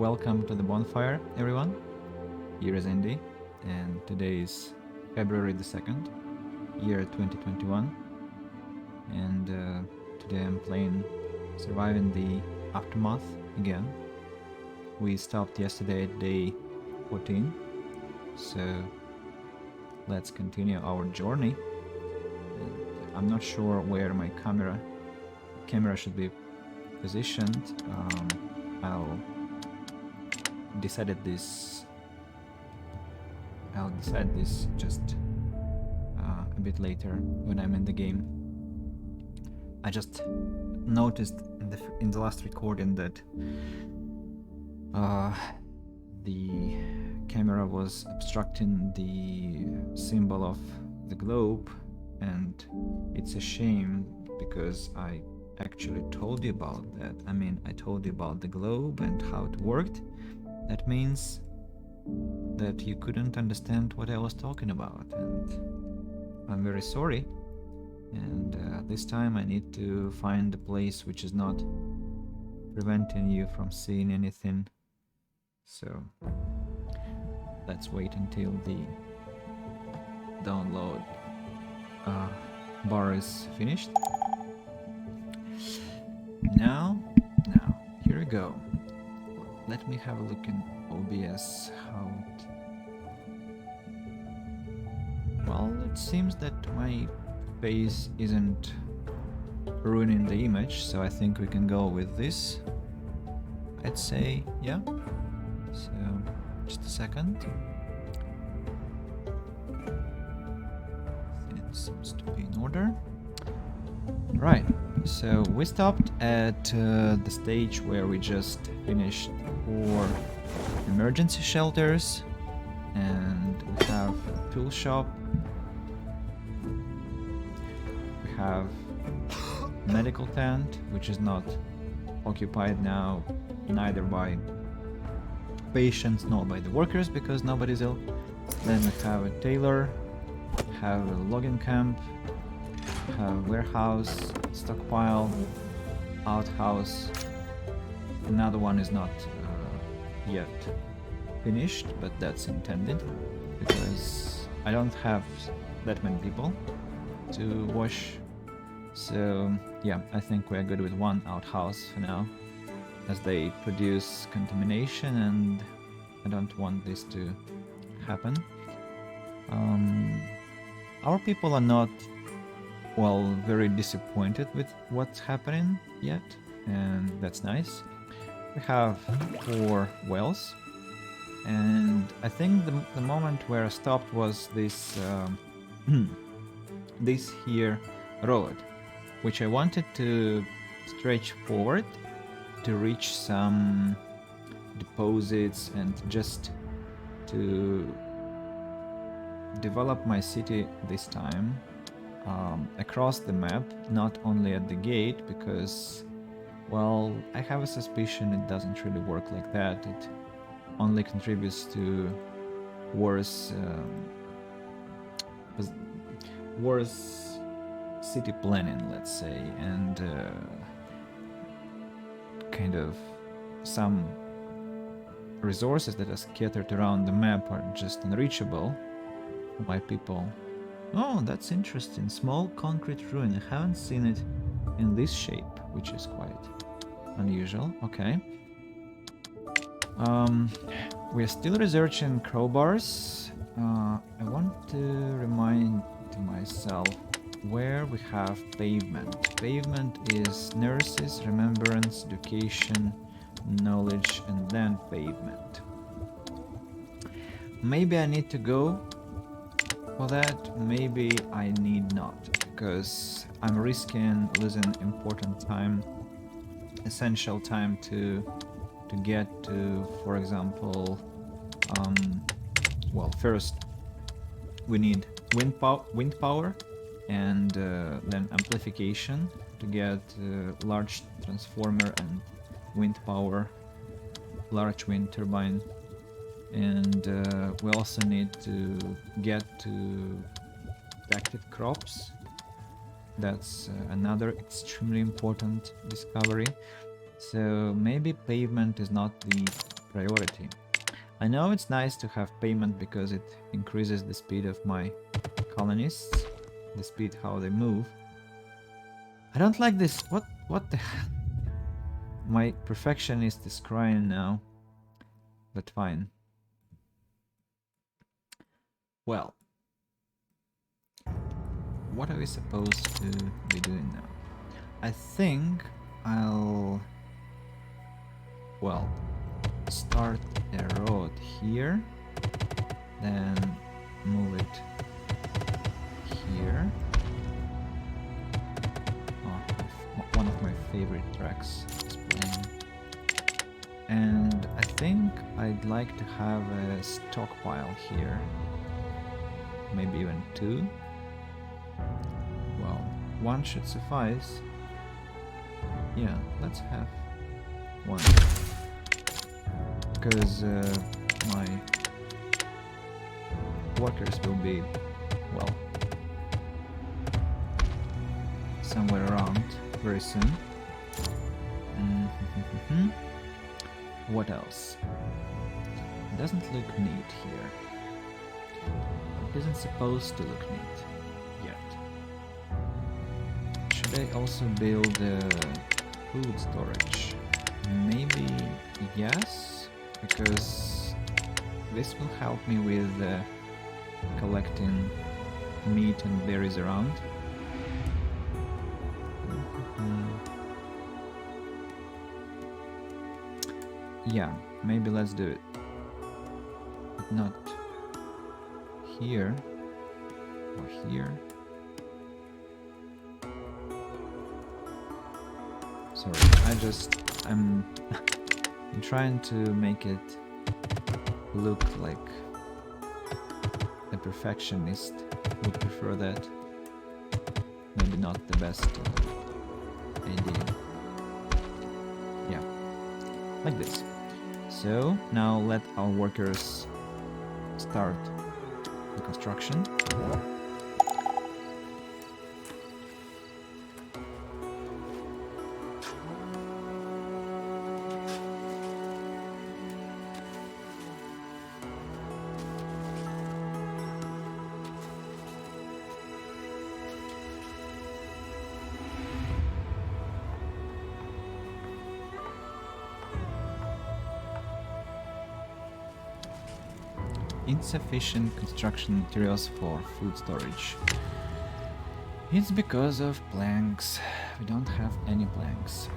welcome to the bonfire, everyone. Here is Andy, and today is February the 2nd, year 2021. And today I'm playing Surviving the Aftermath again. We stopped yesterday at day 14, so let's continue our journey. And I'm not sure where my camera should be positioned. I'll decide this just a bit later when I'm in the game. I just noticed in the last recording that the camera was obstructing the symbol of the globe, and it's a shame because I actually told you about that. I told you about the globe and how it worked. That means that you couldn't understand what I was talking about, and I'm very sorry. And this time I need to find a place which is not preventing you from seeing anything. So let's wait until the download bar is finished. Now, here we go. Let me have a look in OBS how it... Well, it seems that my face isn't ruining the image, so I think we can go with this. I'd say, yeah. So, just a second. It seems to be in order. Right, so we stopped at the stage where we just finished 4 emergency shelters, and we have a tool shop. We have medical tent, which is not occupied now, neither by patients nor by the workers because nobody's ill. Then we have a tailor, have a logging camp, have warehouse, stockpile, outhouse. Another one is not yet finished, but that's intended because I don't have that many people to wash. So yeah, I think we're good with 1 outhouse for now, as they produce contamination and I don't want this to happen. Our people are not, well, very disappointed with what's happening yet, and that's nice. We have 4 wells, and I think the moment where I stopped was this this here road, which I wanted to stretch forward to reach some deposits and just to develop my city this time across the map, not only at the gate, because, well, I have a suspicion it doesn't really work like that. It only contributes to worse city planning, let's say, and kind of some resources that are scattered around the map are just unreachable by people. Oh, that's interesting. Small concrete ruin. I haven't seen it in this shape, which is quite unusual. Okay. We're still researching crowbars. I want to remind myself where we have pavement. Pavement is nurses, remembrance, education, knowledge, and then pavement. Maybe I need to go for that, maybe I need not, because I'm risking losing important time, essential time to get to, for example, well, first we need wind power and then amplification to get large transformer and wind power, large wind turbine. And we also need to get to protected crops. That's another extremely important discovery. So maybe pavement is not the priority. I know it's nice to have payment because it increases the speed of my colonists, the speed how they move. I don't like this. What the hell? My perfectionist is crying now. But fine. Well, what are we supposed to be doing now? I think I'll, well, start a road here, then move it here. Oh, one of my favorite tracks is playing. And I think I'd like to have a stockpile here. Maybe even 2. Well, 1 should suffice. Yeah, let's have 1. Because my workers will be, well, somewhere around very soon. What else? It doesn't look neat here. It isn't supposed to look neat yet. Should I also build food storage? Maybe yes, because this will help me with collecting meat and berries around. Yeah, maybe let's do it. But not here or here. Sorry, I'm I'm trying to make it look like a perfectionist would prefer that. Maybe not the best idea. Yeah, like this. So now let our workers start the construction. Insufficient construction materials for food storage. It's because of planks. We don't have any planks.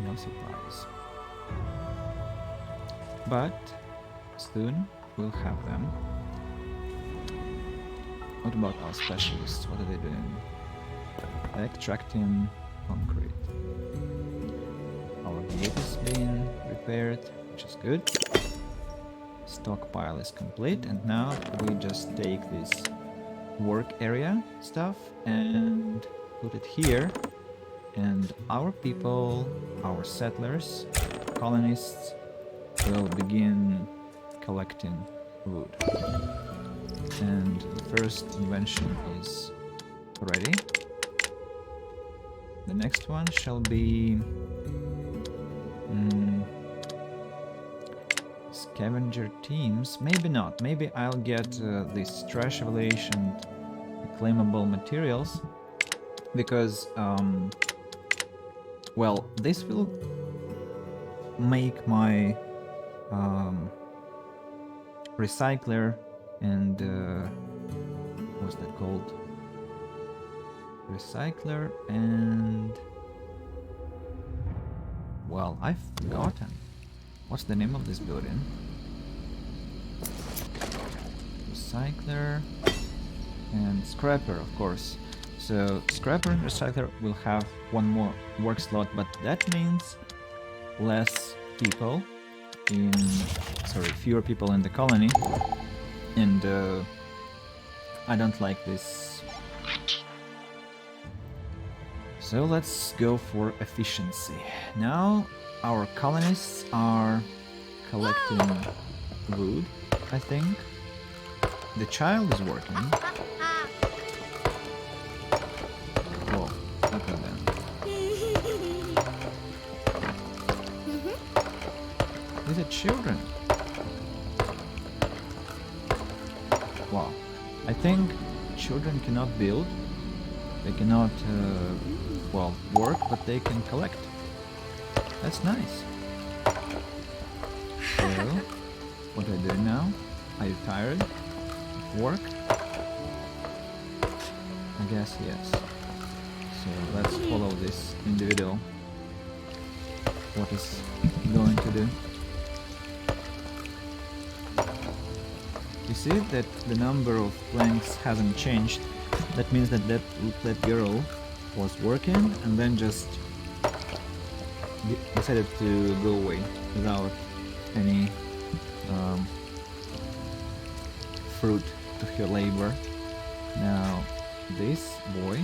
No surprise. But soon we'll have them. What about our specialists? What are they doing? Extracting concrete. Our gate is being repaired, which is good. Stockpile is complete, and now we just take this work area stuff and put it here, and our people, our settlers, colonists will begin collecting wood. And the first invention is ready. The next one shall be scavenger teams. Maybe not. Maybe I'll get this trash evaluation claimable materials, because well, this will make my recycler and what's that called? Recycler and, well, I've forgotten. What's the name of this building? Recycler and scrapper, of course. So scrapper and recycler will have one more work slot, but that means less people in, fewer people in the colony, and I don't like this. So let's go for efficiency. Now our colonists are collecting wood, I think. The child is working. Whoa, look at them. Is it children? Wow. I think children cannot build. They cannot, well, work, but they can collect. That's nice. So, what do I do now? Are you tired of work? I guess yes. So let's follow this individual. What is he going to do? You see that the number of planks hasn't changed. That means that that girl was working and then just decided to go away without any fruit to her labor. Now this boy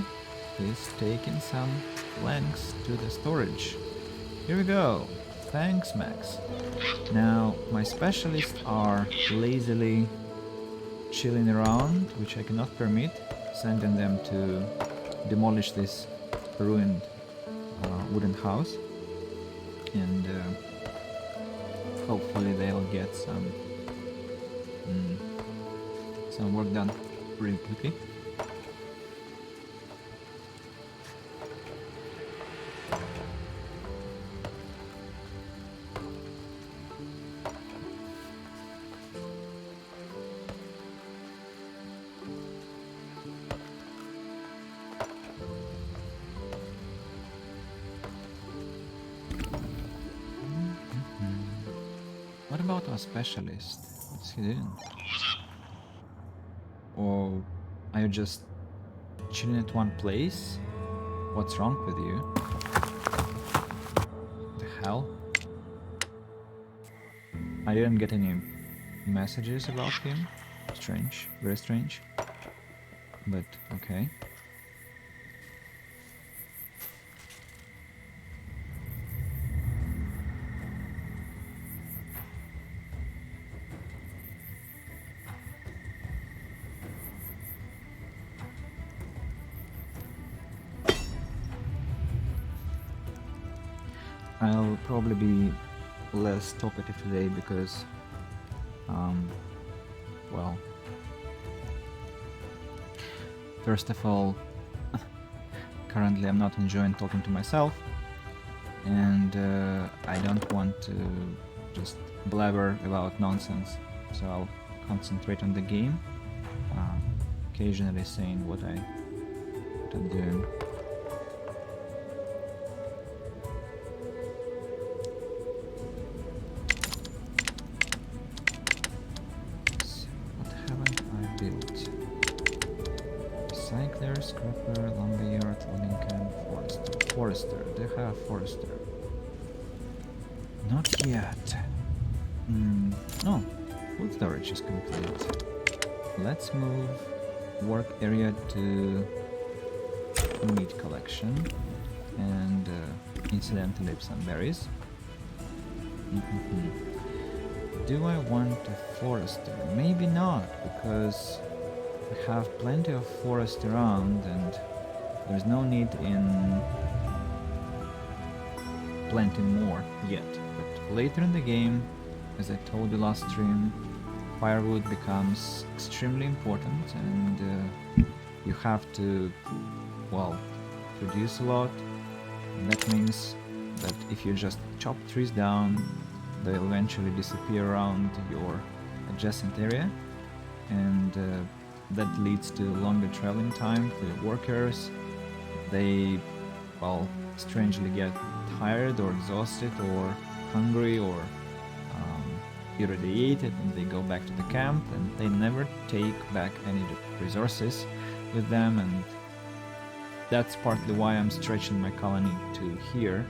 is taking some planks to the storage. Here we go. Thanks, Max. Now my specialists are lazily chilling around, which I cannot permit, sending them to demolish this ruined wooden house, and hopefully they'll get some work done really quickly. What about our specialist? What's he doing? Or are you just chilling at one place? What's wrong with you? The hell? I didn't get any messages about him. Strange, very strange. But okay. I'll probably be less talkative today because, well, first of all, currently I'm not enjoying talking to myself, and I don't want to just blabber about nonsense, so I'll concentrate on the game, occasionally saying what I'm doing. Recycler, scrapper, lumberyard, logging camp, forester. Forester, they have forester. Not yet. No, food storage is complete. Let's move work area to meat collection and incidentally some berries. Do I want a forester? Maybe not, because we have plenty of forest around and there's no need in planting more yet. But later in the game, as I told you last stream, firewood becomes extremely important, and you have to, well, produce a lot. And that means that if you just chop trees down, they'll eventually disappear around your adjacent area, and that leads to longer traveling time for the workers. They, well, strangely get tired or exhausted or hungry or irradiated, and they go back to the camp, and they never take back any resources with them, and that's partly why I'm stretching my colony to here,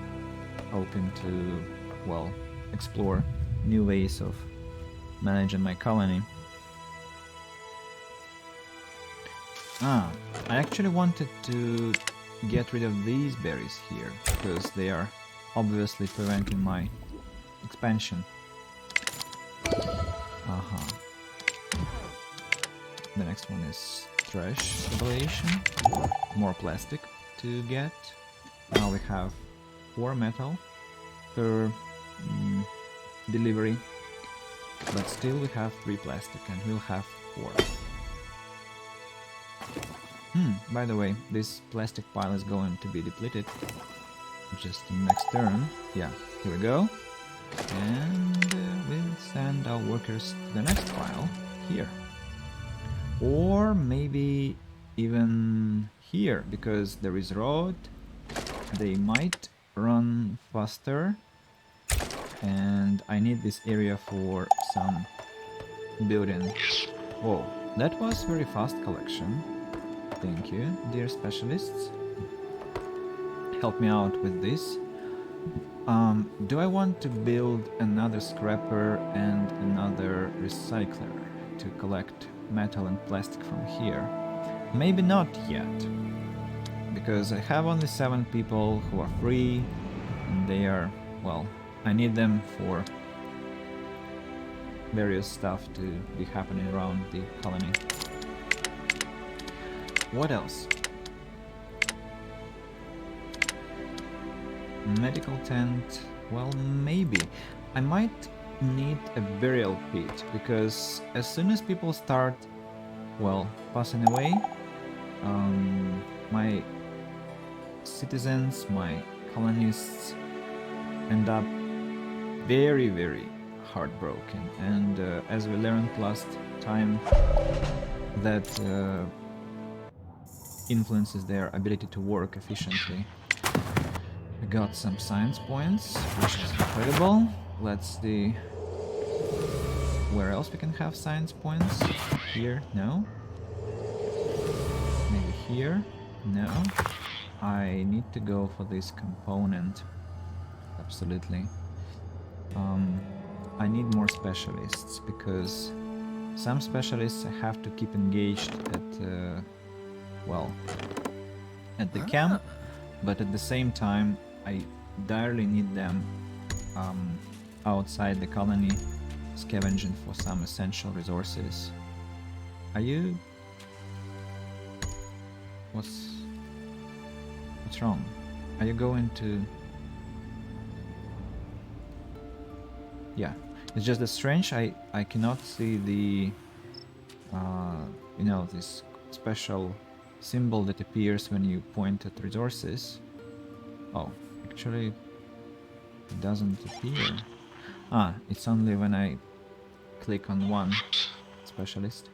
hoping to, well, explore new ways of managing my colony. I actually wanted to get rid of these berries here, because they are obviously preventing my expansion. The next one is trash evaluation. More plastic to get. Now we have 4 metal per delivery. But still we have 3 plastic and we'll have 4. By the way, this plastic pile is going to be depleted just in next turn. Yeah, here we go. And we'll send our workers to the next pile here. Or maybe even here, because there is road. They might run faster. And I need this area for some building. Whoa, that was very fast collection. Thank you, dear specialists. Help me out with this. Do I want to build another scrapper and another recycler to collect metal and plastic from here? Maybe not yet, because I have only 7 people who are free, and they are, well, I need them for various stuff to be happening around the colony. What else? Medical tent. Well, maybe. I might need a burial pit, because as soon as people start, well, passing away, my citizens, my colonists end up very, very heartbroken. And as we learned last time, that influences their ability to work efficiently. We got some science points, which is incredible. Let's see where else we can have science points. Here, no. Maybe here, no. I need to go for this component. Absolutely. I need more specialists, because some specialists I have to keep engaged at, well, at the camp, but at the same time I direly need them outside the colony, scavenging for some essential resources. Are you... What's wrong? Are you going to... Yeah, it's just that strange. I cannot see the you know, this special symbol that appears when you point at resources. Oh, actually it doesn't appear. It's only when I click on one specialist.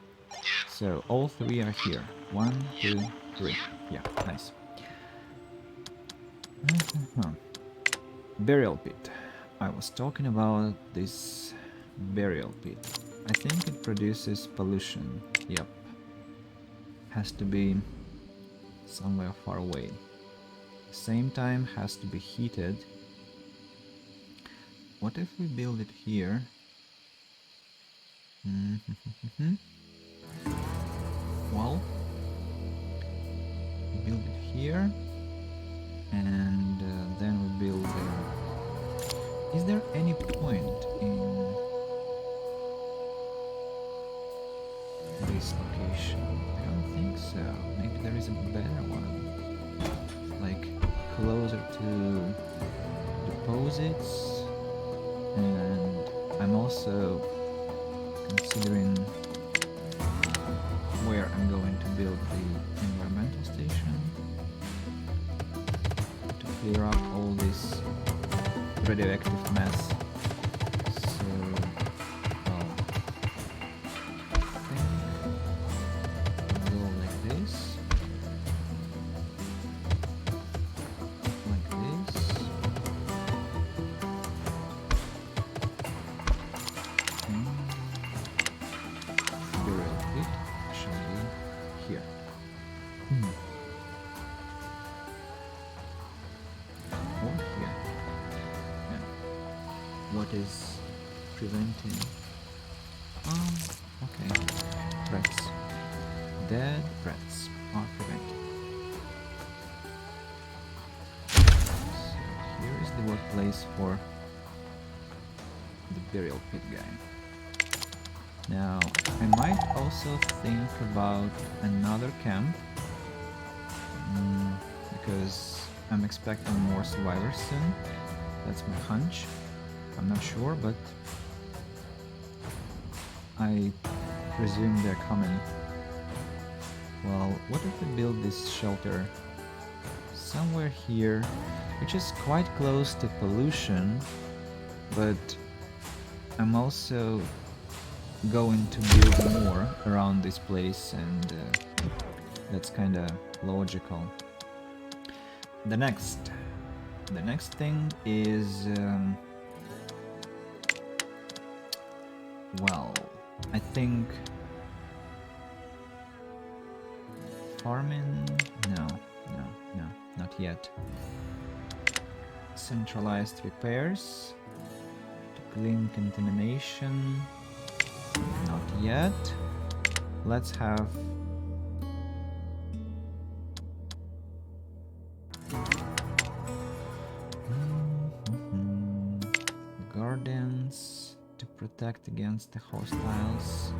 So all 3 are here. 1, 2, 3. Yeah, nice. Burial pit. I was talking about this burial pit. I think it produces pollution. Yep. Has to be somewhere far away. Same time has to be heated. What if we build it here? Well, we build it here, and then we build. Is there any point in this location? I don't think so. Maybe there is a better one, like closer to deposits, and I'm also considering where I'm going to build the environmental station to clear up all this radioactive mess. So, well, I think I'll go like this, like this, and the real pit shall be here. Or here. What is preventing? Okay. Threats. Dead threats are prevented. So here is the workplace for the burial pit guy. Now, I might also think about another camp, because I'm expecting more survivors soon. That's my hunch. I'm not sure, but I presume they're coming. Well, what if we build this shelter somewhere here, which is quite close to pollution, but I'm also going to build more around this place, and that's kind of logical. The next thing is well, I think farming. No, not yet. Centralized repairs to clean contamination. Not yet. Let's have gardens to protect against the hostiles.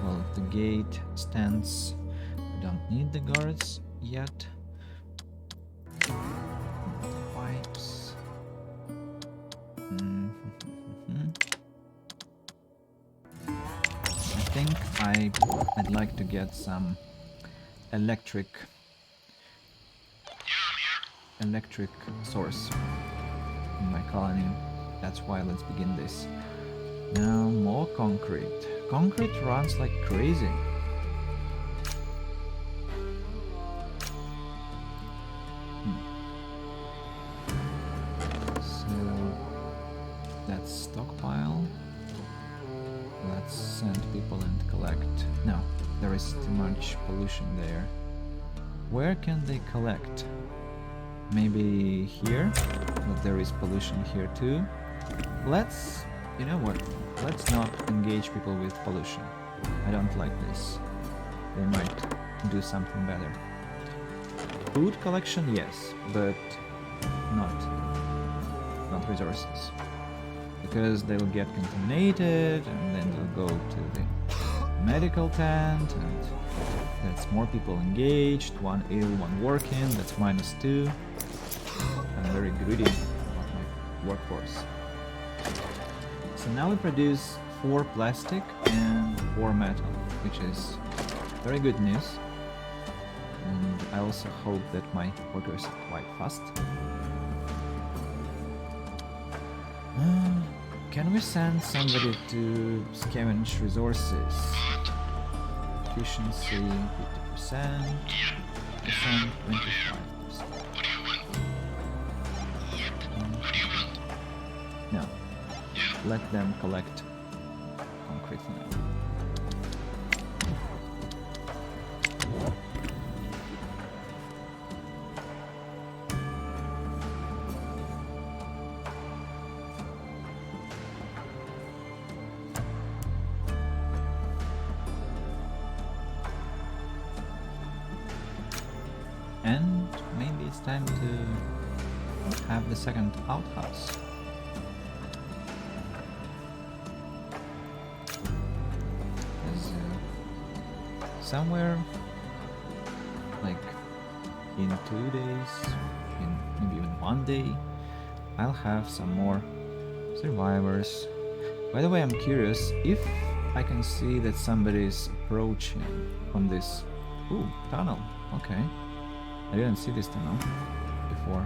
Well, the gate stands. We don't need the guards yet. Pipes. I think I'd like to get some electric source in my colony. That's why let's begin this. Now more concrete. Concrete runs like crazy. So that's stockpile. Let's send people and collect. No, there is too much pollution there. Where can they collect? Maybe here? But there is pollution here too. Let's, you know what? Let's not engage people with pollution. I don't like this. They might do something better. Food collection, yes, but not resources. Because they'll get contaminated, and then they'll go to the medical tent, and that's more people engaged. One ill, one working, that's -2. I'm very greedy about my workforce. So now we produce 4 plastic and 4 metal, which is very good news. And I also hope that my workers are quite fast. Can we send somebody to scavenge resources? Efficiency 50%, 25%. No. Let them collect concrete for now. And maybe it's time to have the second outhouse. Somewhere like in 2 days, in maybe even 1 day, I'll have some more survivors. By the way, I'm curious if I can see that somebody's approaching from this tunnel. Okay, I didn't see this tunnel before,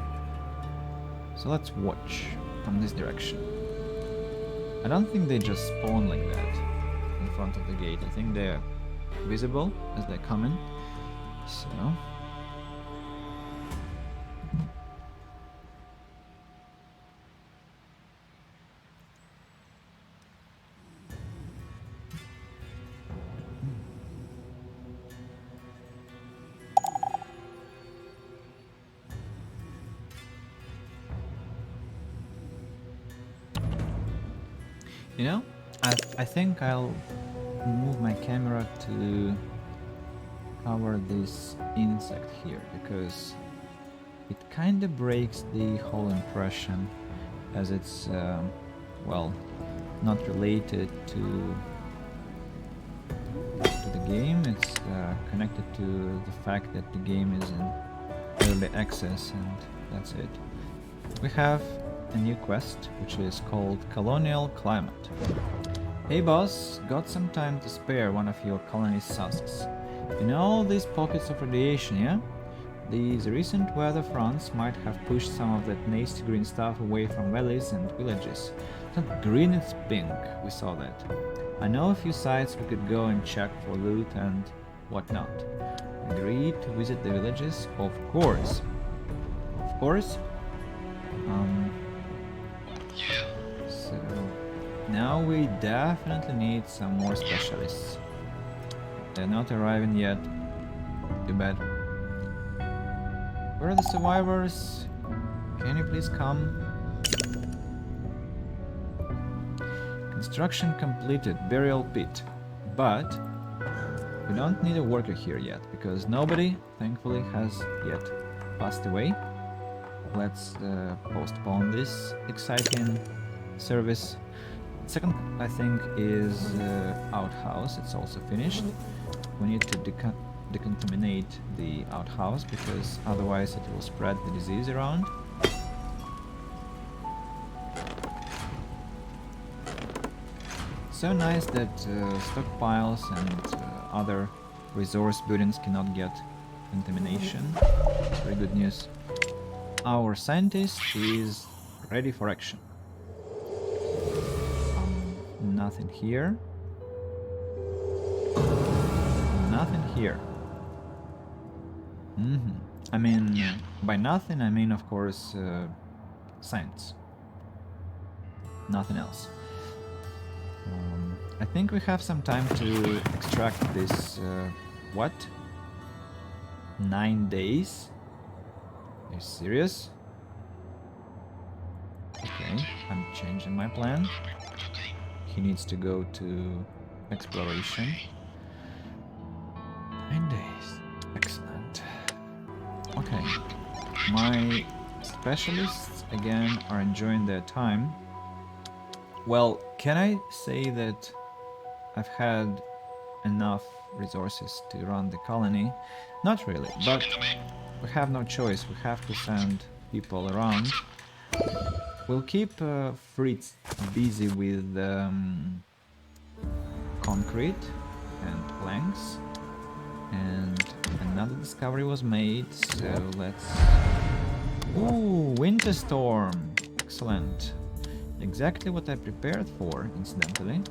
so let's watch from this direction. I don't think they just spawn like that in front of the gate. I think they're visible as they come in. So you know, I think I'll move my camera to cover this insect here, because it kind of breaks the whole impression, as it's well, not related to the game. It's connected to the fact that the game is in early access, and that's it. We have a new quest, which is called Colonial Climate. Hey boss, got some time to spare one of your colony's tasks. You know all these pockets of radiation, yeah? These recent weather fronts might have pushed some of that nasty green stuff away from valleys and villages. It's not green, it's pink, we saw that. I know a few sites we could go and check for loot and whatnot. Agreed to visit the villages? Of course. Of course. So now we definitely need some more specialists. They're not arriving yet. Too bad. Where are the survivors? Can you please come? Construction completed, burial pit. But we don't need a worker here yet, because nobody, thankfully, has yet passed away. Let's postpone this exciting service. Second, I think, is outhouse. It's also finished. We need to decontaminate the outhouse, because otherwise it will spread the disease around. So nice that stockpiles and other resource buildings cannot get contamination. It's very good news. Our scientist is ready for action. Nothing here. Nothing here. I mean, by nothing I mean, of course, science. Nothing else. I think we have some time to extract this, what? 9 days? Are you serious? Okay, I'm changing my plan. He needs to go to exploration. 9 days. Excellent. Okay. My specialists, again, are enjoying their time. Well, can I say that I've had enough resources to run the colony? Not really, but we have no choice. We have to send people around. We'll keep Fritz busy with concrete and planks. And another discovery was made, so let's... Ooh, winter storm! Excellent. Exactly what I prepared for, incidentally.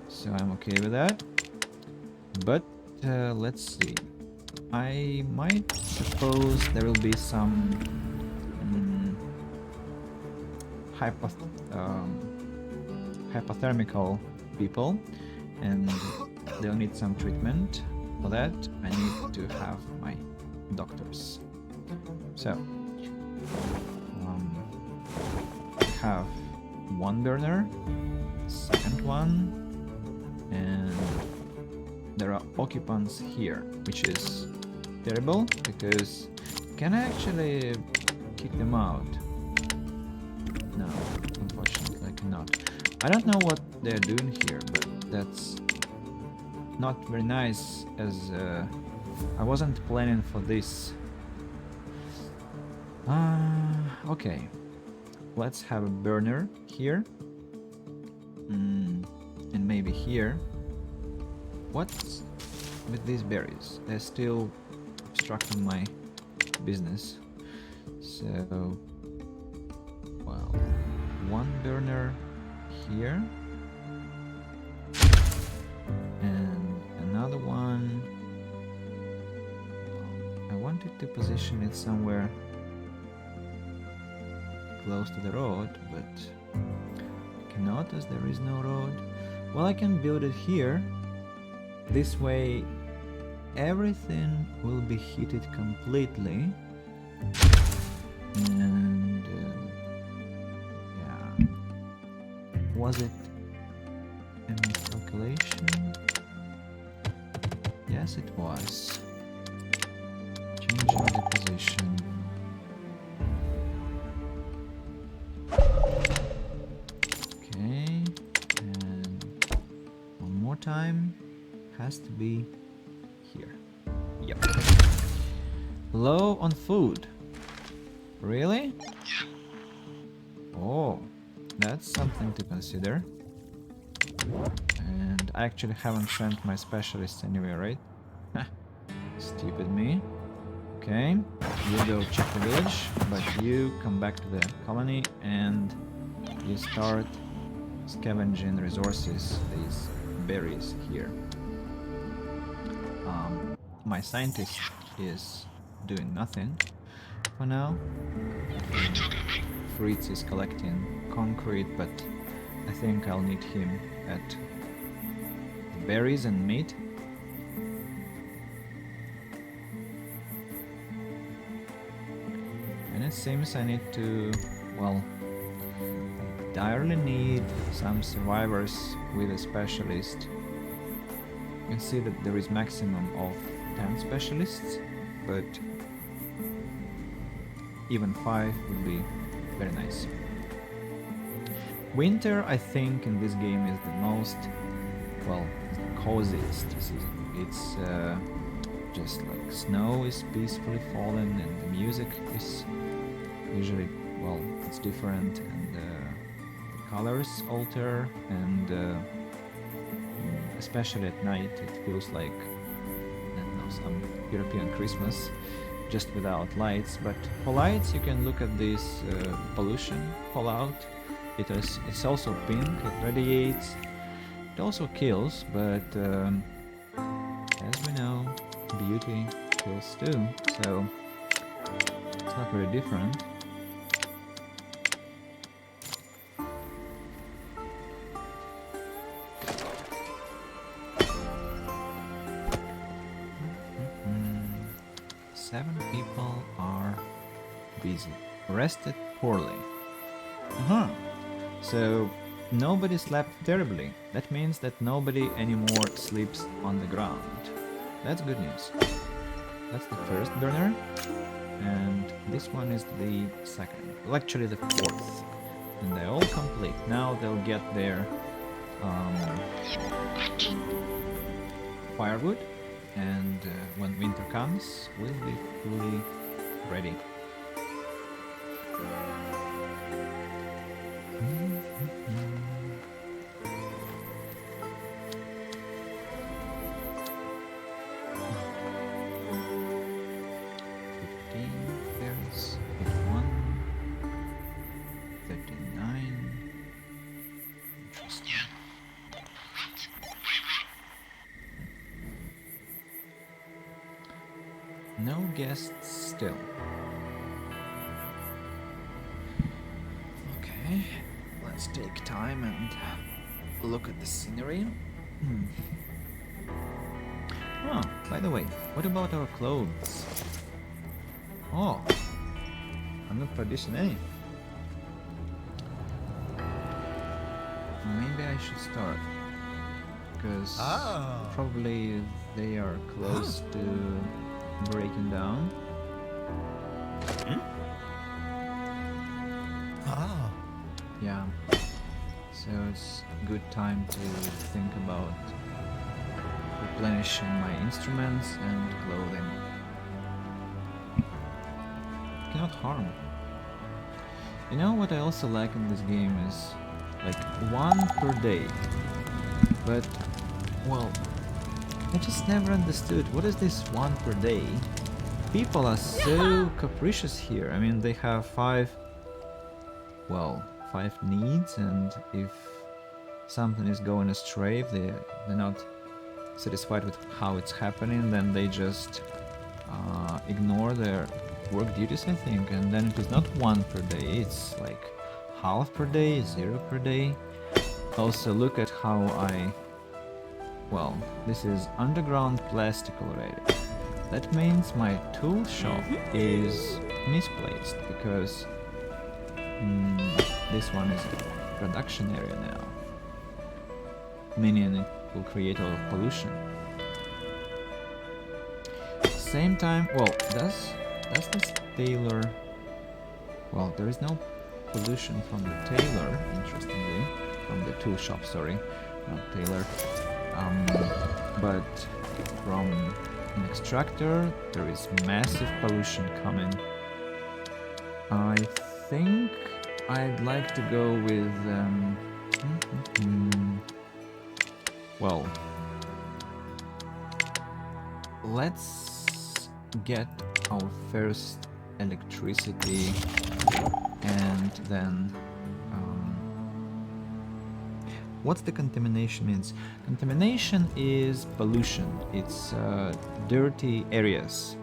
So I'm okay with that. But let's see. I might suppose there will be some hypothermical people, and they'll need some treatment. For that, I need to have my doctors. So, I have one burner, second one, and there are occupants here, which is terrible, because can I actually kick them out? No, unfortunately I cannot. I don't know what they're doing here, but that's not very nice, as I wasn't planning for this. Okay, let's have a burner here, and maybe here. What's with these berries? They're still obstructing my business. So, well, one burner here. And another one. I wanted to position it somewhere close to the road, but I cannot, as there is no road. Well, I can build it here. This way everything will be heated completely. And yeah, was it a miscalculation? Yes, it was. Changing the position. Okay, and one more time. Has to be here. Yep. Low on food. Really? Oh, that's something to consider. And I actually haven't sent my specialists anywhere, right? Stupid me. Okay, you go check the village, but you come back to the colony and you start scavenging resources, these berries here. My scientist is doing nothing for now. Fritz is collecting concrete, but I think I'll need him at the berries and meat. And it seems I need to, well, I direly need some survivors with a specialist. You can see that there is maximum of 10 specialists, but even 5 would be very nice. Winter, I think, in this game is the most, well, coziest season. It's just like snow is peacefully falling and the music is usually, well, it's different and the colors alter and especially at night it feels like, I don't know, some European Christmas just without lights. But for lights you can look at this pollution fallout. It's also pink, it radiates, it also kills, but as we know, beauty kills too, so it's not very different. Seven people are busy, rested poorly. So nobody slept terribly. That means that nobody anymore sleeps on the ground. That's good news. That's the first burner, and this one is the second. Well, actually the fourth. And they're all complete. Now they'll get their firewood, and when winter comes, we'll be fully ready. No guests still. Okay, let's take time and look at the scenery. Oh, by the way, what about our clothes? Oh, I'm not producing any. Maybe I should start, because probably they are close to breaking down. Yeah, so it's a good time to think about replenishing my instruments and clothing. Cannot harm. You know what I also like in this game is like 1 per day, but well, I just never understood what is this 1 per day. People are so capricious here. I mean, they have 5 needs, and if something is going astray, if they're not satisfied with how it's happening, then they just ignore their work duties, I think, and then it is not 1 per day, it's like half per day, 0 per day. Also, look at how this is underground plastic already. That means my tool shop is misplaced, because this one is a production area now, meaning it will create a lot of pollution. Same time, does this tailor... Well, there is no pollution from the tailor, interestingly, from the tool shop, sorry, not tailor. But from an extractor, there is massive pollution coming. I think I'd like to go with well, let's get our first electricity, and then what's the contamination means? Contamination is pollution. It's dirty areas,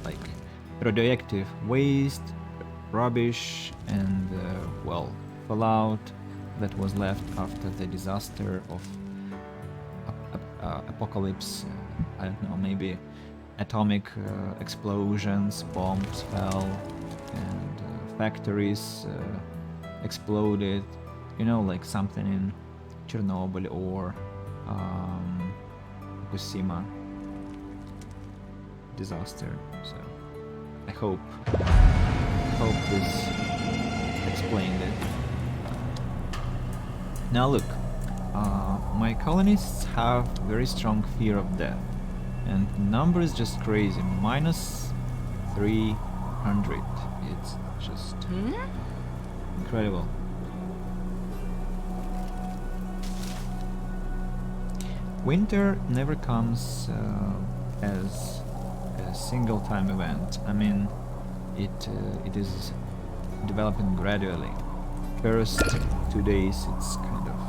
like radioactive waste, rubbish, and well, fallout that was left after the disaster of apocalypse. I don't know, maybe atomic explosions, bombs fell, and factories exploded. You know, like something in Chernobyl or Fukushima disaster. So I hope this explained it. Now look, my colonists have very strong fear of death, and the number is just crazy. Minus 300. It's just incredible. Winter never comes as a single-time event. I mean, it is developing gradually. First 2 days it's kind of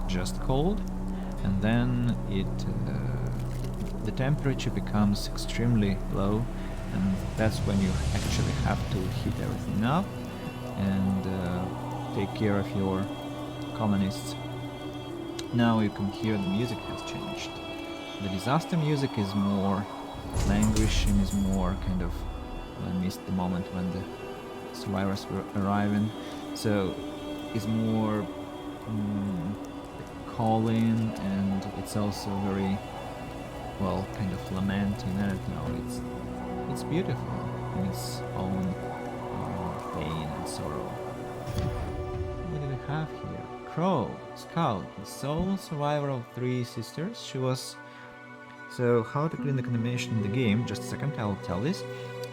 just cold, and then the temperature becomes extremely low, and that's when you actually have to heat everything up and take care of your colonists. Now you can hear the music has changed. The disaster music is more languishing, is more kind of, I missed the moment when the survivors were arriving, so it's more calling, and it's also very, well, kind of lamenting. I don't know, it's beautiful in its own pain and sorrow. What do we have here? Crow, Scout, the sole survivor of 3 sisters. She was... So, how to clean the contamination in the game? Just a second, I'll tell this.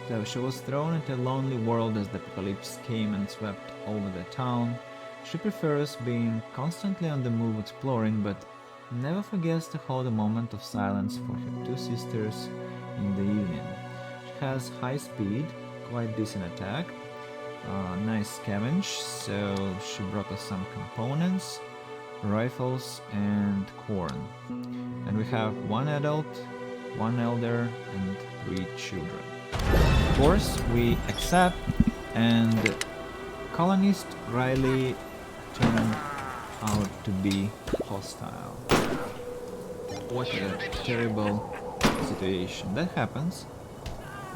So, she was thrown into a lonely world as the apocalypse came and swept over the town. She prefers being constantly on the move exploring, but never forgets to hold a moment of silence for her 2 sisters in the evening. She has high speed, quite decent attack, nice scavenge, so she brought us some components, rifles, and corn. And we have 1 adult, 1 elder, and 3 children. Of course, we accept, and colonist Riley turned out to be hostile. What a terrible situation. That happens,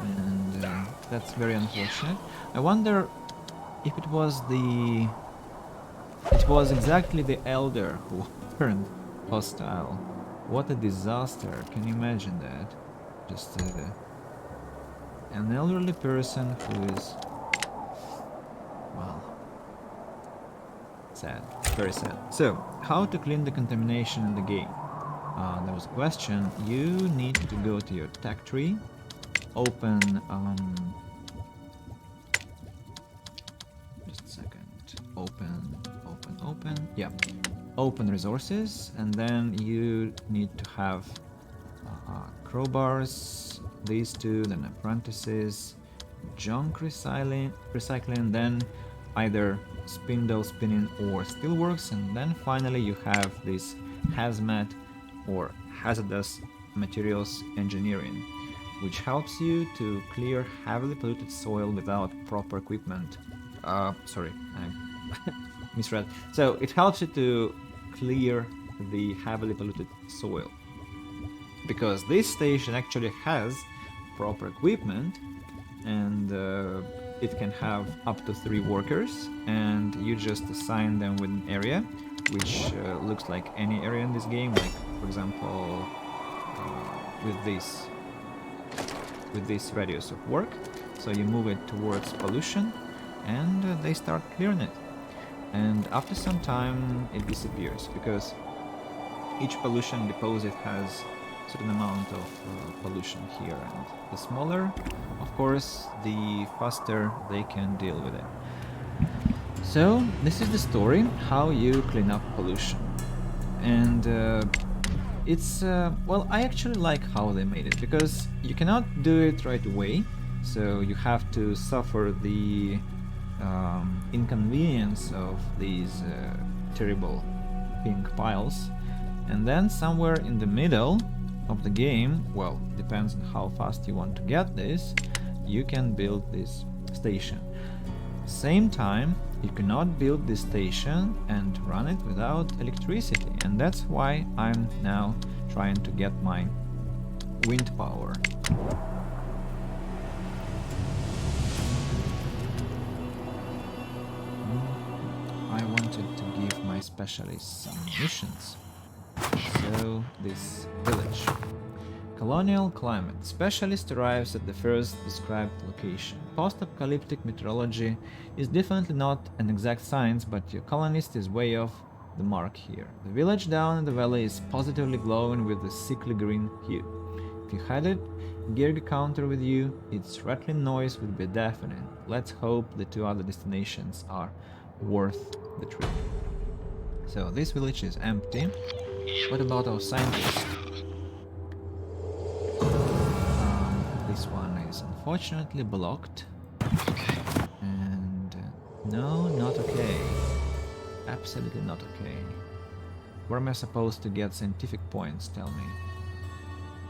and that's very unfortunate. I wonder if it was exactly the elder who turned hostile. What a disaster. Can you imagine that? Just an elderly person who is, well, sad, very sad. So, how to clean the contamination in the game? There was a question. You need to go to your tech tree, open just a second, open resources, and then you need to have crowbars, these 2, then apprentices, junk recycling, then either spindle spinning or steelworks, and then finally you have this hazmat or hazardous materials engineering, which helps you to clear heavily polluted soil without proper equipment. Sorry, I misread. So it helps you to clear the heavily polluted soil, because this station actually has proper equipment, and it can have up to 3 workers, and you just assign them with an area, which looks like any area in this game, like for example with this radius of work. So you move it towards pollution, and they start clearing it, and after some time it disappears, because each pollution deposit has certain amount of pollution here, and the smaller, of course, the faster they can deal with it. So this is the story how you clean up pollution, and it's well, I actually like how they made it because you cannot do it right away, so you have to suffer the inconvenience of these terrible pink piles, and then somewhere in the middle of the game, well, depends on how fast you want to get this, you can build this station. Same time, you cannot build this station and run it without electricity, and that's why I'm now trying to get my wind power. I wanted to give my specialists some missions. So, this village. Colonial climate. Specialist arrives at the first described location. Post-apocalyptic meteorology is definitely not an exact science, but your colonist is way off the mark here. The village down in the valley is positively glowing with a sickly green hue. If you had a Gearg counter with you, its rattling noise would be deafening. Let's hope the two other destinations are worth the trip. So this village is empty. What about our scientist? This one is unfortunately blocked. And no, not okay. Absolutely not okay. Where am I supposed to get scientific points, tell me?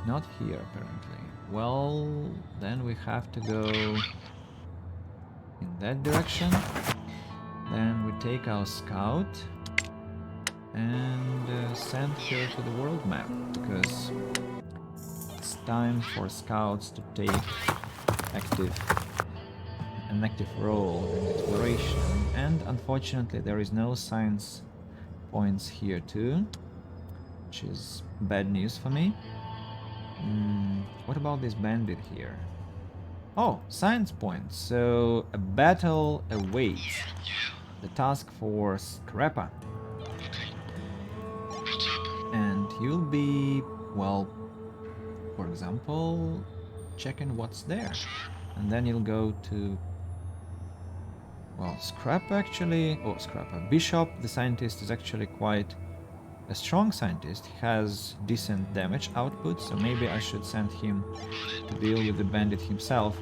Not here, apparently. Well, then we have to go in that direction. Then we take our scout and send her to the world map, because it's time for scouts to take an active role in exploration. And unfortunately there is no science points here too, which is bad news for me. What about this bandit here? Oh, science points. So a battle awaits. The task force Scrappa. And you'll be, well, for example, checking what's there. And then you'll go to, well, Scrappa actually, oh, Scrappa. Bishop, the scientist, is actually quite a strong scientist. He has decent damage output, so maybe I should send him to deal with the bandit himself,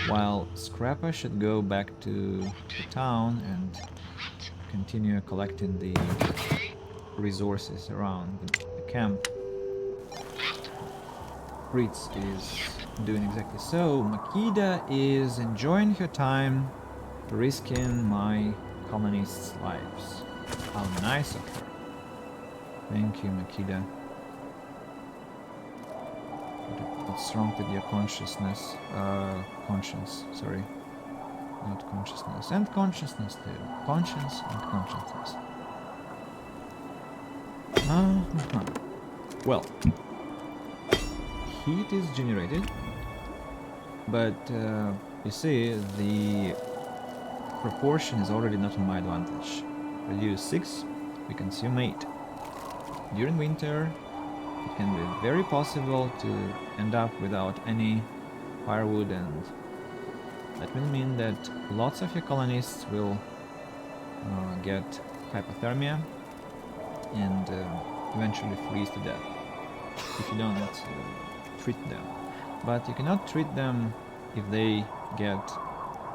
while Scrappa should go back to the town and continue collecting the resources around the camp. Fritz is doing exactly so. Makida is enjoying her time, risking my colonists' lives. How nice of her. Thank you, Makida. What's wrong with your consciousness? Conscience, sorry. Not consciousness. And consciousness too. Conscience and consciousness. Well, heat is generated, but you see, the proportion is already not in my advantage. Produce 6, we consume 8. During winter, it can be very possible to end up without any firewood, and that will mean that lots of your colonists will get hypothermia and eventually freeze to death if you don't treat them. But you cannot treat them if they get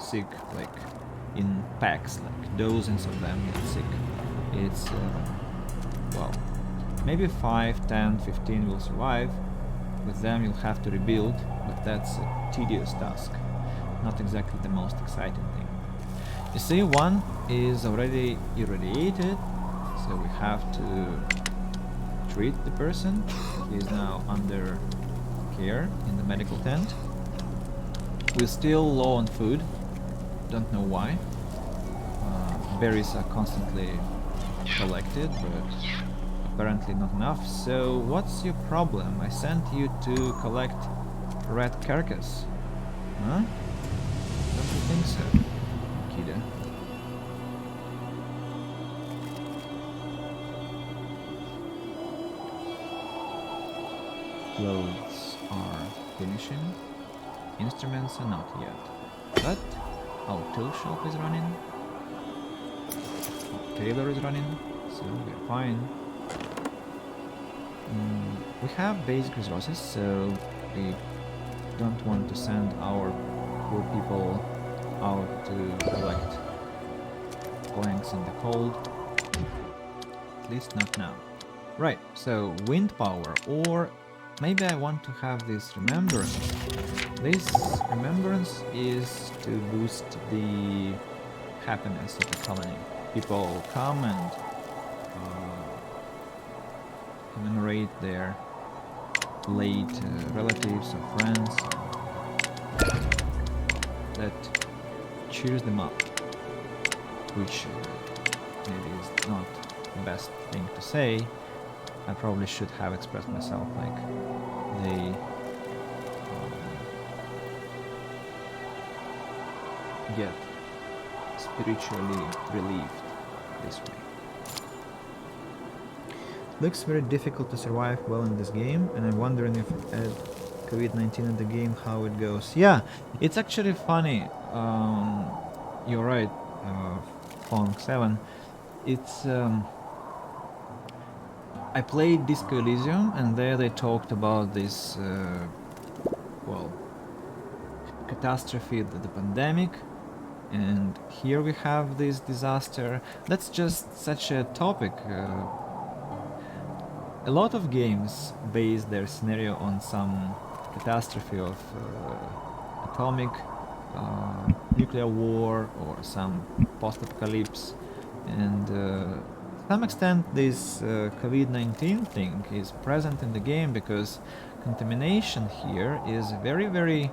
sick, like in packs, like dozens of them get sick. It's well, maybe 5, 10, 15 will survive. With them you'll have to rebuild, but that's a tedious task, not exactly the most exciting thing. You see, one is already irradiated, so we have to treat the person. He is now under care in the medical tent. We're still low on food, don't know why. Berries are constantly collected, but apparently not enough. So what's your problem? I sent you to collect rat carcass. Huh? Don't you think so, Kida? Clothes are finishing. Instruments are not yet. But our tool shop is running. Taylor is running, so we're fine. We have basic resources, so we don't want to send our poor people out to collect planks in the cold. At least not now. Right, so wind power, or maybe I want to have this remembrance. This remembrance is to boost the happiness of the colony. People come and commemorate their late relatives or friends. That cheers them up, which maybe is not the best thing to say. I probably should have expressed myself like they get spiritually relieved this way. Looks very difficult to survive well in this game, and I'm wondering if add COVID-19 in the game, how it goes. Yeah, it's actually funny. You're right, Fong7. It's I played Disco Elysium, and there they talked about this well, catastrophe, the pandemic, and here we have this disaster. That's just such a topic. A lot of games base their scenario on some catastrophe of atomic, nuclear war, or some post-apocalypse, and to some extent this COVID-19 thing is present in the game because contamination here is very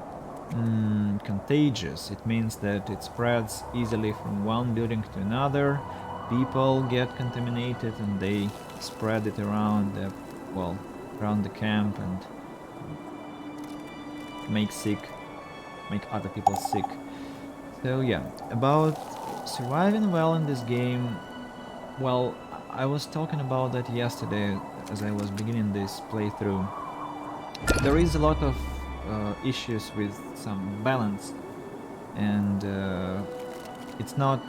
contagious. It means that it spreads easily from one building to another. People get contaminated and they spread it around the, well, around the camp and make other people sick. So yeah, about surviving well in this game, well, I was talking about that yesterday as I was beginning this playthrough. There is a lot of issues with some balance, and it's not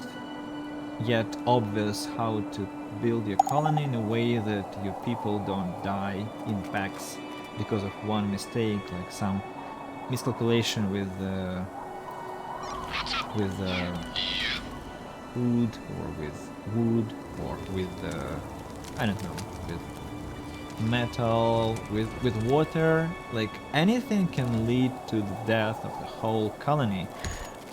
yet obvious how to build your colony in a way that your people don't die in packs because of one mistake, like some miscalculation with food or with wood or with I don't know, with metal, with water. Like anything can lead to the death of the whole colony,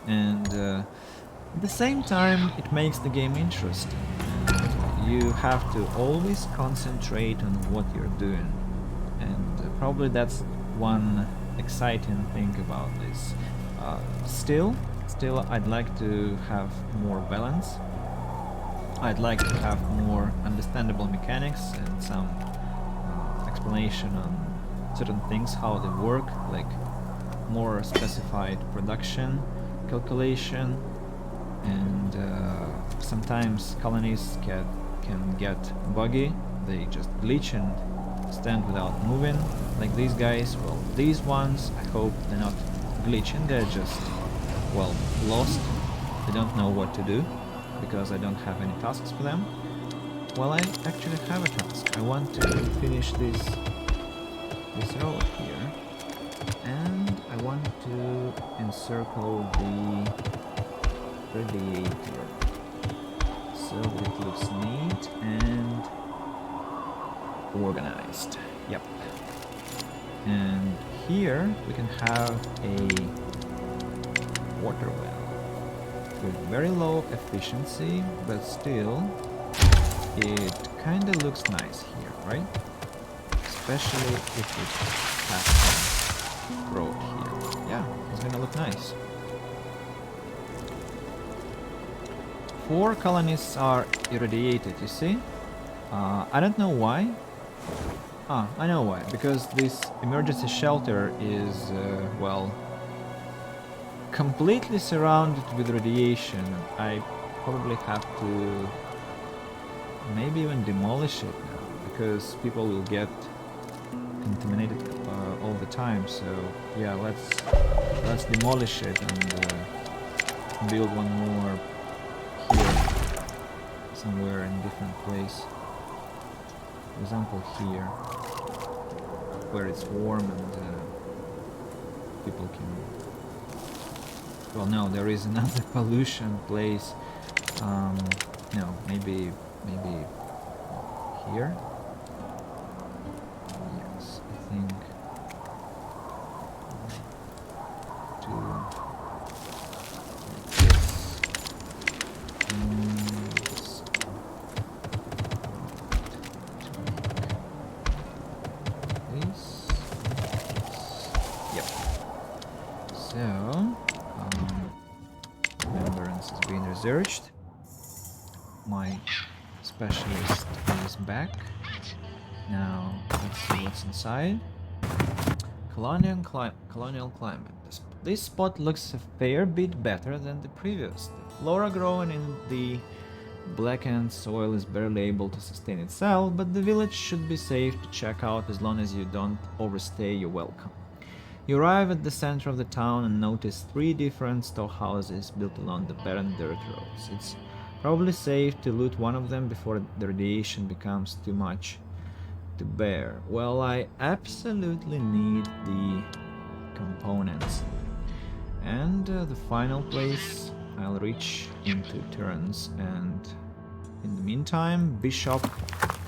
and at the same time it makes the game interesting. And you have to always concentrate on what you're doing, and probably that's one exciting thing about this. Still I'd like to have more balance. I'd like to have more understandable mechanics and some explanation on certain things, how they work, like more specified production calculation, and sometimes colonies can get buggy. They just glitch and stand without moving, like these guys. Well, these ones, I hope they're not glitching, they're just, well, lost. They don't know what to do because I don't have any tasks for them. Well, I actually have a task. I want to finish this road here, and I want to encircle the radiator so that it looks neat and organized. Yep. And here we can have a water well with very low efficiency, but still it kind of looks nice here, right? Especially if it has some road here. Yeah, it's gonna look nice. 4 colonies are irradiated, you see? I don't know why. I know why. Because this emergency shelter is, well, completely surrounded with radiation. I probably have to maybe even demolish it now, because people will get contaminated all the time. So yeah, let's demolish it and build one more here, somewhere in a different place. For example, here, where it's warm and people can... Well, no, there is another pollution place. No, maybe here. Yes, I think to this. Yep. So, remembrance is being researched. My specialist is back. Now, let's see what's inside. Colonial climate. This spot looks a fair bit better than the previous. The flora growing in the blackened soil is barely able to sustain itself, but the village should be safe to check out as long as you don't overstay your welcome. You arrive at the center of the town and notice 3 different storehouses built along the barren dirt roads. It's probably safe to loot one of them before the radiation becomes too much to bear. Well, I absolutely need the components. And the final place I'll reach in 2 turns, and in the meantime Bishop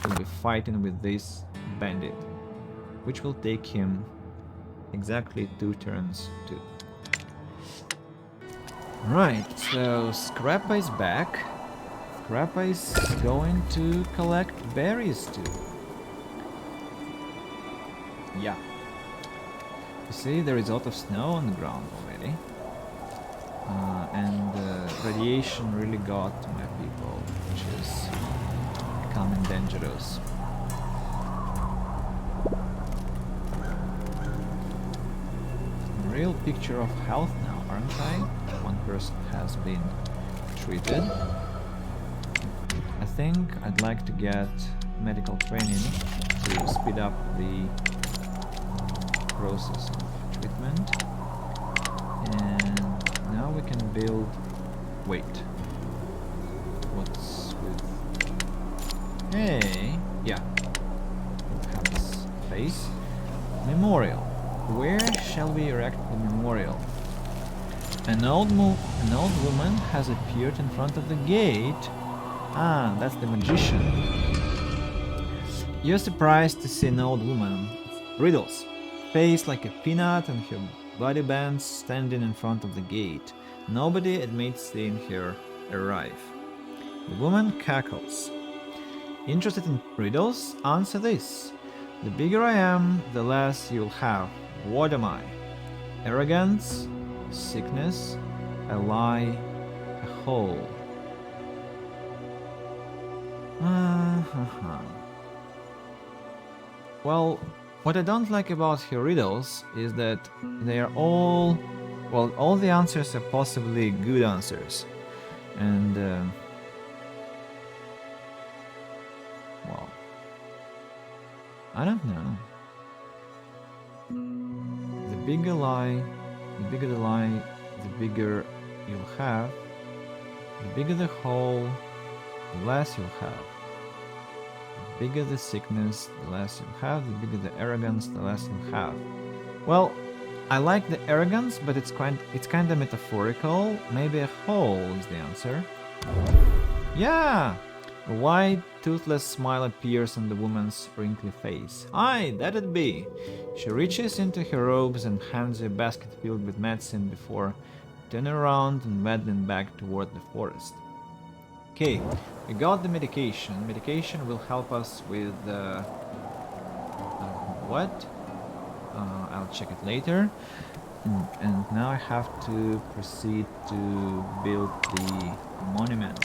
will be fighting with this bandit, which will take him exactly 2 turns too. Right, so Scrappa is back. Scrappa is going to collect berries too. Yeah. You see, there is a lot of snow on the ground already. And radiation really got to my people, which is becoming dangerous. A real picture of health now, aren't I? One person has been treated. I think I'd like to get medical training to speed up the process of treatment. And now we can build... Wait. What's with... Hey! Yeah. We have this place. Memorial. Where shall we erect the memorial? An old woman has appeared in front of the gate. Ah, that's the magician. You're surprised to see an old woman. Riddles. Face like a peanut and her body bands standing in front of the gate. Nobody admits seeing her arrive. The woman cackles. Interested in riddles? Answer this. The bigger I am, the less you'll have. What am I? Arrogance, sickness, a lie, a hole. Well, what I don't like about her riddles is that they are all... Well, all the answers are possibly good answers. And... well... I don't know. The bigger the lie, the bigger you'll have. The bigger the hole, the less you'll have. The bigger the sickness, the less you'll have. The bigger the arrogance, the less you'll have. Well, I like the arrogance, but it's kind of metaphorical. Maybe a hole is the answer. Yeah! A wide, toothless smile appears on the woman's wrinkly face. Aye, that'd be. She reaches into her robes and hands you a basket filled with medicine before turning around and waddling back toward the forest. Okay, we got the medication. Medication will help us with what? I'll check it later. And now I have to proceed to build the monument,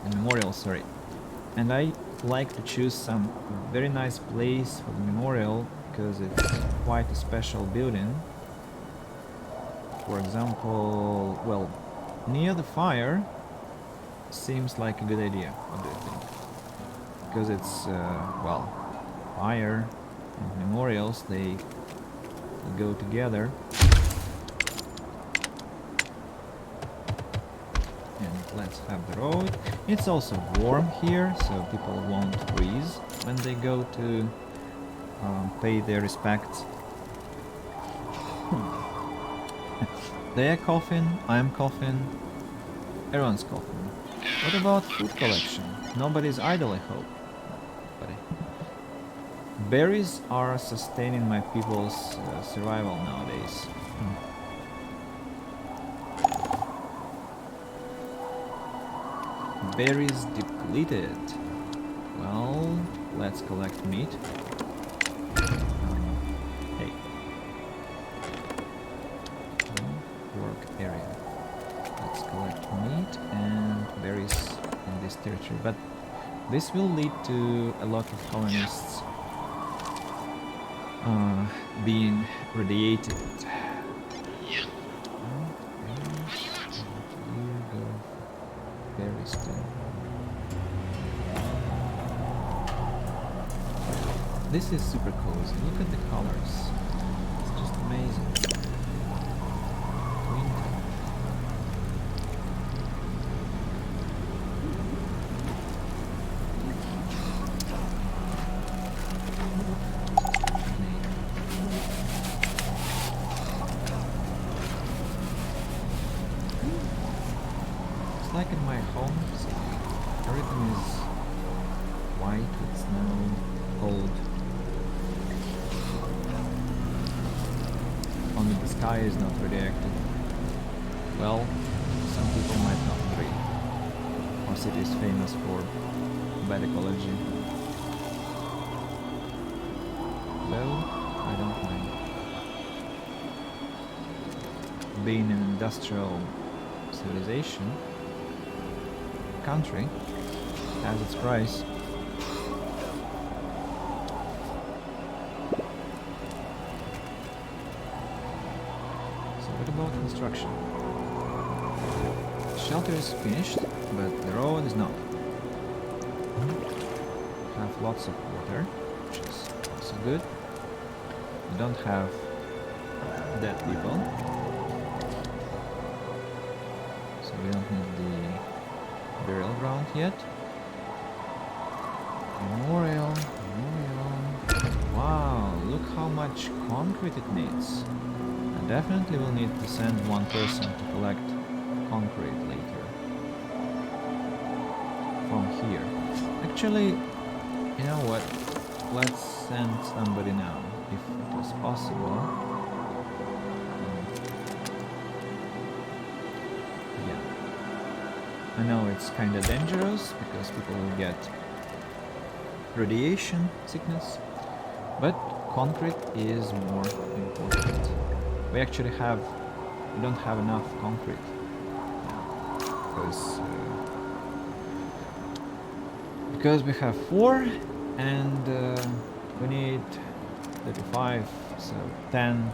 the memorial, sorry. And I like to choose some very nice place for the memorial because it's quite a special building. For example, well, near the fire seems like a good idea. What do you think? Because it's, well, fire and memorials, they go together. And let's have the road. It's also warm here, so people won't freeze when they go to pay their respects. They are coughing, I'm coughing, everyone's coughing. What about food collection? Nobody's idle, I hope. Nobody. Berries are sustaining my people's survival nowadays. Berries depleted. Well, let's collect meat. Hey. Work area. Let's collect meat and berries in this territory. But this will lead to a lot of colonists being radiated. Berries too. This is super cozy. Look at the colors. It's just amazing. Winter. It's like in my home city. Everything is white with snow, cold. Only the sky is not radioactive. Well, some people might not agree. Our city is famous for bad ecology. Though, I don't mind. Being an industrial civilization, country has its price. Construction. The shelter is finished, but the road is not. Have lots of water, which is also good. We don't have dead people, so we don't need the burial ground yet. Memorial. Wow, look how much concrete it needs. Definitely will need to send one person to collect concrete later. From here. Actually, you know what? Let's send somebody now, if it was possible. Yeah. I know it's kinda dangerous, because people will get radiation sickness, but concrete is more important. We actually we don't have enough concrete because we have 4 and we need 35, so 10,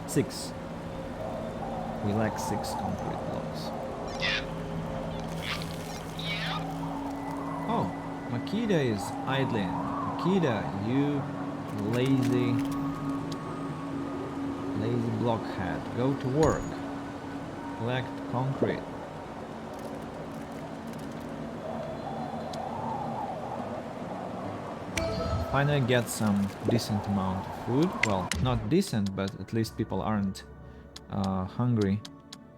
6. We lack 6 concrete blocks. Oh, Makida is idling. Makida, you lazy blockhead, go to work. Collect concrete. Finally get some decent amount of food. Well, not decent, but at least people aren't hungry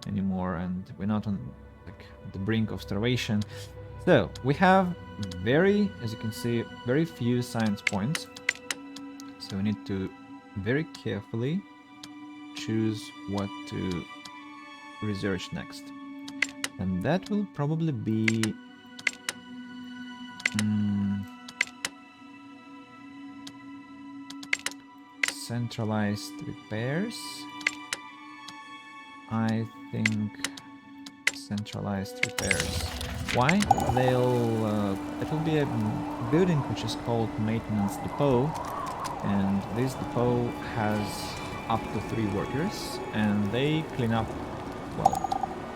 anymore, and we're not on the brink of starvation. So we have as you can see, very few science points. So we need to very carefully choose what to research next, and that will probably be centralized repairs. I think centralized repairs. Why? It will be a building which is called maintenance depot, and this depot has up to 3 workers, and they clean up,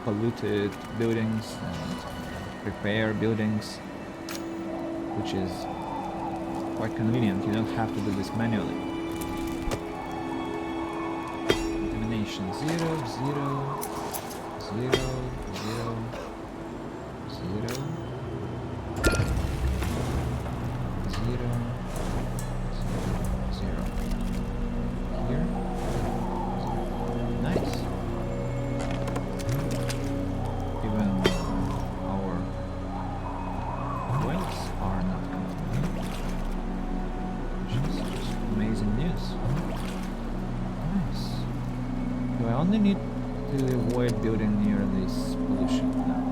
polluted buildings and repair buildings, which is quite convenient. You don't have to do this manually. Contamination 0, 0, 0, 0. 0, 0, 0. Here. Nice. Even our weights are not confirmed, which is just amazing news. Nice. Do I only need to avoid building near this pollution now?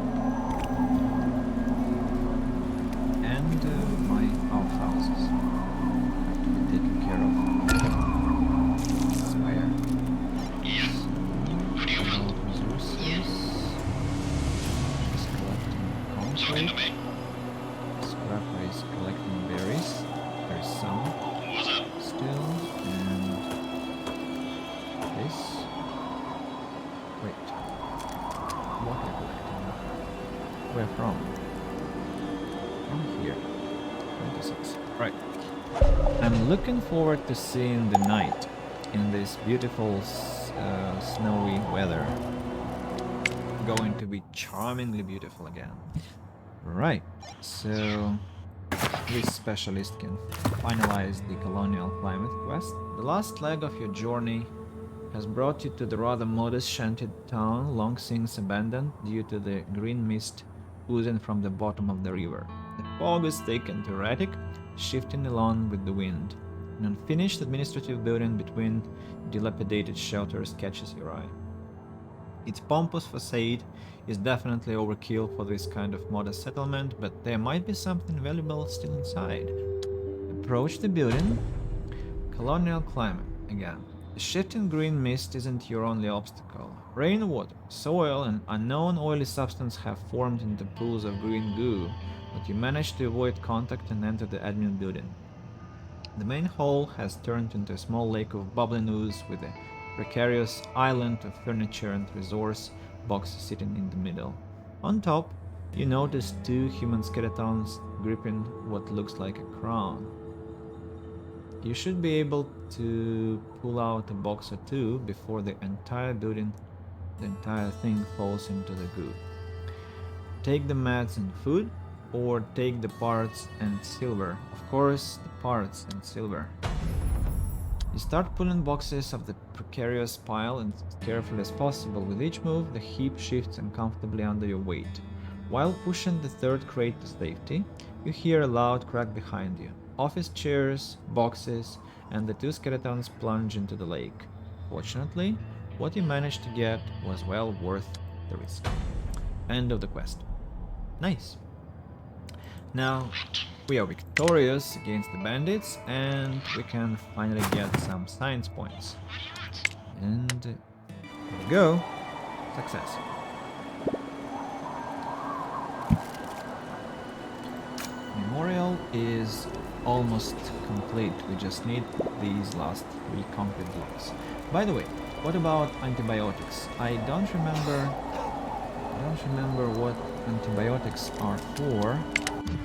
And my outhouses have to be taken care of. Fire. Promote resources. Just collecting concrete. Scrapper is collecting berries. There's some still. And this. Wait. Water collecting. Where from? From here. 26. Right. I'm looking forward to seeing the night in this beautiful snowy weather. Going to be charmingly beautiful again. Right. So this specialist can finalize the colonial climate quest. The last leg of your journey has brought you to the rather modest shanty town, long since abandoned due to the green mist oozing from the bottom of the river. The fog is thick and erratic, shifting along with the wind. An unfinished administrative building between dilapidated shelters catches your eye. Its pompous facade is definitely overkill for this kind of modest settlement, but there might be something valuable still inside. Approach the building. Colonial climate again. The shifting green mist isn't your only obstacle. Rainwater, soil, and unknown oily substance have formed into pools of green goo, but you manage to avoid contact and enter the admin building. The main hall has turned into a small lake of bubbling ooze with a precarious island of furniture and resource boxes sitting in the middle. On top, you notice two human skeletons gripping what looks like a crown. You should be able to pull out a box or two before the entire thing falls into the goo. Take the mats and food, or take the parts and silver. Of course, the parts and silver. You start pulling boxes of the precarious pile, and as carefully as possible with each move, the heap shifts uncomfortably under your weight. While pushing the third crate to safety, you hear a loud crack behind you. Office chairs, boxes, and the two skeletons plunge into the lake. Fortunately, what you managed to get was well worth the risk. End of the quest. Nice. Now, we are victorious against the bandits, and we can finally get some science points. And here we go. Success. Memorial is almost complete. We just need these last 3 concrete blocks. By the way, what about antibiotics? I don't remember what antibiotics are for.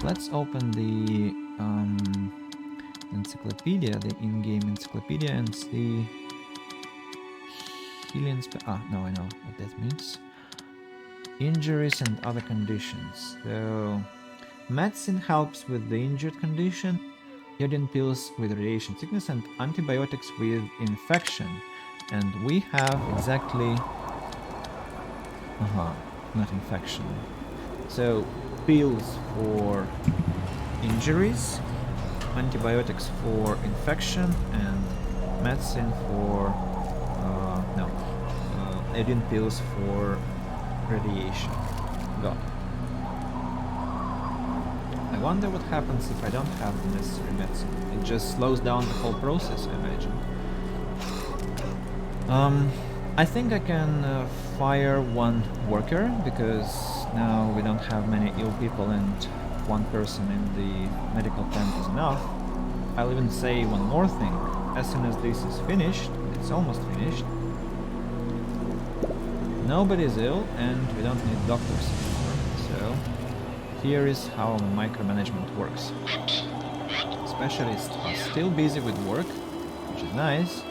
Let's open the encyclopedia, the in-game encyclopedia, and see healing. No, I know what that means. Injuries and other conditions. So, medicine helps with the injured condition, iodine pills with radiation sickness, and antibiotics with infection. And we have exactly. Not infection. So, pills for injuries, antibiotics for infection, and medicine for iodine pills for radiation. Got it. I wonder what happens if I don't have the necessary medicine. It just slows down the whole process, I imagine. I think I can fire 1 worker, because now we don't have many ill people and 1 person in the medical tent is enough. I'll even say one more thing. As soon as this is finished, it's almost finished, nobody's ill and we don't need doctors anymore. So here is how micromanagement works. Specialists are still busy with work, which is nice.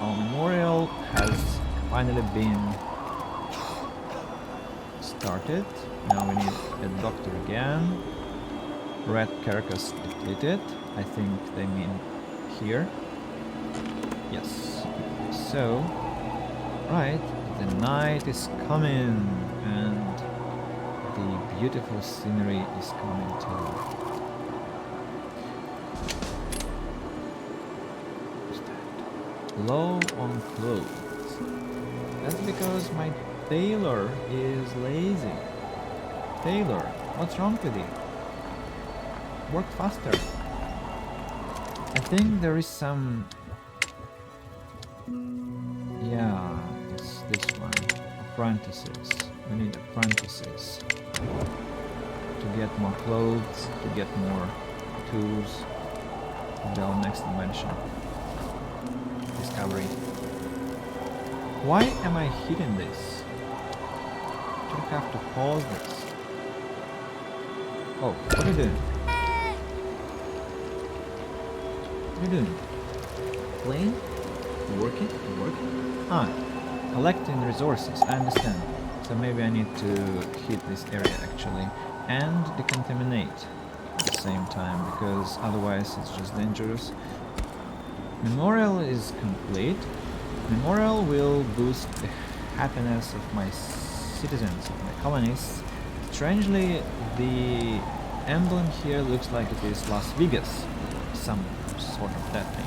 Our memorial has finally been started. Now we need a doctor again. Red carcass depleted. I think they mean here. Yes. So, right, the night is coming and the beautiful scenery is coming too. What's that? Low on clothes. That's because my tailor is lazy. Tailor, what's wrong with you? Work faster. I think there is some... Yeah, it's this one. Apprentices. We need apprentices. To get more clothes, to get more tools. To build next invention. Discovery. Why am I hitting this? Should I have to pause this? Oh, what are you doing? What are you doing? Playing? Working? Working? Ah, collecting resources, I understand. So maybe I need to hit this area actually. And decontaminate at the same time, because otherwise it's just dangerous. Memorial is complete. Memorial will boost the happiness of my citizens, of my colonists. Strangely, the emblem here looks like it is Las Vegas, some sort of that thing,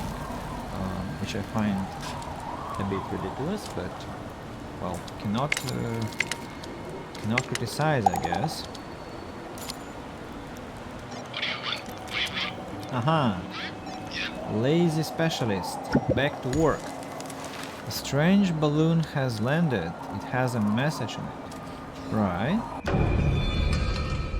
which I find a bit ridiculous, but well, cannot criticize, I guess. Aha! Lazy specialist, back to work. A strange balloon has landed. It has a message in it. Right.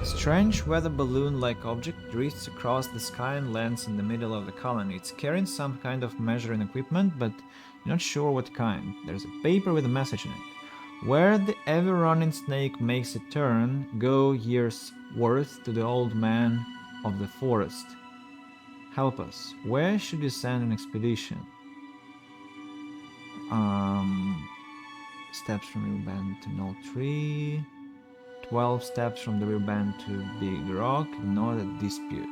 A strange weather balloon-like object drifts across the sky and lands in the middle of the colony. It's carrying some kind of measuring equipment, but you're not sure what kind. There's a paper with a message in it. Where the ever-running snake makes a turn, go years worth to the old man of the forest. Help us. Where should you send an expedition? Steps from river bend to Knoll Tree. 12 steps from the river bend to Big Rock. Ignore the dispute.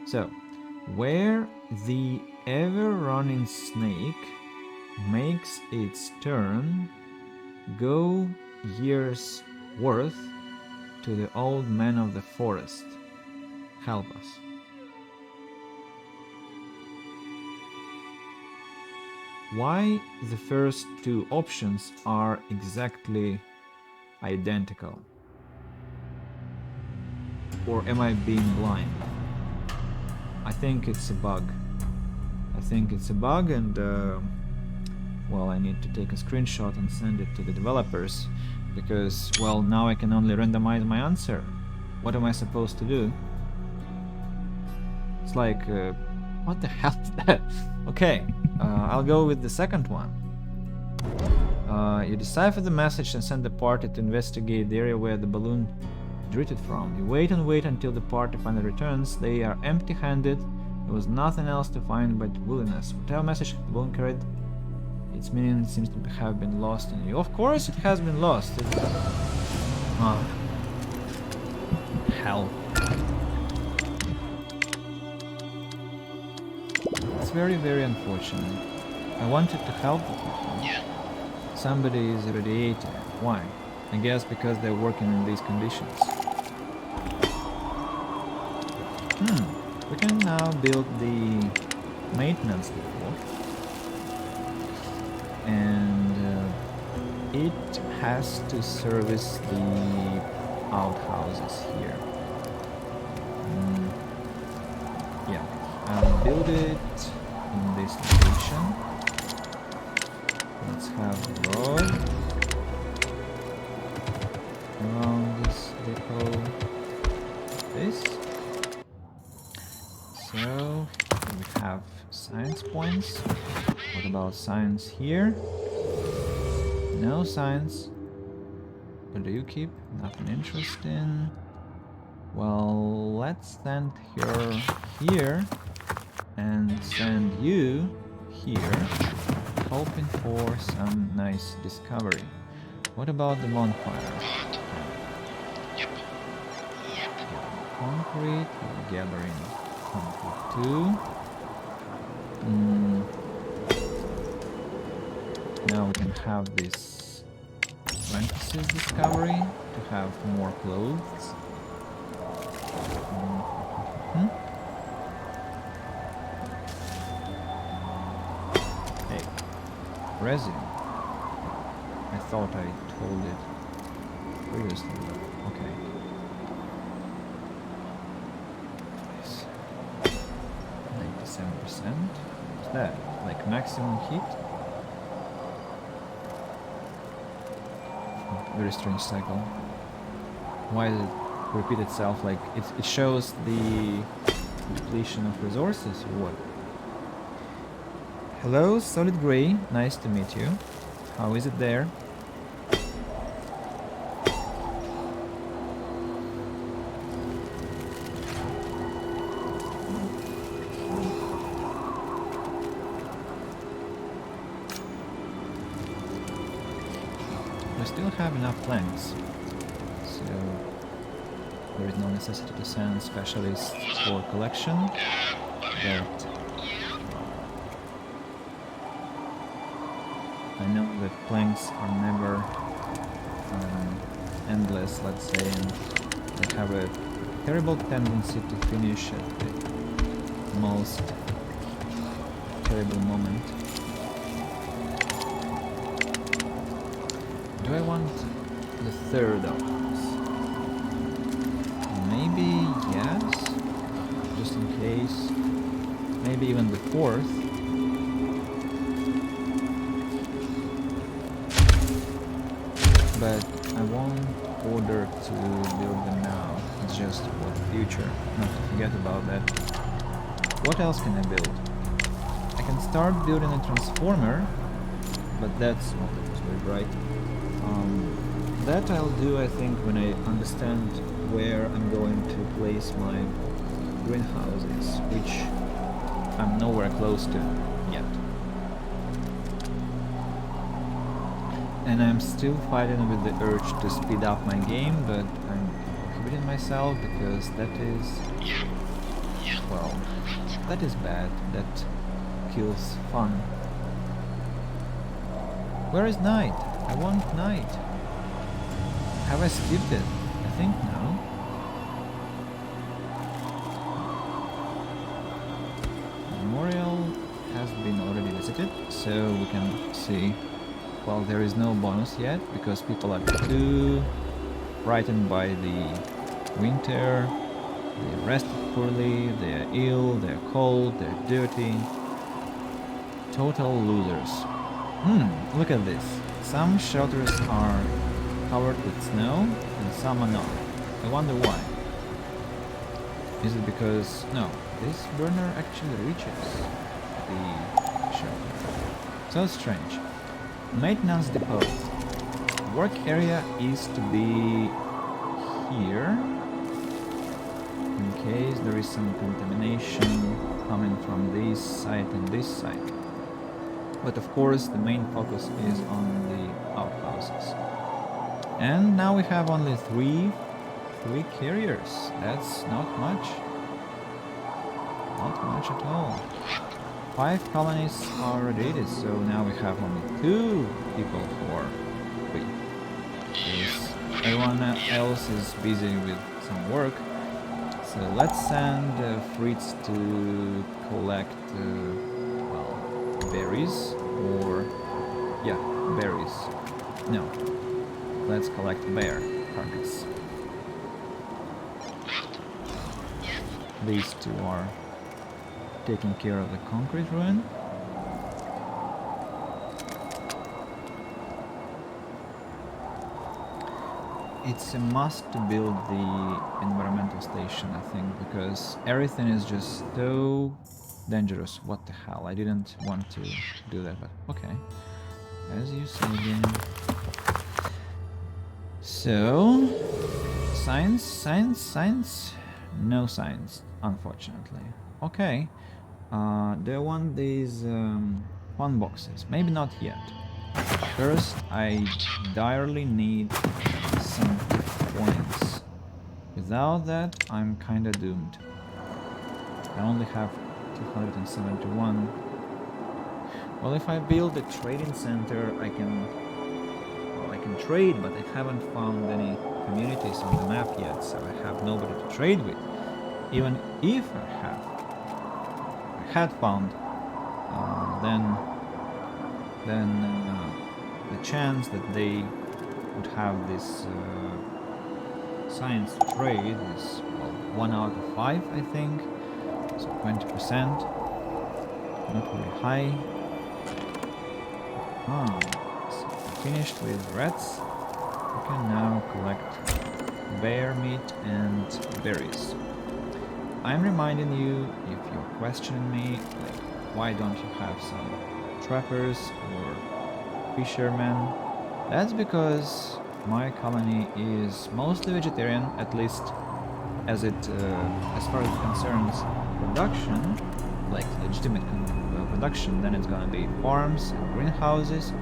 So, where the ever-running snake makes its turn, go years worth to the old man of the forest. Help us. Why the first two options are exactly identical? Or am I being blind? I think it's a bug. I think it's a bug, and well, I need to take a screenshot and send it to the developers, because, well, now I can only randomize my answer. What am I supposed to do? It's like, what the hell is that? Okay, I'll go with the second one. You decipher the message and send the party to investigate the area where the balloon drifted from. You wait and wait until the party finally returns. They are empty-handed. There was nothing else to find but willingness. Whatever message the balloon carried, its meaning seems to have been lost in you. Of course it has been lost. Hell. It's very, very unfortunate. I wanted to help the people. Somebody is irradiated. Why? I guess because they're working in these conditions. We can now build the maintenance depot. And it has to service the outhouses here. Yeah, I'll build it in this location. Let's have the road around this depot. This. So we have science points. What about science here? No science. What do you keep? Nothing interesting. Well, let's send her here and send you here, hoping for some nice discovery. What about the bonfire? Concrete, we're gathering concrete too. Now we can have this apprentices discovery to have more clothes. Hey, resin. I thought I told it previously, but okay. Nice. 97%. What's that? Like maximum heat? Very strange cycle. Why does it repeat itself? Like it shows the depletion of resources or what? Hello, Solid Grey. Nice to meet you. How is it there? We still have enough planks, so there is no necessity to send specialists for collection, but I know that planks are never endless, let's say, and they have a terrible tendency to finish at the most terrible moment. Do I want the third outhouse? Maybe yes, just in case. Maybe even the fourth. But I won't order to build them now. It's just for the future, not to forget about that. What else can I build? I can start building a transformer, but that's not very bright. That I'll do, I think, when I understand where I'm going to place my greenhouses, which I'm nowhere close to yet. And I'm still fighting with the urge to speed up my game, but I'm prohibiting myself because that is... well, that is bad. That kills fun. Where is night? I want night. Have I skipped it? I think no. Memorial has been already visited, so we can see. Well, there is no bonus yet because people are too frightened by the winter. They rested poorly, they are ill, they're cold, they're dirty. Total losers. Look at this. Some shelters are covered with snow and some are not. I wonder why. Is it because... no, this burner actually reaches the shelter. So strange. Maintenance depot. Work area is to be here in case there is some contamination coming from this site and this site. But of course the main focus is on the outhouses. And now we have only three carriers. That's not much. Not much at all. 5 colonies are radiated, so now we have only 2 people for 3. Because everyone else is busy with some work. So let's send Fritz to collect, well, berries, or... yeah, berries. No. Let's collect bear carcass. These 2 are taking care of the concrete ruin. It's a must to build the environmental station, I think, because everything is just so dangerous. What the hell? I didn't want to do that, but okay. As you say again. So, science? No science, unfortunately. Okay. Do I want these fun boxes? Maybe not yet. First, I direly need some points. Without that, I'm kinda doomed. I only have 271. Well, if I build a trading center, I can trade, but I haven't found any communities on the map yet, so I have nobody to trade with. Even if I had found, then the chance that they would have this science to trade is, well, 1 out of 5, I think. So 20%, not very high. So finished with rats. We can now collect bear meat and berries. I'm reminding you, if you're questioning me, like, why don't you have some trappers or fishermen? That's because my colony is mostly vegetarian, at least as far as it concerns production, like legitimate production. Then it's gonna be farms and greenhouses.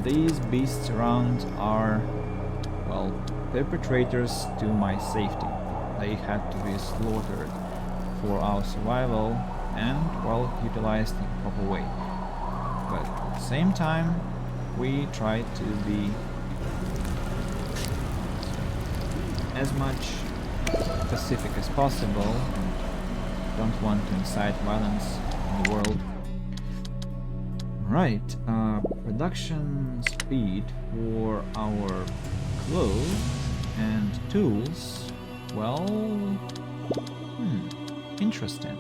These beasts around are, well, perpetrators to my safety. They had to be slaughtered for our survival and, well, utilized in a proper way. But at the same time, we try to be as much pacific as possible and don't want to incite violence in the world. Right, production speed for our clothes and tools, well, interesting,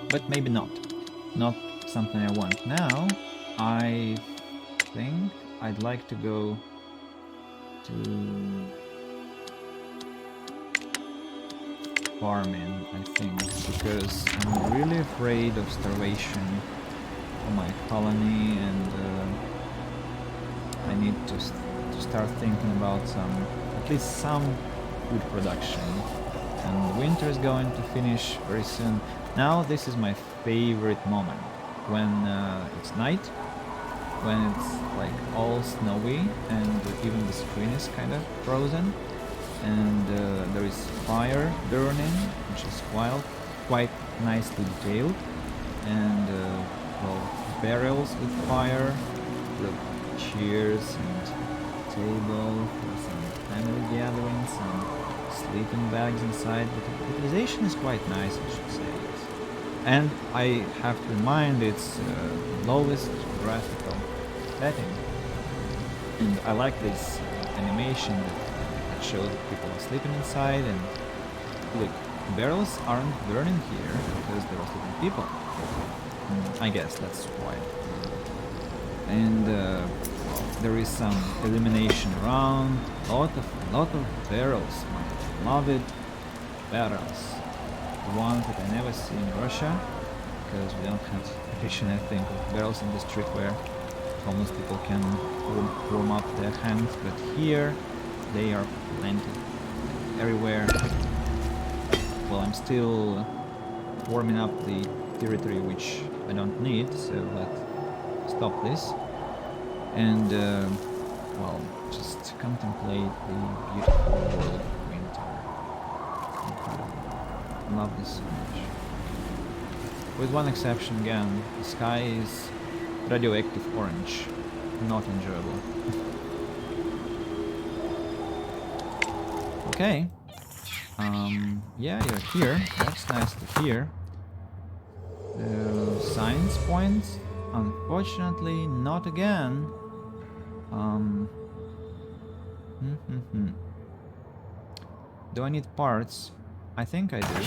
but maybe not something I want now. I think I'd like to go to farming, I think, because I'm really afraid of starvation for my colony, and I need to start thinking about at least some food production. And winter is going to finish very soon. Now this is my favorite moment, when it's night, when it's like all snowy and even the screen is kind of frozen, and there is fire burning, which is quite nicely detailed, and well, barrels with fire, the chairs and table for some family gatherings, some sleeping bags inside. But the utilization is quite nice, I should say. And I have to remind it's lowest graphical setting, and I like this animation that shows that people are sleeping inside. And look, barrels aren't burning here because there are sleeping people. I guess that's why. And well, there is some illumination around. Lot of barrels, my beloved barrels. The ones that I never see in Russia, because we don't have tradition, I think, of barrels in the street where homeless people can warm up their hands. But here they are plenty everywhere. Well, I'm still warming up the territory which I don't need, so let's stop this and well, just contemplate the beautiful world of winter. Incredible. Love this so much. With one exception again, the sky is radioactive orange, not enjoyable. Okay. Yeah, you're here. That's nice to hear. Science points? Unfortunately, not again. Do I need parts? I think I do.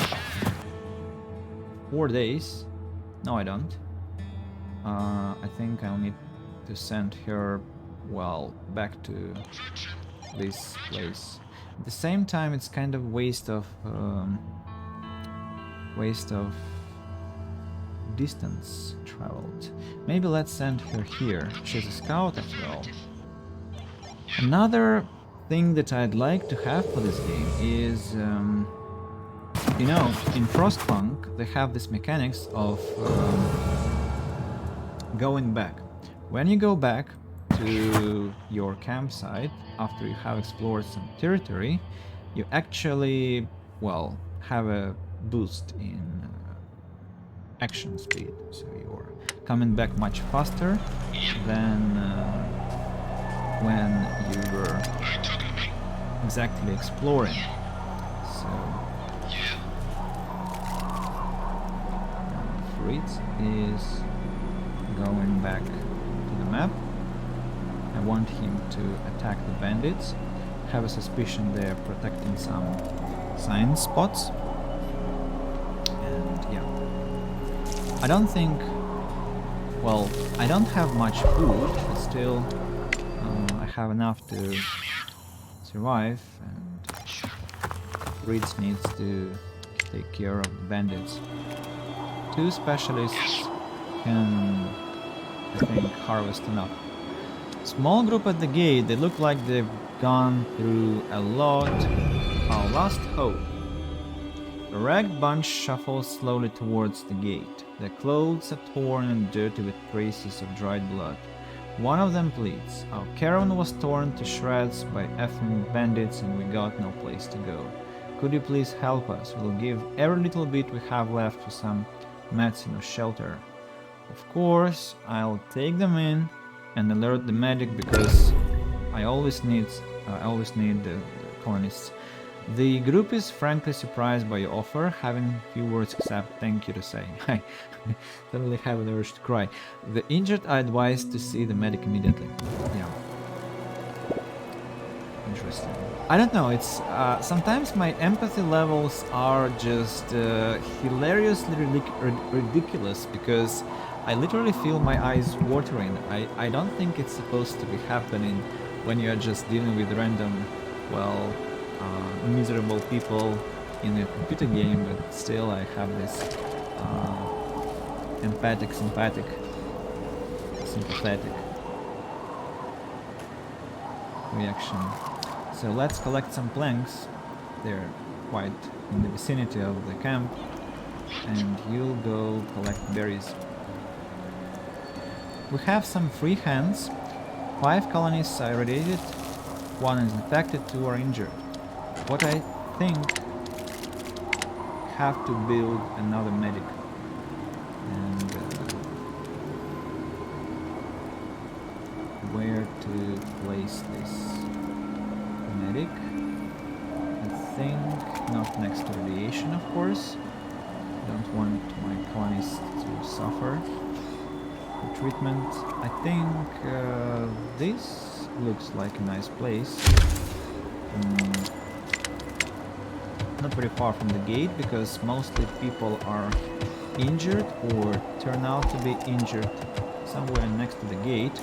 4 days. No, I don't. I think I'll need to send her, well, back to this place. At the same time, it's kind of waste of distance traveled. Maybe let's send her here. She's a scout after all. Another thing that I'd like to have for this game is, you know, in Frostpunk they have this mechanics of going back. When you go back to your campsite after you have explored some territory, you actually, well, have a boost in action speed. So you're coming back much faster than when you were exactly exploring. So Fritz is going back to the map. I want him to attack the bandits. Have a suspicion they're protecting some science spots. And yeah, I don't think, well, I don't have much food, but still I have enough to survive, and Fritz needs to take care of the bandits. 2 specialists can, I think, harvest enough. Small group at the gate, they look like they've gone through a lot. Our last hope. A ragged bunch shuffles slowly towards the gate. Their clothes are torn and dirty with traces of dried blood. One of them pleads, "Our caravan was torn to shreds by effing bandits and we got no place to go. Could you please help us? We'll give every little bit we have left for some medicine or shelter." Of course, I'll take them in and alert the medic because I always need the colonists. The group is frankly surprised by your offer, having few words except thank you to say. I suddenly have an urge to cry. The injured are advised to see the medic immediately. Yeah. Interesting. I don't know, it's sometimes my empathy levels are just hilariously ridiculous because I literally feel my eyes watering. I don't think it's supposed to be happening when you are just dealing with random, well, miserable people in a computer game, but still I have this sympathetic reaction. So let's collect some planks. They're quite in the vicinity of the camp, and you'll go collect berries. We have some free hands. 5 colonists are irradiated, 1 is infected, 2 are injured. What I think, have to build another medic, and where to place this medic? I think not next to radiation, of course. Don't want my colonists to suffer the treatment. I think this looks like a nice place. Not very far from the gate because mostly people are injured or turn out to be injured somewhere next to the gate.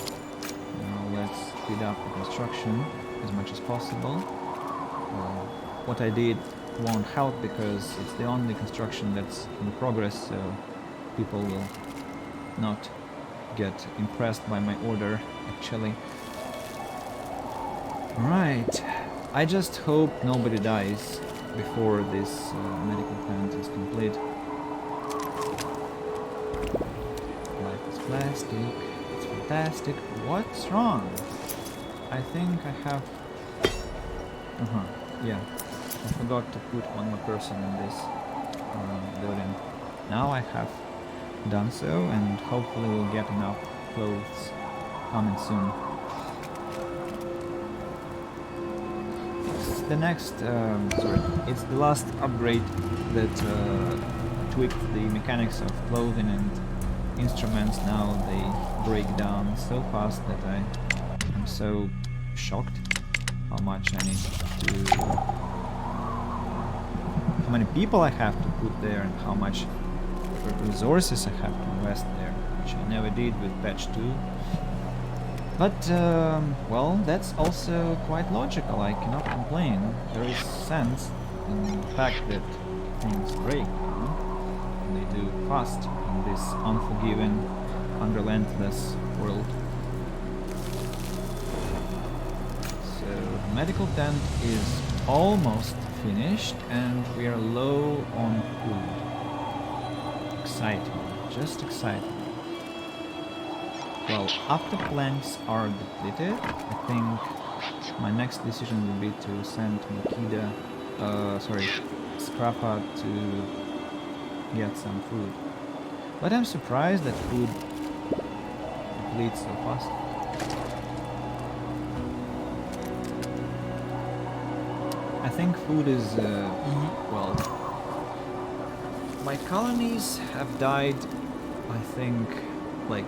Now let's speed up the construction as much as possible. What I did won't help because it's the only construction that's in progress, so people will not get impressed by my order actually. Right, I just hope nobody dies before this medical plant is complete. Life is plastic, it's fantastic. What's wrong? I think I have... yeah, I forgot to put one more person in this building. Now I have done so, and hopefully we'll get enough clothes coming soon. The next, it's the last upgrade that tweaked the mechanics of clothing and instruments. Now they break down so fast that I am so shocked how much I need to, how many people I have to put there and how much resources I have to invest there, which I never did with patch 2. But, well, that's also quite logical, I cannot complain. There is sense in the fact that things break, and they do fast in this unforgiving, unrelentless world. So, the medical tent is almost finished, and we are low on food. Exciting, just exciting. Well, after planks are depleted, I think my next decision will be to send Makida, Scrappa to get some food. But I'm surprised that food depletes so fast. I think food is, well, my colonies have died, I think, like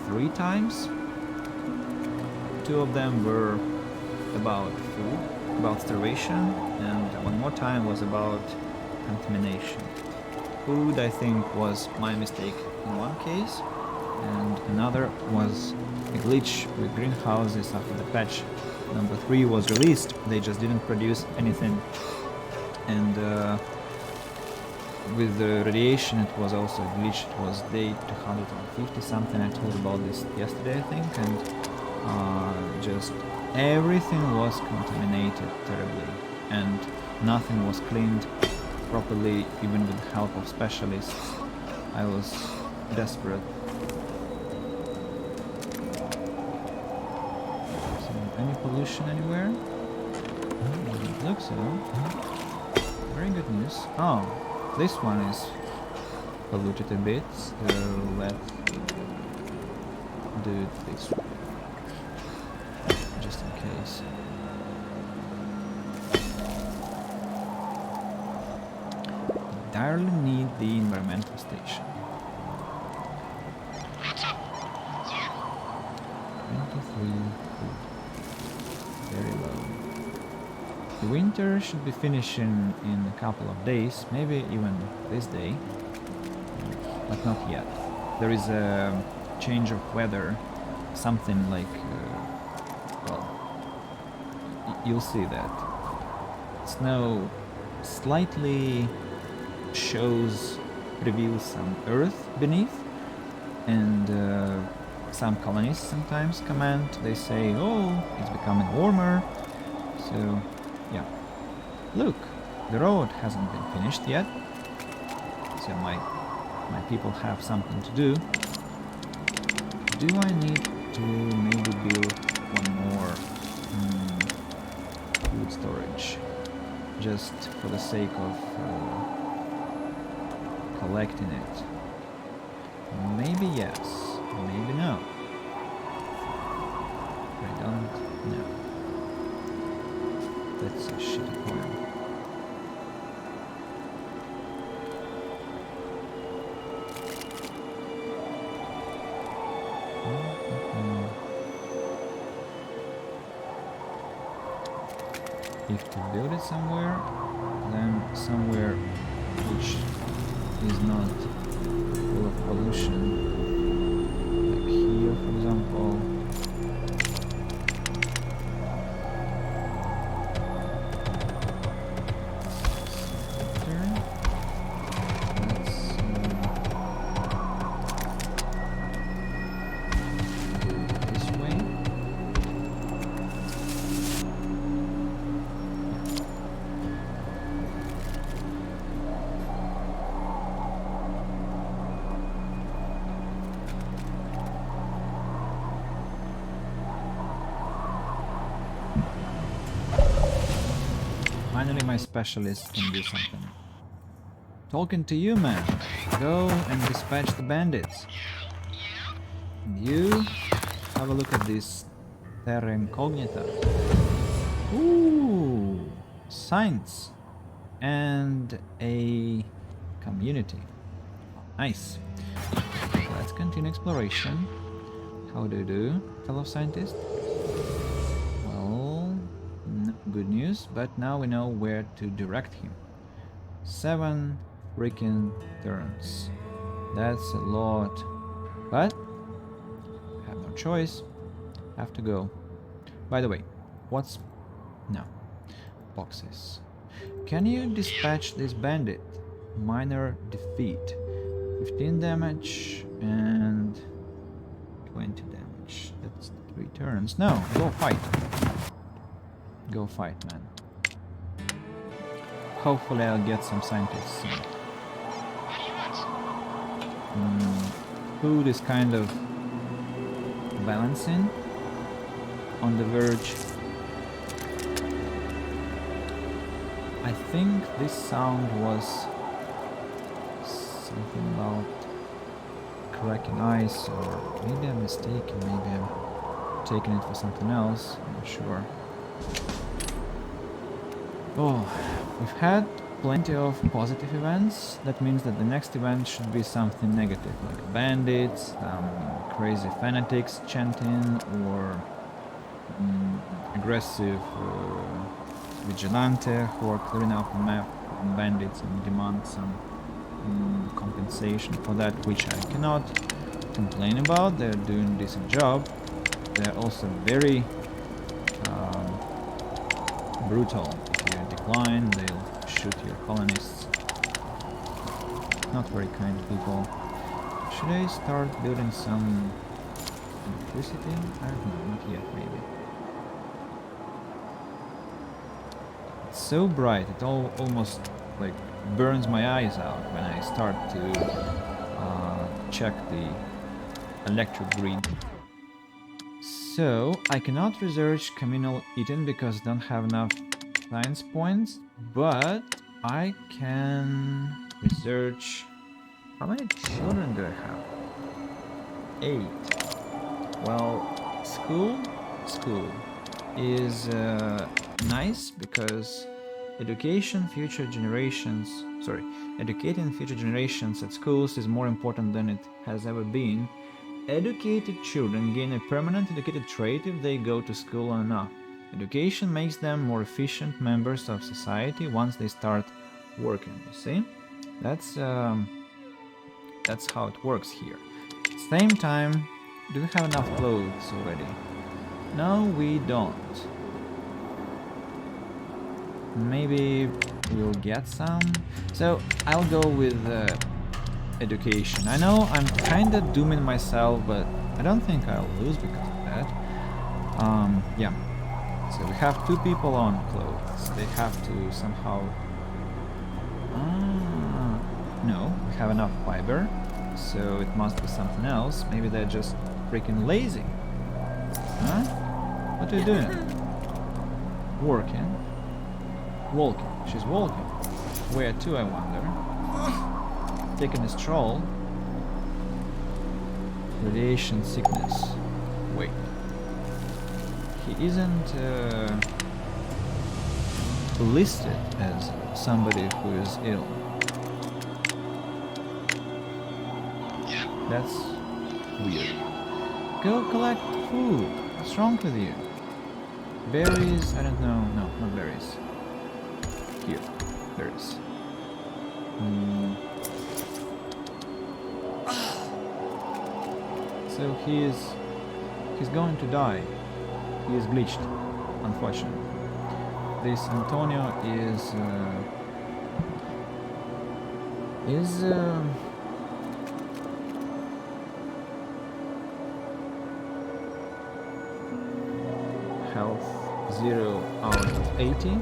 3 times. 2 of them were about food, about starvation, and one more time was about contamination. Food, I think, was my mistake in one case, and another was a glitch with greenhouses after the patch number 3 was released. They just didn't produce anything, and with the radiation it was also a glitch. It was day 250 something. I told about this yesterday, I think, and just everything was contaminated terribly, and nothing was cleaned properly, even with the help of specialists. I was desperate. So, any pollution anywhere? Doesn't look so. Very good news. Oh, this one is polluted a bit, so let's do it this way, just in case. Direly need the environmental station. 23 food. Very low. The winter should be finishing in a couple of days, maybe even this day, but not yet. There is a change of weather, something like, well, you'll see that. Snow slightly reveals some earth beneath, and some colonists sometimes comment, they say, oh, it's becoming warmer, so yeah. Look, the road hasn't been finished yet, so my people have something to do. Do I need to maybe build one more food storage, just for the sake of collecting it? Maybe yes, maybe no. I don't know. That's a shitty coin. If to build it somewhere, then somewhere which is not full of pollution, like here, for example. Finally, my specialist can do something. Talking to you, man. Go and dispatch the bandits. And you have a look at this Terra Incognita. Ooh, science and a community. Nice. Let's continue exploration. How do you do, fellow scientist? Good news, but now we know where to direct him. 7 freaking turns. That's a lot. But I have no choice. Have to go. By the way, what's... No. Boxes. Can you dispatch this bandit? Minor defeat. 15 damage and 20 damage. That's 3 turns. No, go fight. Go fight, man. Hopefully I'll get some scientists soon. Food is kind of balancing on the verge. I think this sound was something about cracking ice, or maybe I'm mistaken, maybe I'm taking it for something else, I'm not sure. Oh, we've had plenty of positive events. That means that the next event should be something negative, like bandits, crazy fanatics chanting, or aggressive vigilante who are clearing out the map from bandits and demand some compensation for that, which I cannot complain about. They're doing a decent job. They're also very brutal. If you decline, they'll shoot your colonists. Not very kind people. Should I start building some electricity? I don't know, not yet, maybe. It's so bright, it almost like burns my eyes out when I start to check the electric grid. So I cannot research communal eating because I don't have enough science points, but I can research. How many children do I have? 8. Well, school is nice because educating future generations at schools is more important than it has ever been. Educated children gain a permanent educated trait if they go to school enough. Education makes them more efficient members of society once they start working, you see? That's how it works here. At the same time, do we have enough clothes already? No, we don't. Maybe we'll get some. So I'll go with education. I know I'm kinda dooming myself, but I don't think I'll lose because of that. Yeah. So we have 2 people on clothes. They have to somehow... no, we have enough fiber, so it must be something else. Maybe they're just freaking lazy. Huh? What are you doing? Working. Walking. She's walking. Where to, I wonder? Taking a stroll. Radiation sickness. Wait. He isn't listed as somebody who is ill. That's weird. Go collect food. What's wrong with you? Berries? I don't know. No, not berries. Here. Berries. So he's going to die. He is glitched, unfortunately. This Antonio is health 0 out of 80.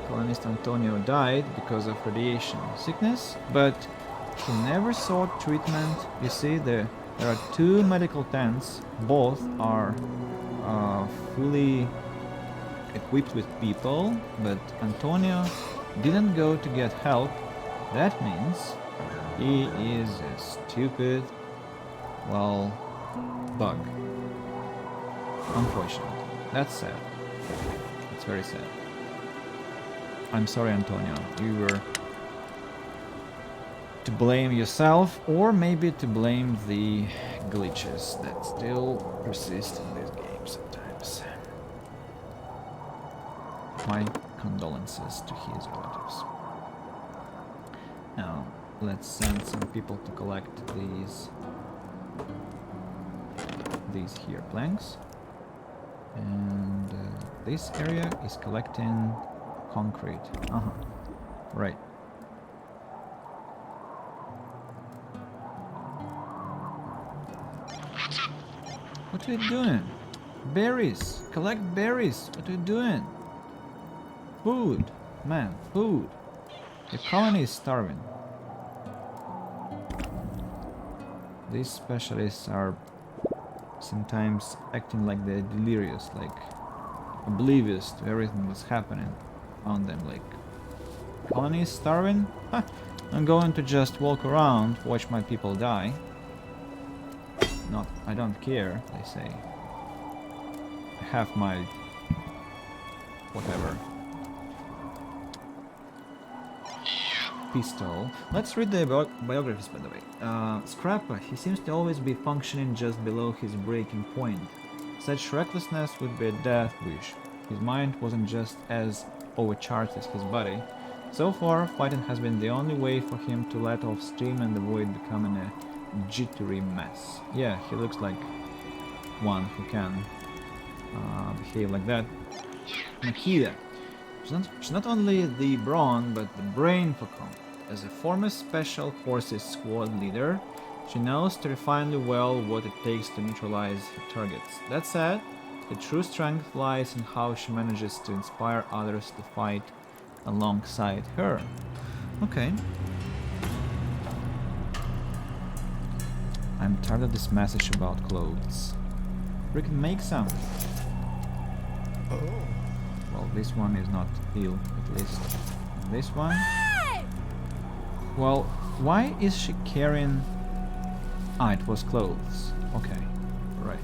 Colonist Antonio died because of radiation sickness, but he never sought treatment. You see, there are 2 medical tents. Both are fully equipped with people, but Antonio didn't go to get help. That means he is a stupid, well, bug. Unfortunately. That's sad. It's very sad. I'm sorry, Antonio. You were to blame yourself, or maybe to blame the glitches that still persist in this game sometimes. My condolences to his relatives. Now, let's send some people to collect these here planks. And this area is collecting concrete. Right. What are you doing? Berries! Collect berries! What are you doing? Food! Man, food! The colony is starving. These specialists are sometimes acting like they're delirious, like oblivious to everything that's happening on them. Like, colony is starving? Huh. I'm going to just walk around, watch my people die. Not, I don't care, they say. I have my... whatever. Pistol. Let's read the biographies, by the way. Scrapper, he seems to always be functioning just below his breaking point. Such recklessness would be a death wish. His mind wasn't just as overcharged as his body. So far, fighting has been the only way for him to let off steam and avoid becoming a jittery mess. Yeah, he looks like one who can behave like that. Makita. She's not only the brawn, but the brain for combat. As a former Special Forces squad leader, she knows terrifyingly well what it takes to neutralize her targets. That said, the true strength lies in how she manages to inspire others to fight alongside her. Okay. I'm tired of this message about clothes. We can make some. Well, this one is not ill, at least. This one? Well, why is she carrying... Ah, it was clothes. Okay, right.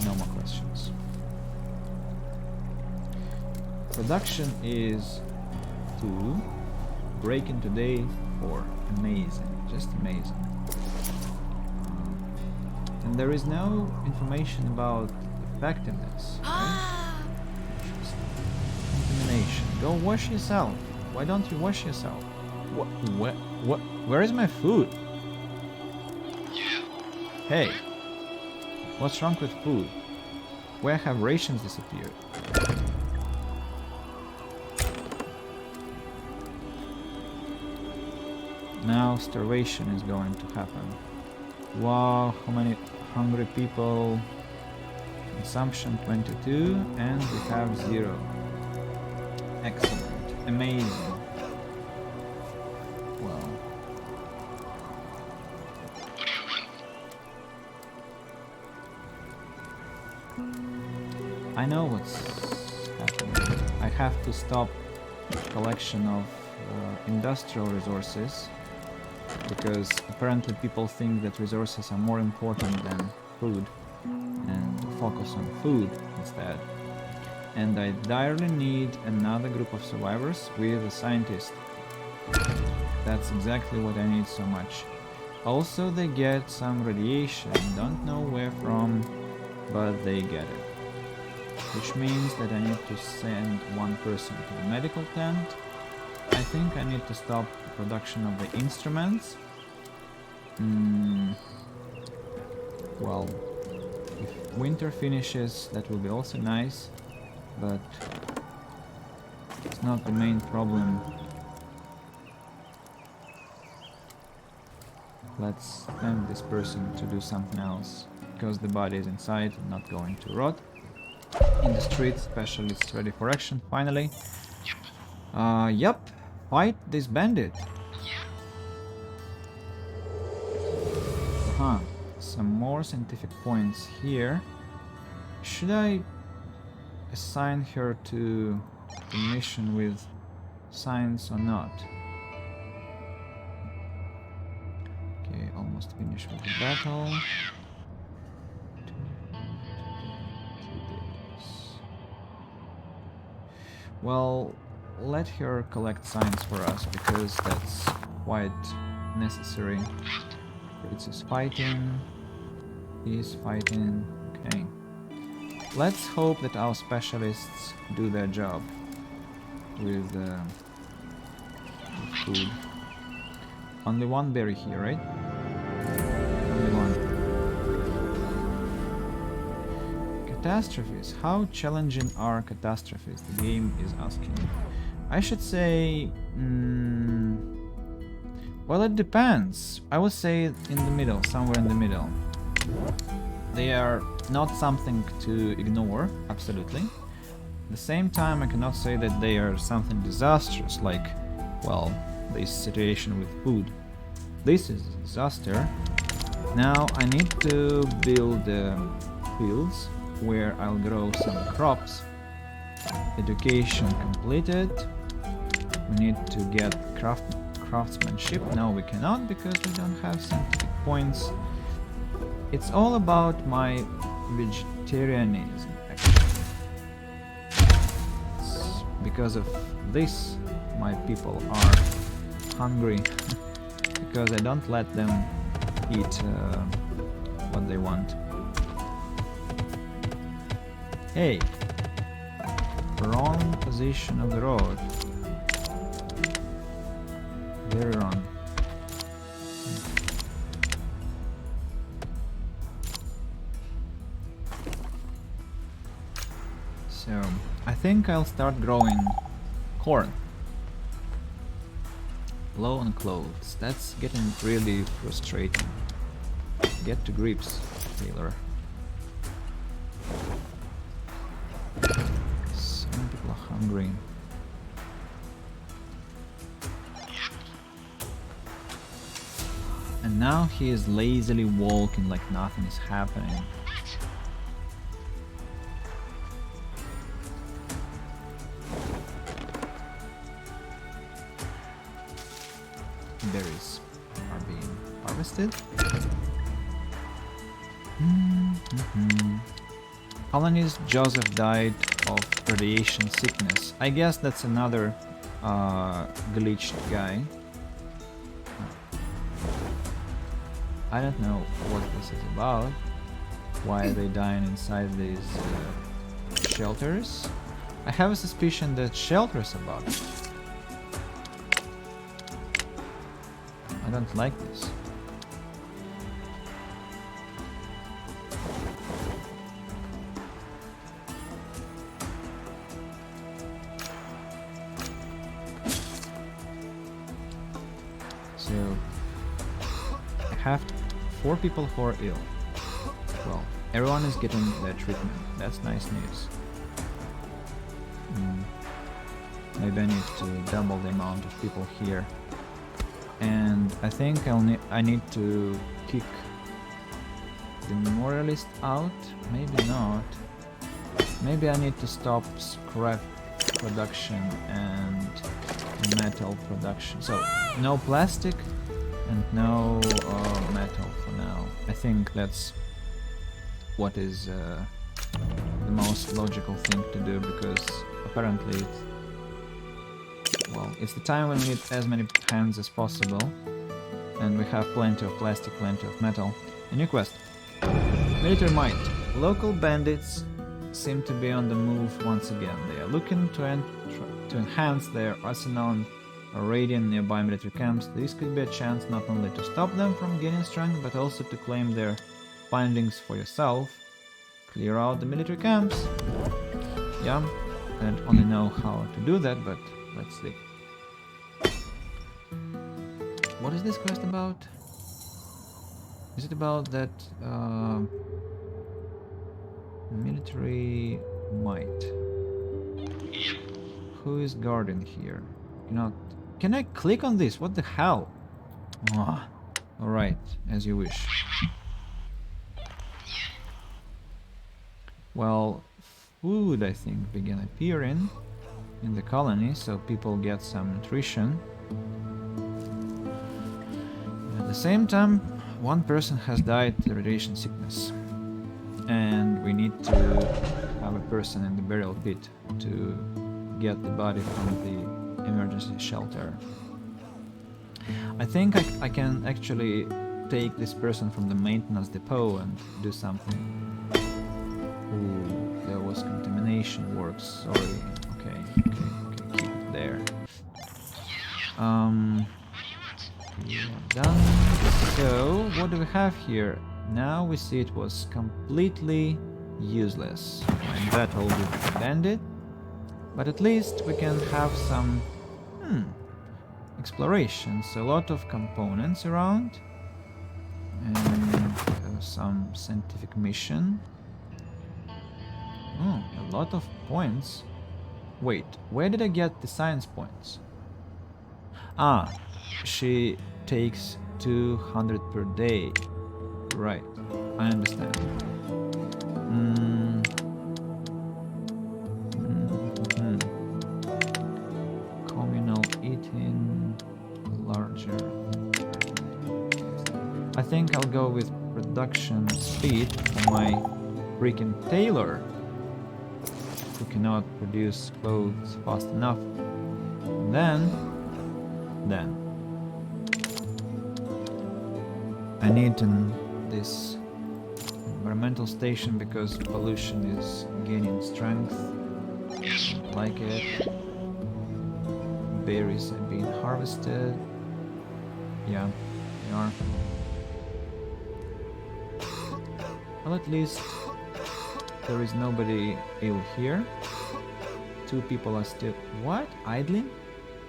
No more questions. Production is 2. Break-in today 4. Amazing, just amazing. And there is no information about effectiveness, right? Contamination. Go wash yourself. Why don't you wash yourself? What? Where is my food? Hey, what's wrong with food? Where have rations disappeared? Now starvation is going to happen. Wow, how many hungry people? Consumption 22 and we have 0. Excellent. Amazing. Well. I know what's happening. I have to stop collection of industrial resources because apparently people think that resources are more important than food and focus on food instead. And I direly need another group of survivors with a scientist. That's exactly what I need so much. Also, they get some radiation, don't know where from, but they get it. Which means that I need to send one person to the medical tent. I think I need to stop the production of the instruments. Well, if winter finishes, that will be also nice, but it's not the main problem. Let's send this person to do something else, because the body is inside and not going to rot. In the street, specialists ready for action, finally. Yep. Fight this bandit. Some more scientific points here. Should I assign her to the mission with science or not? Okay, almost finished with the battle. 2 days. Well, let her collect science for us because that's quite necessary. Fritz is fighting. He's fighting. Okay. Let's hope that our specialists do their job with food. Only one berry here, right? Only one. Catastrophes. How challenging are catastrophes? The game is asking. I should say... well, it depends. I would say in the middle, somewhere in the middle. They are not something to ignore, absolutely. At the same time, I cannot say that they are something disastrous, like, well, this situation with food. This is a disaster. Now I need to build fields where I'll grow some crops. Education completed. We need to get craftsmanship. No, we cannot because we don't have scientific points. It's all about my vegetarianism, actually. It's because of this my people are hungry because I don't let them eat what they want. Hey, wrong position of the road. Very wrong. So, I think I'll start growing corn. Low on clothes. That's getting really frustrating. Get to grips, Taylor. Some people are hungry. And now he is lazily walking like nothing is happening. Berries are being harvested. Colonist Joseph died of radiation sickness. I guess that's another glitched guy. I don't know what this is about. Why are they dying inside these shelters? I have a suspicion that shelters are bugged. I don't like this. So I have 4 people who are ill. Well, everyone is getting their treatment. That's nice news. Maybe I need to double the amount of people here. And I think I need to kick the moralist out. Maybe not. Maybe I need to stop scrap production and metal production. So no plastic and no metal for now. I think that's what is the most logical thing to do, because apparently it's the time when we need as many hands as possible, and we have plenty of plastic, plenty of metal. A new quest. Military might. Local bandits seem to be on the move once again. They are looking to enhance their arsenal and are raiding nearby military camps. This could be a chance not only to stop them from gaining strength, but also to claim their findings for yourself. Clear out the military camps. Yeah, I don't only know how to do that, but let's see. What is this quest about? Is it about that military might? Who is guarding here? Can I click on this? What the hell? Alright, as you wish. Well, food, I think, began appearing in the colony, so people get some nutrition. At the same time, one person has died of radiation sickness, and we need to have a person in the burial pit to get the body from the emergency shelter. I think I can actually take this person from the maintenance depot and do something. Ooh, there was contamination works, sorry. Okay, keep it there. Done. So, what do we have here? Now we see it was completely useless. My battle with the bandit. But at least we can have some explorations. A lot of components around. And some scientific mission. A lot of points. Wait, where did I get the science points? She takes 200 per day. Right. I understand. Mm. Mm-hmm. Communal eating, larger. I think I'll go with production speed for my freaking tailor, who cannot produce clothes fast enough. And then I need this environmental station because pollution is gaining strength. Like it. Berries are being harvested. Yeah, they are. Well, at least there is nobody ill here. 2 people are still... What? Idling?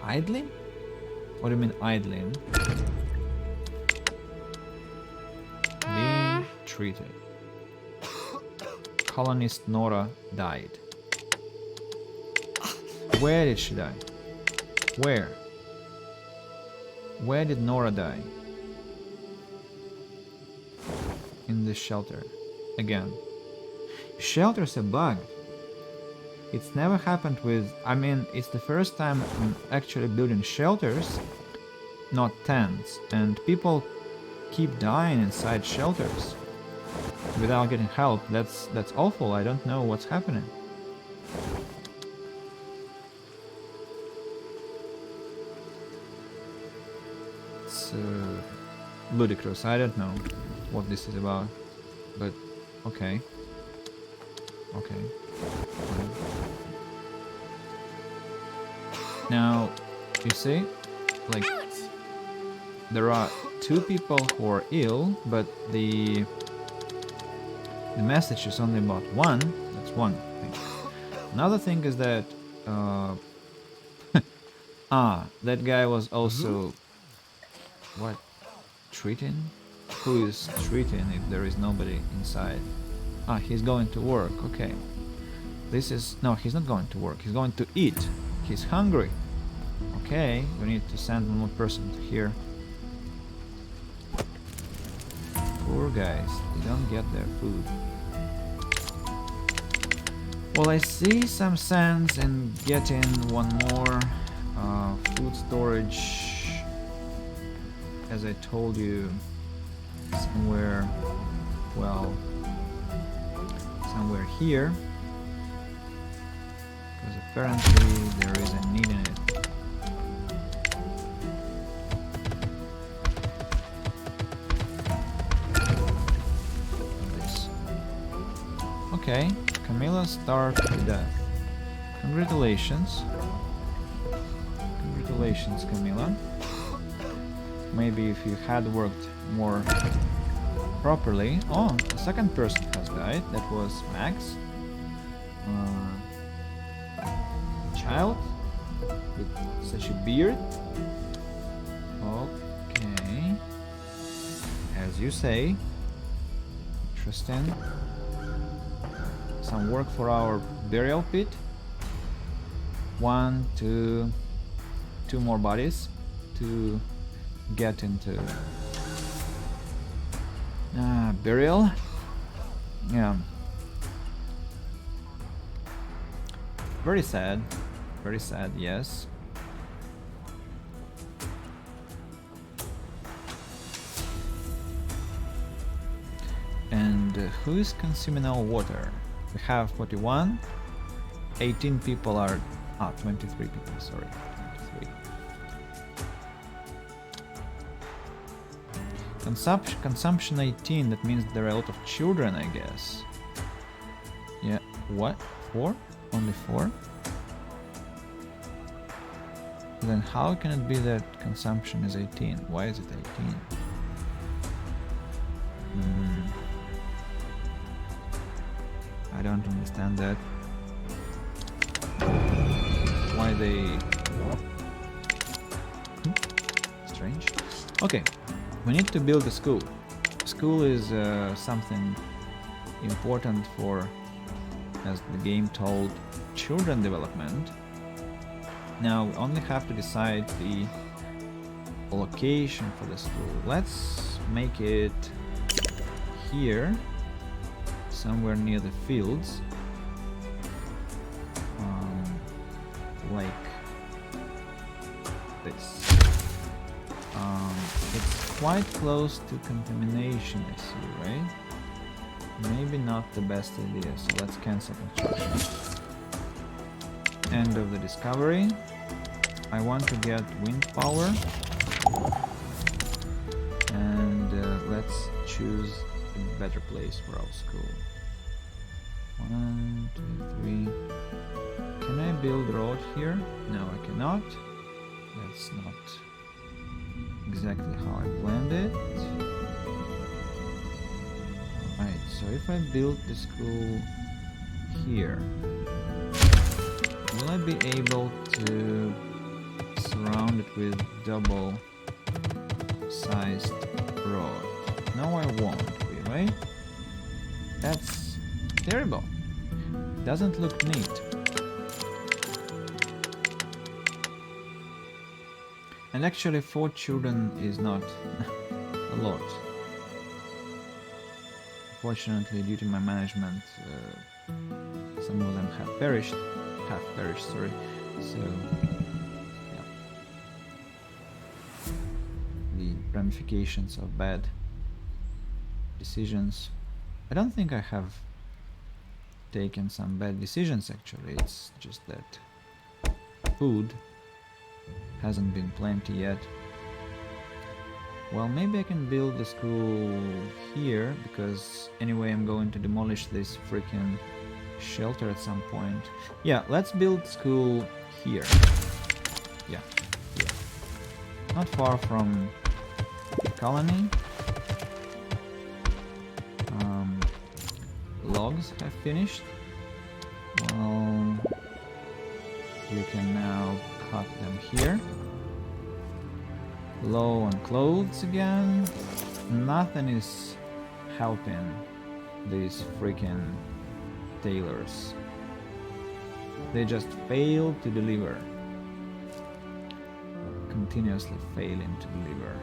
Idling? What do you mean idling? Being treated. Colonist Nora died. Where did she die? Where? Where did Nora die? In the shelter. Again. Shelters are bugged. It's never happened with... I mean, it's the first time I'm actually building shelters, not tents, and people keep dying inside shelters without getting help. That's awful. I don't know what's happening. It's ludicrous. I don't know what this is about, but okay. Okay. Now, you see, like, there are 2 people who are ill, but the message is only about 1. That's one thing. Another thing is that that guy was also what? Treating? Who is treating if there is nobody inside? He's going to work. Okay. This is... No, he's not going to work. He's going to eat. He's hungry. Okay, we need to send one more person to here. Poor guys, they don't get their food. Well, I see some sense in getting one more food storage, as I told you, somewhere, well, somewhere here, because apparently there is a need in it. This. Okay, Camilla starved to death. Congratulations. Congratulations, Camilla. Maybe if you had worked more properly... Oh, the second person has died. That was Max. Child with such a beard. Okay. As you say. Interesting. Some work for our burial pit. 1, 2, 2 more bodies to get into burial. Yeah. Very sad. Very sad, yes. And who is consuming our water? We have 41. 18 people are... 23 people, sorry. 23. Consumption 18, that means there are a lot of children, I guess. Yeah, what? 4? Only 4? Then how can it be that consumption is 18? Why is it 18? I don't understand that. Why they... Strange. Okay, we need to build a school. School is something important for, as the game told, children development. Now we only have to decide the location for the school. Let's make it here, somewhere near the fields, like this. It's quite close to contamination, I see, right? Maybe not the best idea, so let's cancel construction. End of the discovery. I want to get wind power. And let's choose a better place for our school. 1, 2, 3. Can I build a road here? No, I cannot. That's not exactly how I planned it. Alright, so if I build the school here, will I be able to surround it with double sized road? No, I won't be, right? That's terrible. Doesn't look neat. And actually 4 children is not a lot. Fortunately, due to my management, some of them have perished, sorry. So, yeah. The ramifications of bad decisions. I don't think I have taken some bad decisions actually, it's just that food hasn't been plenty yet. Well, maybe I can build the school here, because anyway I'm going to demolish this freaking shelter at some point. Yeah, let's build school here. Yeah, here. Not far from the colony. Logs have finished. Well, you can now cut them here. Low on clothes again. Nothing is helping these freaking tailors. They just fail to deliver. Continuously failing to deliver.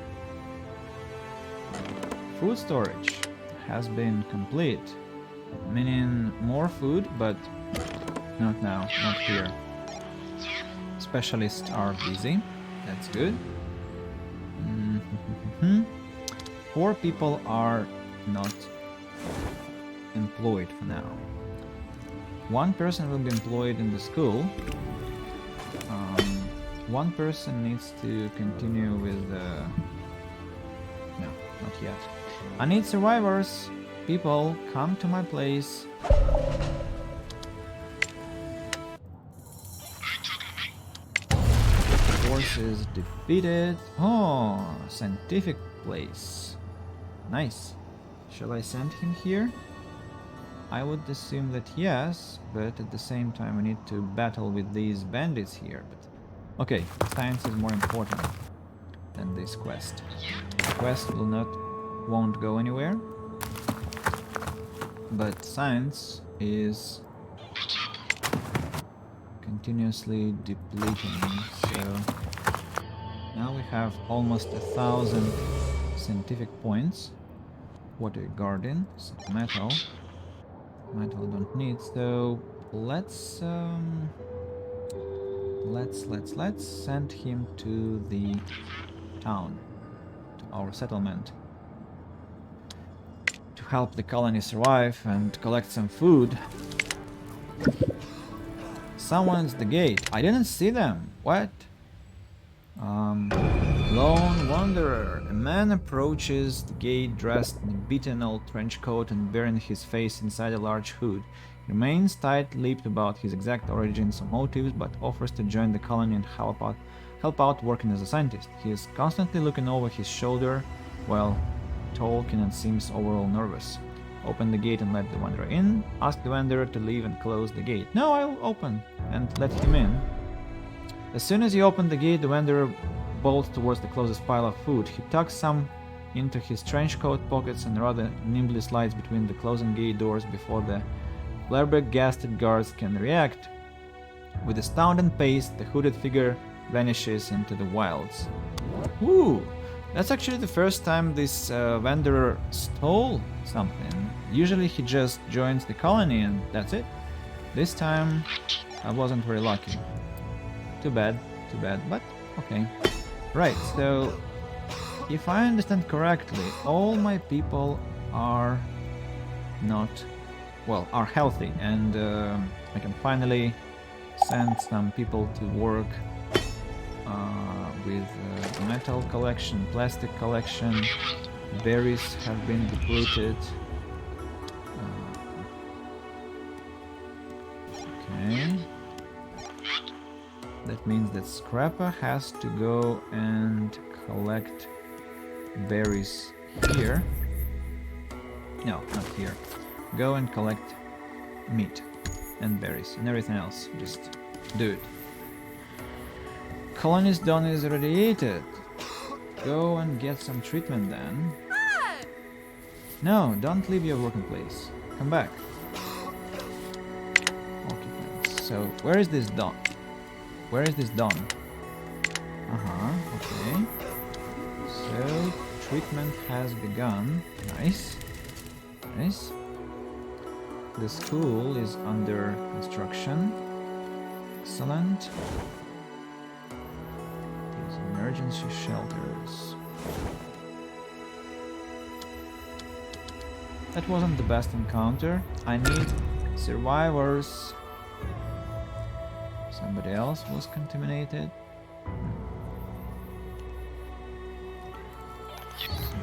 Food storage has been complete. Meaning more food, but not now, not here. Specialists are busy. That's good. 4 people are not employed for now. 1 person will be employed in the school. 1 person needs to continue with no, not yet. I need survivors. People, come to my place. Forces defeated. Oh, scientific place. Nice. Shall I send him here? I would assume that yes, but at the same time I need to battle with these bandits here. But okay, science is more important than this quest. The quest won't go anywhere. But science is continuously depleting, so now we have almost 1,000 scientific points. Water garden, some metal I don't need, so let's send him to the town, to our settlement, to help the colony survive and collect some food. Someone's the gate. I didn't see them. What? Lone wanderer. A man approaches the gate dressed in a beaten old trench coat and burying his face inside a large hood. He remains tight-lipped about his exact origins or motives, but offers to join the colony and help out working as a scientist. He is constantly looking over his shoulder while talking and seems overall nervous. Open the gate and let the wanderer in. Ask the wanderer to leave and close the gate. No, I'll open and let him in. As soon as you open the gate, the wanderer bolts towards the closest pile of food. He tucks some into his trench coat pockets and rather nimbly slides between the closing gate doors before the flabbergasted guards can react. With astounding pace, the hooded figure vanishes into the wilds. Ooh! That's actually the first time this vendor stole something. Usually he just joins the colony and that's it. This time I wasn't very lucky. Too bad, but okay. Right, so if I understand correctly, all my people are not, well, are healthy, and I can finally send some people to work with metal collection, plastic collection. Berries have been depleted. Okay. That means that Scrapper has to go and collect berries here. No, not here. Go and collect meat and berries and everything else. Just do it. Colonist Dawn is irradiated. Go and get some treatment then. No, don't leave your working place. Come back. Occupants. So, where is this Dawn? Where is this Dawn? Okay. So, treatment has begun. Nice. Nice. The school is under construction. Excellent. These emergency shelters. That wasn't the best encounter. I need survivors. Somebody else was contaminated. So,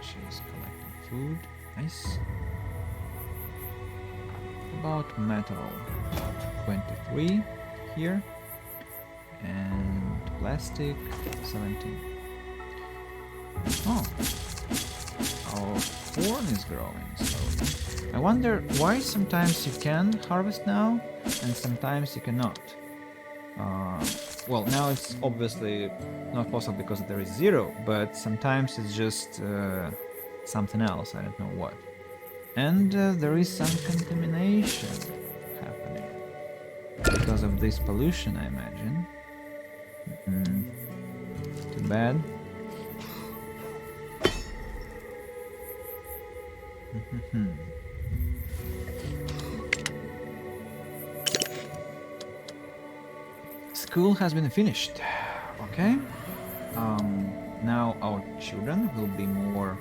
she's collecting food. Nice. About metal. 23 here. And plastic 17. Oh. Our corn is growing slowly. I wonder why sometimes you can harvest now and sometimes you cannot. Well, now it's obviously not possible because there is 0, but sometimes it's just something else, I don't know what. And there is some contamination happening because of this pollution, I imagine. Too bad. School has been finished. Okay. Now our children will be more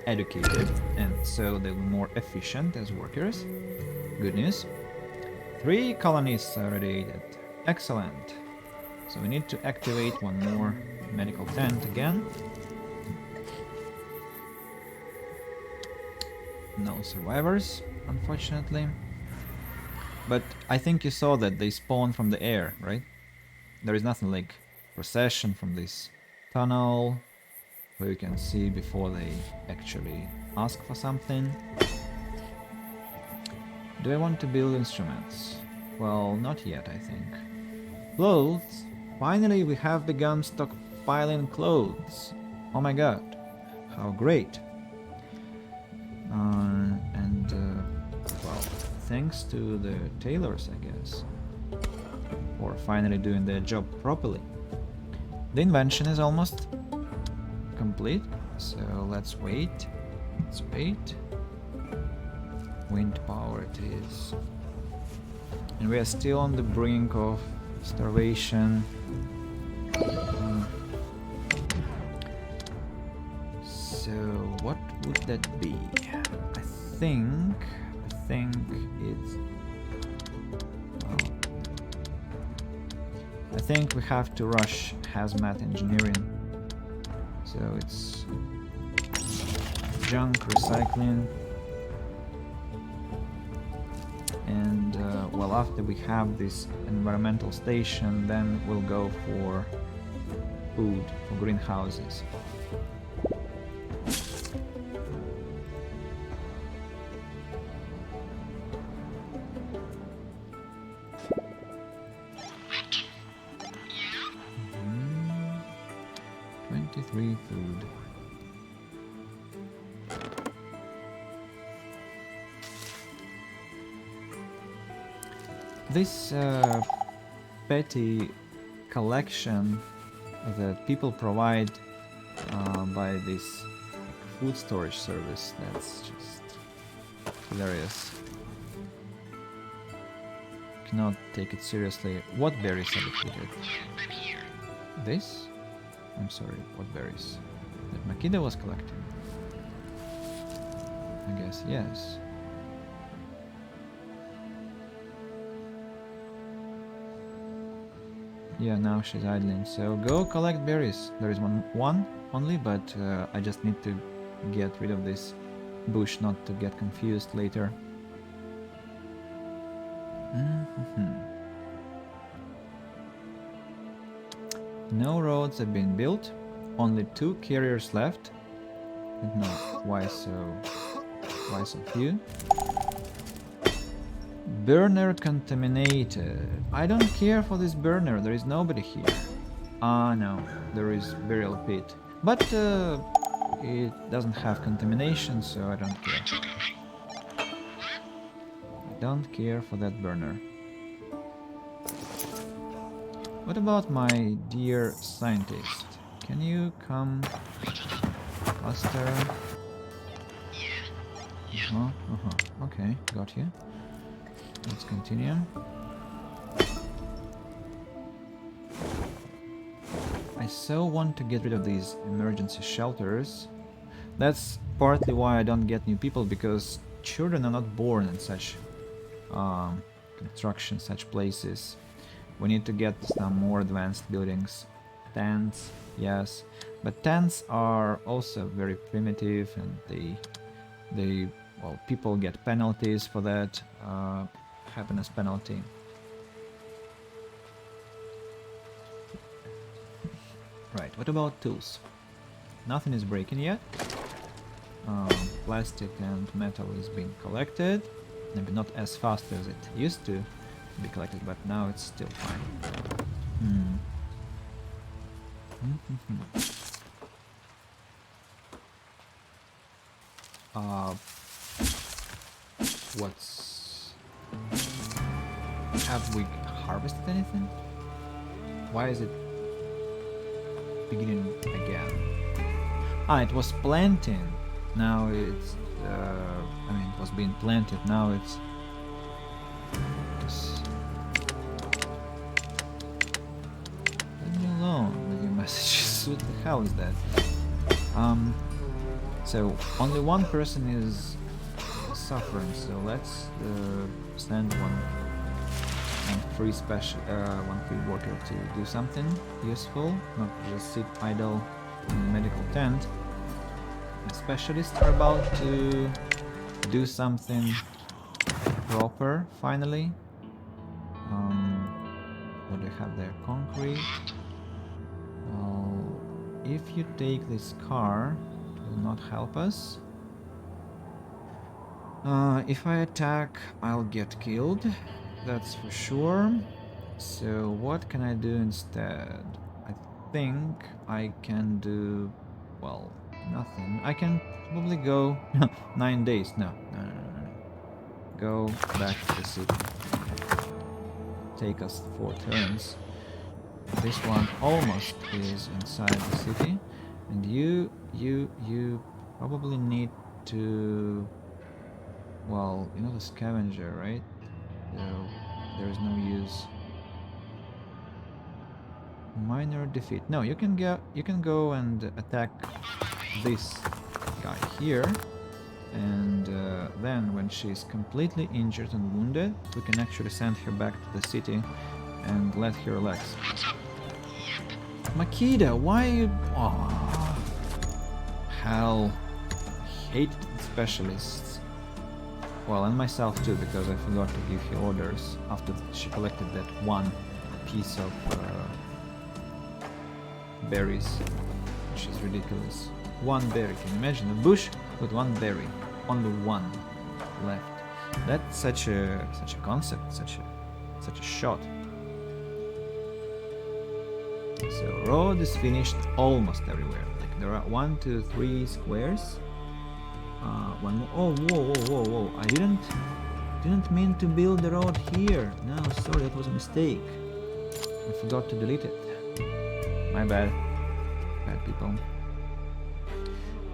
educated and so they'll be more efficient as workers. Good news. 3 colonies are radiated. Excellent. So we need to activate one more medical tent again. No survivors, unfortunately. But I think you saw that they spawn from the air, right? There is nothing like procession from this tunnel where you can see before they actually ask for something. Do I want to build instruments? Well, not yet, I think. Clothes? Finally, we have begun stockpiling clothes. Oh my god, how great. Well, thanks to the tailors, I guess, for finally doing their job properly. The invention is almost complete, so let's wait. Let's wait. Wind power it is. And we are still on the brink of starvation. So what would that be? I think it's... Well, I think we have to rush hazmat engineering. So it's junk recycling. And well, after we have this environmental station, then we'll go for food, for greenhouses. Free food. This petty collection that people provide by this food storage service. That's just hilarious. Cannot take it seriously. What berries are depleted? This? I'm sorry, what berries? That Makida was collecting? I guess yes. Yeah, now she's idling. So go collect berries. There is one only, but I just need to get rid of this bush, not to get confused later. No roads have been built. Only 2 carriers left. No, why so few? Burner contaminated. I don't care for this burner. There is nobody here. Ah, no, there is burial pit, but it doesn't have contamination, so I don't care. I don't care for that burner. What about my dear scientist? Can you come faster? Okay, got you. Let's continue. I so want to get rid of these emergency shelters. That's partly why I don't get new people, because children are not born in such construction, such places. We need to get some more advanced buildings. Tents, yes, but tents are also very primitive, and well, people get penalties for that. Happiness penalty. Right, what about tools? Nothing is breaking yet. Plastic and metal is being collected. Maybe not as fast as it used to be collected, but now it's still fine. Have we harvested anything? Why is it beginning again? Ah, it was planting. Now it's I mean, it was being planted. Now it's leave me alone with your messages. What the hell is that? So only one person is suffering, so let's send one free worker to do something useful, not just sit idle in a medical tent. The specialists are about to do something proper finally. What do they have there? Concrete. Well, if you take this car, it will not help us. If I attack, I'll get killed. That's for sure. So what can I do instead? I think I can do, well, nothing. I can probably go 9 days. No. Go back to the city. Take us 4 turns. This one almost is inside the city, and you probably need to, well, you know, the scavenger, right? So there is no use. Minor defeat. No, you can go and attack this guy here, and then when she's completely injured and wounded, we can actually send her back to the city and let her relax. Makida, why you? Oh, hell! Hate specialists. Well, and myself too, because I forgot to give her orders after she collected that one piece of berries, which is ridiculous. One berry. Can you imagine a bush with one berry? Only one left. That's such a concept, such a shot. So road is finished almost everywhere. Like there are 1, 2, 3 squares. One more. Oh, whoa! I didn't mean to build the road here. No, sorry, that was a mistake. I forgot to delete it. My bad. Bad people.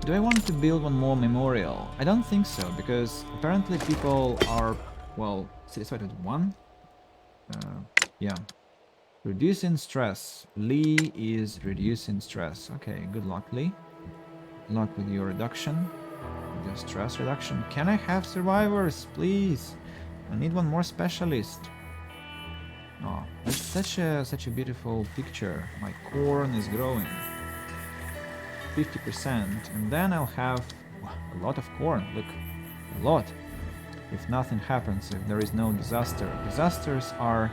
Do I want to build one more memorial? I don't think so, because apparently people are, well, satisfied with one. Yeah. Reducing stress. Lee is reducing stress. Okay, good luck, Lee. Good luck with your reduction. With your stress reduction. Can I have survivors, please? I need one more specialist. Oh, it's such a beautiful picture. My corn is growing. 50%, and then I'll have a lot of corn. Look, a lot. If nothing happens, if there is no disaster. Disasters are,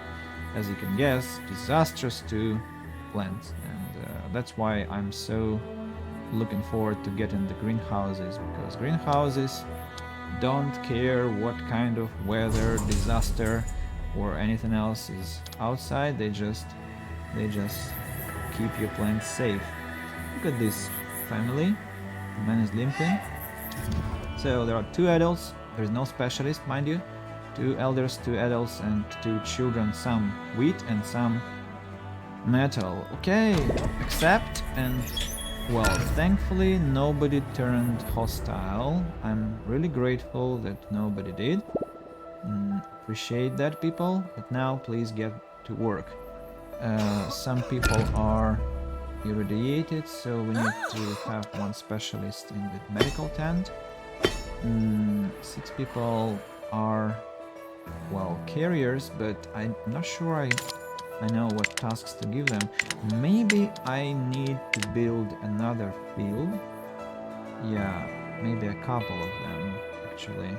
as you can guess, disastrous to plants, and that's why I'm so looking forward to getting the greenhouses, because greenhouses don't care what kind of weather, disaster, or anything else is outside. They just keep your plants safe. Look at this family. The man is limping. So there are 2 adults. There is no specialist, mind you. 2 elders, 2 adults, and 2 children. Some wheat and some metal. Okay, accept. And well, thankfully nobody turned hostile. I'm really grateful that nobody did. Appreciate that, people. But now please get to work. Some people are irradiated, so we need to have 1 specialist in the medical tent. 6 people are, well, carriers, but I'm not sure I know what tasks to give them. Maybe I need to build another field. Yeah, maybe a couple of them, actually.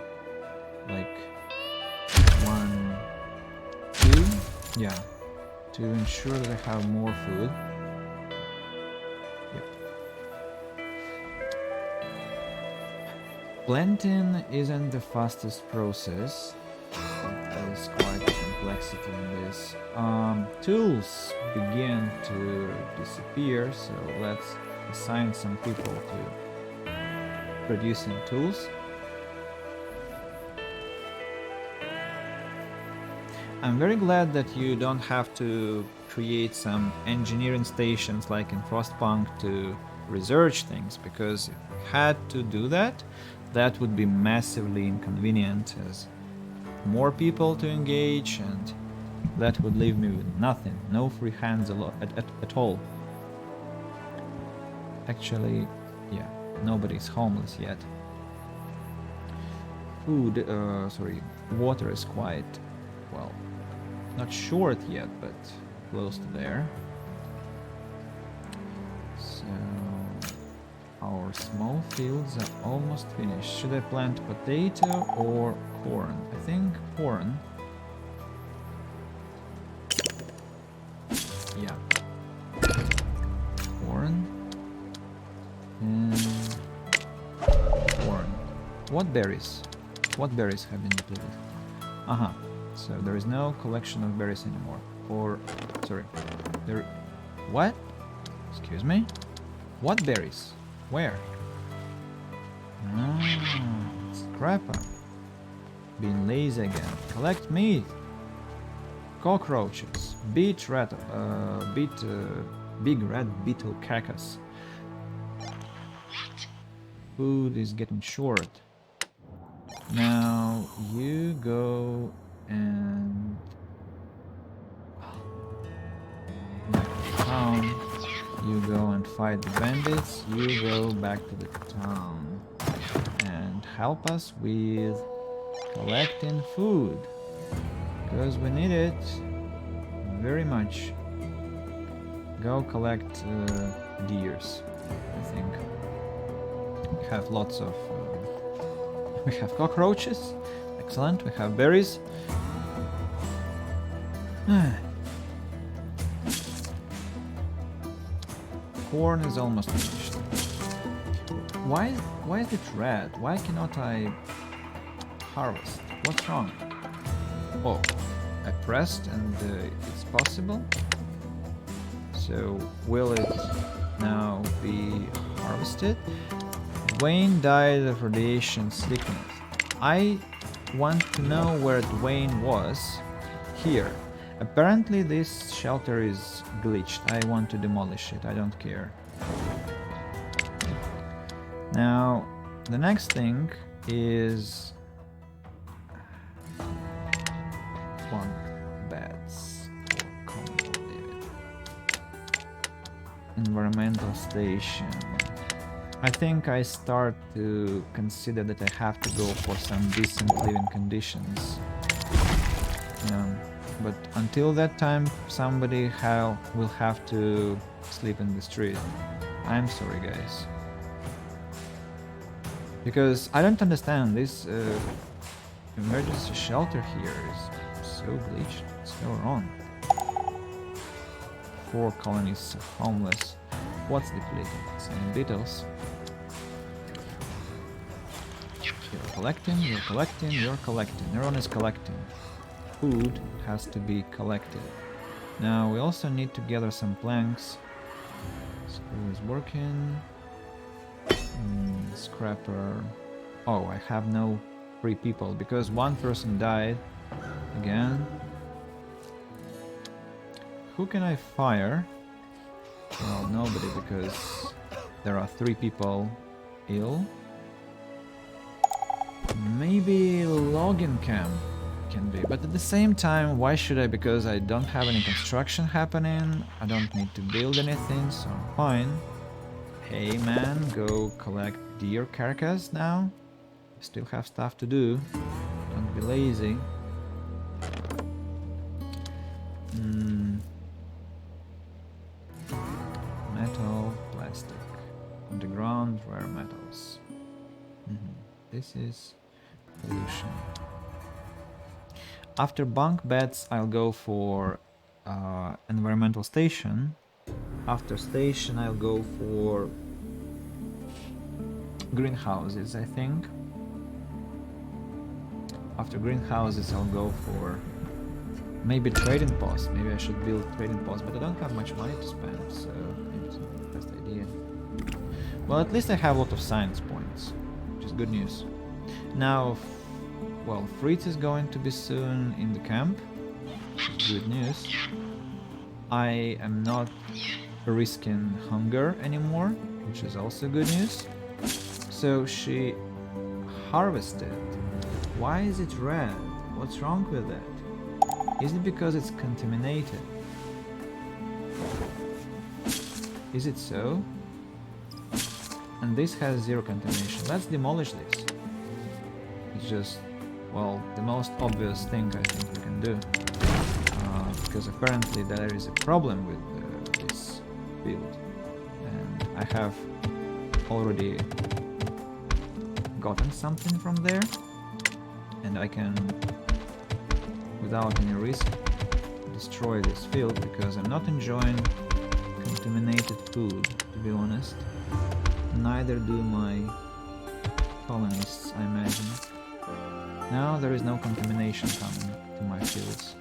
Like 1, 2, yeah, to ensure that I have more food. Planting isn't the fastest process. There is quite a complexity in this. Tools begin to disappear, so let's assign some people to producing tools. I'm very glad that you don't have to create some engineering stations like in Frostpunk to research things, because if we had to do that, that would be massively inconvenient, as more people to engage, and that would leave me with nothing, no free hands at all. Actually, yeah, nobody's homeless yet. Food, water is quite, well, not short yet, but close to there. So our small fields are almost finished. Should I plant potato or corn? I think corn. Yeah. Corn. And corn. What berries? What berries have been depleted? So there is no collection of berries anymore. Or, sorry, there... What? Excuse me? What berries? Where? Scrapper. Being lazy again. Collect meat. Cockroaches. Big red beetle carcass. Food is getting short. Now you go and back to town. You go and fight the bandits. You go back to the town and help us with collecting food, because we need it very much. Go collect deers. I think we have lots of we have cockroaches. Excellent. We have berries. Corn is almost finished. Why is it red? Why cannot I harvest? What's wrong? Oh, I pressed and it's possible. So will it now be harvested? Dwayne died of radiation sickness. I want to know where Dwayne was. Here. Apparently this shelter is glitched. I want to demolish it. I don't care. Now, the next thing is bunk beds for combo living. Environmental station. I think I start to consider that I have to go for some decent living conditions. But until that time, somebody will have to sleep in the street. I'm sorry, guys. Because I don't understand, this emergency shelter here is so glitched, so wrong. 4 colonies of homeless. What's depleted? Some beetles. You're collecting, you're collecting, you're collecting. Everyone is collecting. Food has to be collected. Now we also need to gather some planks. Screw is working. Scrapper. Oh, I have no free people because one person died again. Who can I fire? Well, nobody, because there are 3 people ill. Maybe logging camp can be, but at the same time, why should I? Because I don't have any construction happening, I don't need to build anything, so I'm fine. Hey man, go collect deer carcass now. Still have stuff to do. Don't be lazy. Metal, plastic. Underground, rare metals. This is pollution. After bunk beds, I'll go for environmental station. After station, I'll go for greenhouses, I think. After greenhouses, I'll go for maybe trading post. Maybe I should build trading post, but I don't have much money to spend, so maybe it's not the best idea. Well, at least I have a lot of science points, which is good news. Now, well, Fritz is going to be soon in the camp, which is good news. I am not risking hunger anymore, which is also good news. So she harvested. Why is it red? What's wrong with it? Is it because it's contaminated? Is it so? And this has 0 contamination. Let's demolish this. It's just, well, the most obvious thing I think we can do. Because apparently there is a problem with this build. And I have already gotten something from there. And I can, without any risk, destroy this field because I'm not enjoying contaminated food, to be honest. Neither do my colonists, I imagine. Now there is no contamination coming to my fields.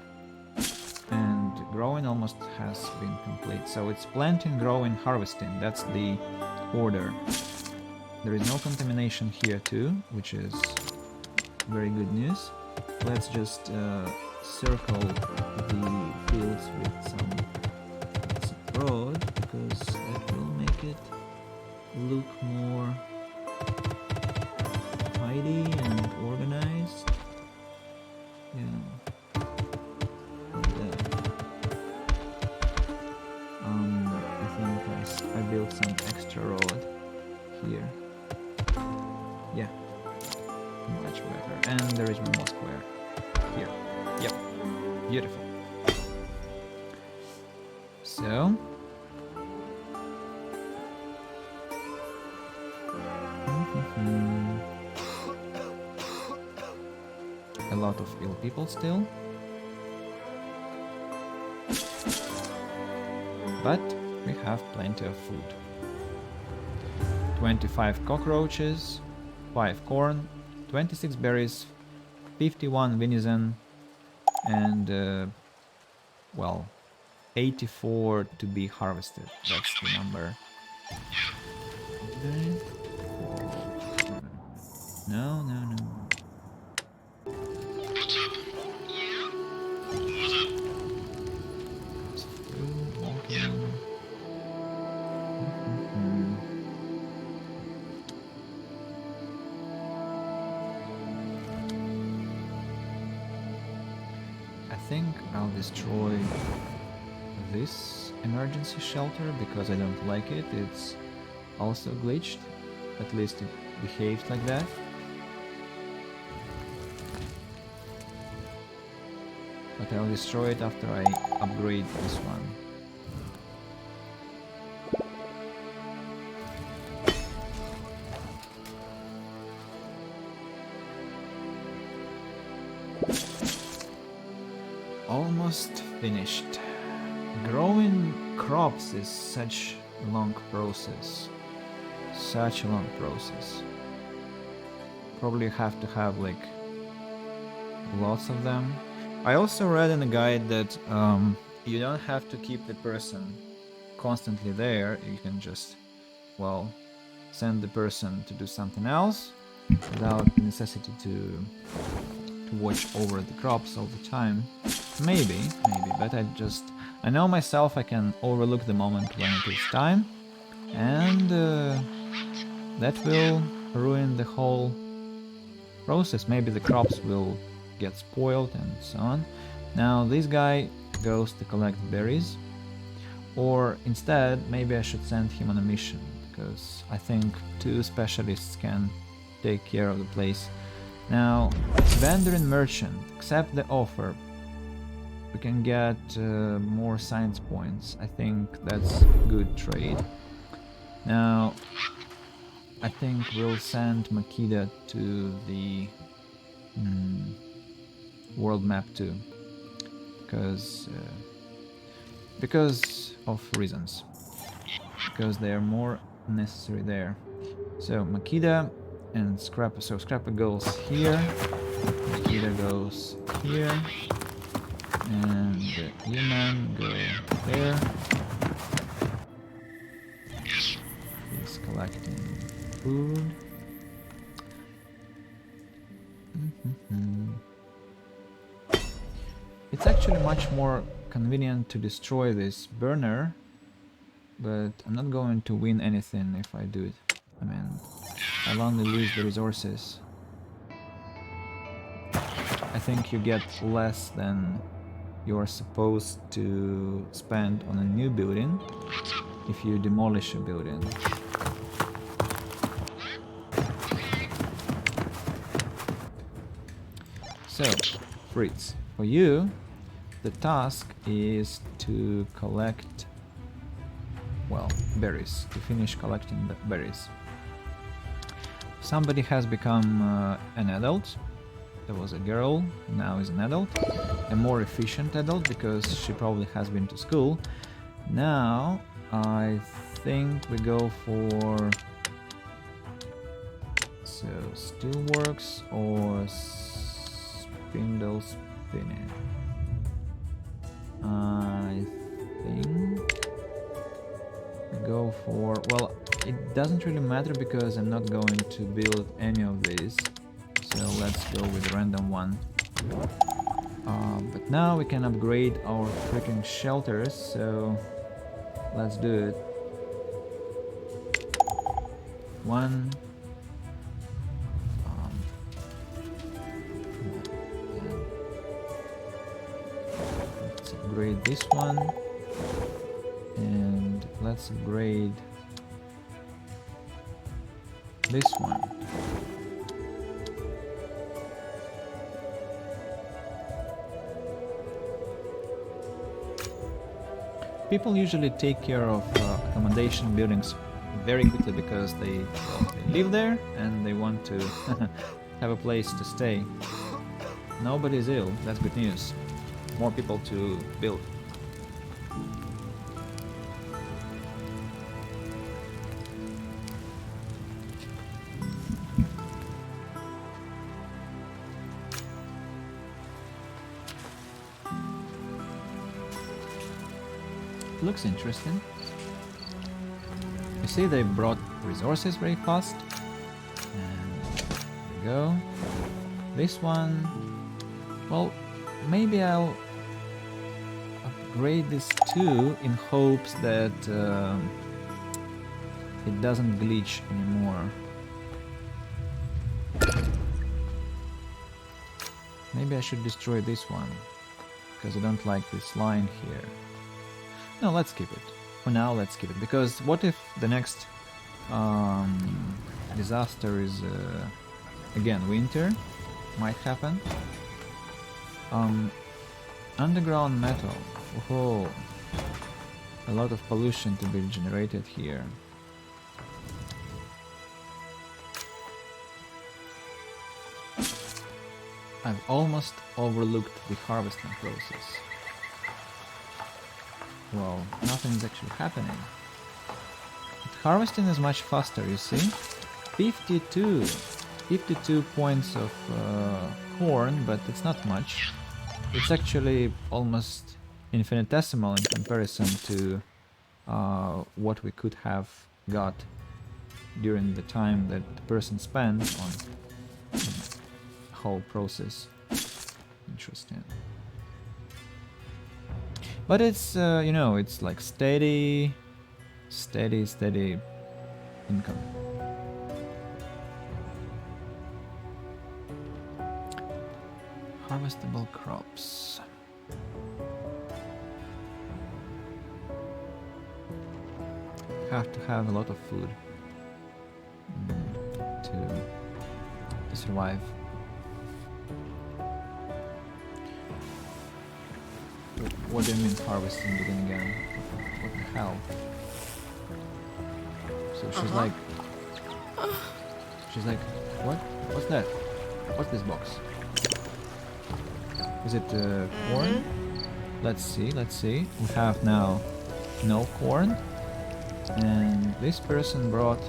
And growing almost has been complete. So it's planting, growing, harvesting. That's the order. There is no contamination here too, which is very good news. Let's just circle the fields with some road, because that will make it look more tidy and organized. Yeah. Like that. I think I built some extra road here. Yeah. Much better. And there is one more square here. Yep. Beautiful. So a lot of ill people still. But we have plenty of food. 25 cockroaches, 5 corn, 26 berries, 51 venison, and well, 84 to be harvested. That's the number. No, no, no. think I'll destroy this emergency shelter because I don't like it. It's also glitched. At least it behaves like that. But I'll destroy it after I upgrade this one. Almost finished. Growing crops is such a long process. Such a long process. Probably have to have like lots of them. I also read in the guide that you don't have to keep the person constantly there. You can just, well, send the person to do something else without the necessity to watch over the crops all the time. Maybe, but I know myself I can overlook the moment when it is time, and that will ruin the whole process. Maybe the crops will get spoiled and so on. Now this guy goes to collect berries, or instead maybe I should send him on a mission, because I think 2 specialists can take care of the place. Now, vendor and merchant, accept the offer. We can get more science points. I think that's good trade. Now, I think we'll send Makida to the world map too, because of reasons. Because they are more necessary there. So Makida and Scrapper. So Scrapper goes here. Makida goes here. And Human go there. He's collecting food. It's actually much more convenient to destroy this burner, but I'm not going to win anything if I do it. I mean, I'll only lose the resources. I think you get less than you're supposed to spend on a new building if you demolish a building. So, Fritz, for you, the task is to collect, well, berries, to finish collecting the berries. Somebody has become an adult. There was a girl, now is an adult, a more efficient adult because she probably has been to school. Now I think we go for steelworks or spindle spinning. I think we go for, well, it doesn't really matter because I'm not going to build any of these. So let's go with a random one. But now we can upgrade our freaking shelters, so let's do it. One. Let's upgrade this one. And let's upgrade this one. People usually take care of accommodation buildings very quickly because they live there and they want to have a place to stay. Nobody's ill, that's good news. More people to build. Looks interesting. You see they brought resources very fast. And there we go. This one, well, maybe I'll upgrade this too in hopes that it doesn't glitch anymore. Maybe I should destroy this one. because I don't like this line here. No, let's keep it. For now, let's keep it, because what if the next disaster is again winter? Might happen. Underground metal. Oh, a lot of pollution to be generated here. I've almost overlooked the harvesting process. Well, nothing's actually happening. But harvesting is much faster, you see? 52 points of corn, but it's not much. It's actually almost infinitesimal in comparison to what we could have got during the time that the person spent on the whole process. Interesting. But it's, you know, it's like steady income. Harvestable crops. Have to have a lot of food to survive. What do you mean harvesting begin again? What the hell? So she's like, what? What's that? What's this box? Is it corn? Let's see. We have now no corn, and this person brought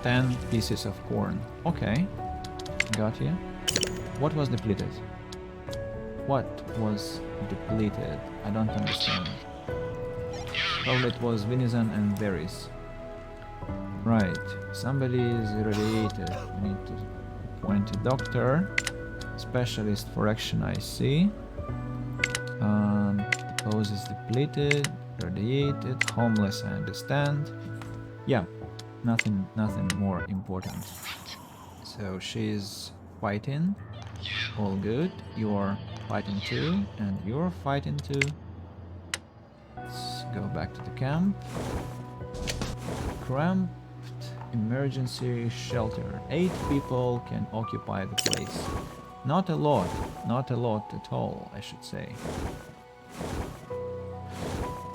10 pieces of corn. Okay, got you. What was depleted? What was depleted? I don't understand. Probably it was venison and berries. Right, somebody is irradiated. We need to appoint a doctor. Specialist for action, I see. The pose is depleted, irradiated, homeless, I understand. Yeah, nothing more important. So she's fighting. All good. You're fighting too, and you're fighting too. Let's go back to the camp. Cramped emergency shelter. 8 people can occupy the place. Not a lot at all, I should say.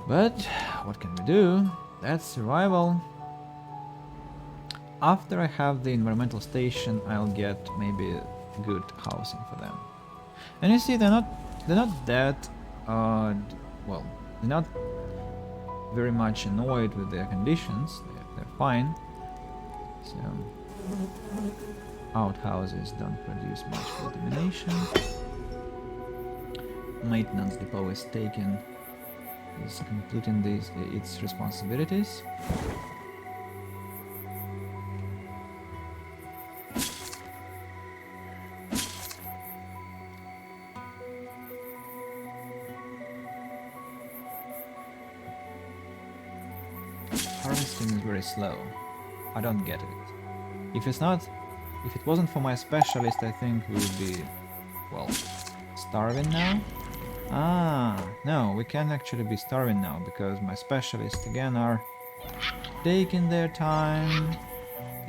But what can we do? That's survival. After I have the environmental station, I'll get maybe good housing for them. And you see, they're not that well, they're not very much annoyed with their conditions. They're fine. So outhouses don't produce much for domination. Maintenance depot is taken, is completing its responsibilities. Harvesting is very slow. I don't get it. If it wasn't for my specialist, I think we would be, well, starving now. Ah, no, we can't actually be starving now because my specialists again are taking their time,